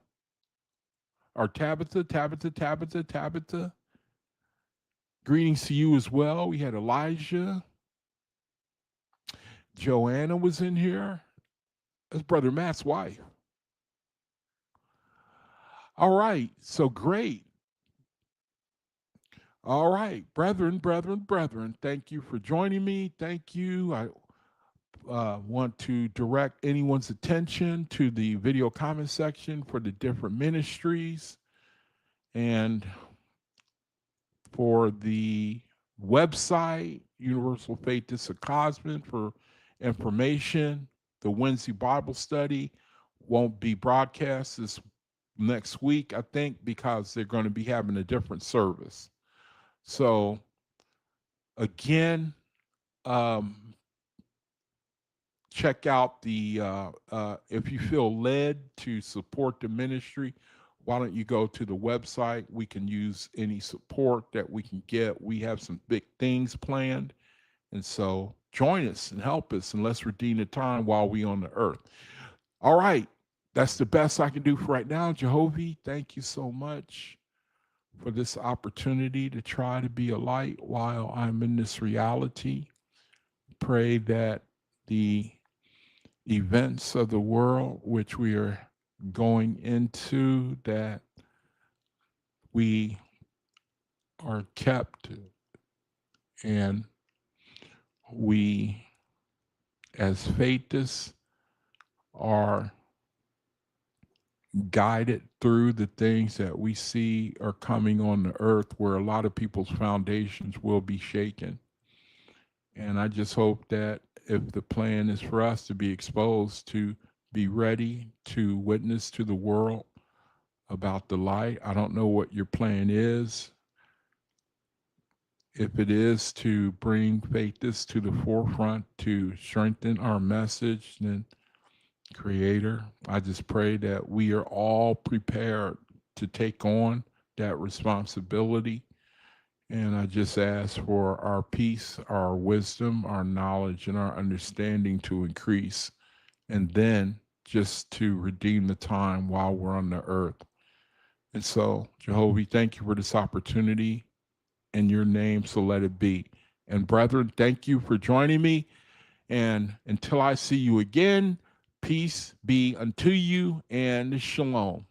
or Tabitha. Greetings to you as well. We had Elijah. Joanna was in here. That's Brother Matt's wife. All right, so great. All right, brethren, thank you for joining me. Thank you. want to direct anyone's attention to the video comment section for the different ministries, and for the website, Universal Faith Discosment, for information. The Wednesday Bible study won't be broadcast this next week, I think, because they're going to be having a different service. So again, check out the, if you feel led to support the ministry, why don't you go to the website? We can use any support that we can get. We have some big things planned. And so join us and help us, and let's redeem the time while we on the earth. All right. That's the best I can do for right now. Jehovah, thank you so much for this opportunity to try to be a light while I'm in this reality. Pray that the events of the world which we are going into, that we are kept, and we as faithists are guided through the things that we see are coming on the earth, where a lot of people's foundations will be shaken. And I just hope that if the plan is for us to be exposed, to be ready to witness to the world about the light. I don't know what your plan is. If it is to bring faithists to the forefront to strengthen our message, then Creator, I just pray that we are all prepared to take on that responsibility. And I just ask for our peace, our wisdom, our knowledge, and our understanding to increase, and then just to redeem the time while we're on the earth. And so, Jehovah, thank you for this opportunity. In your name, so let it be. And brethren, thank you for joining me. And until I see you again, peace be unto you and shalom.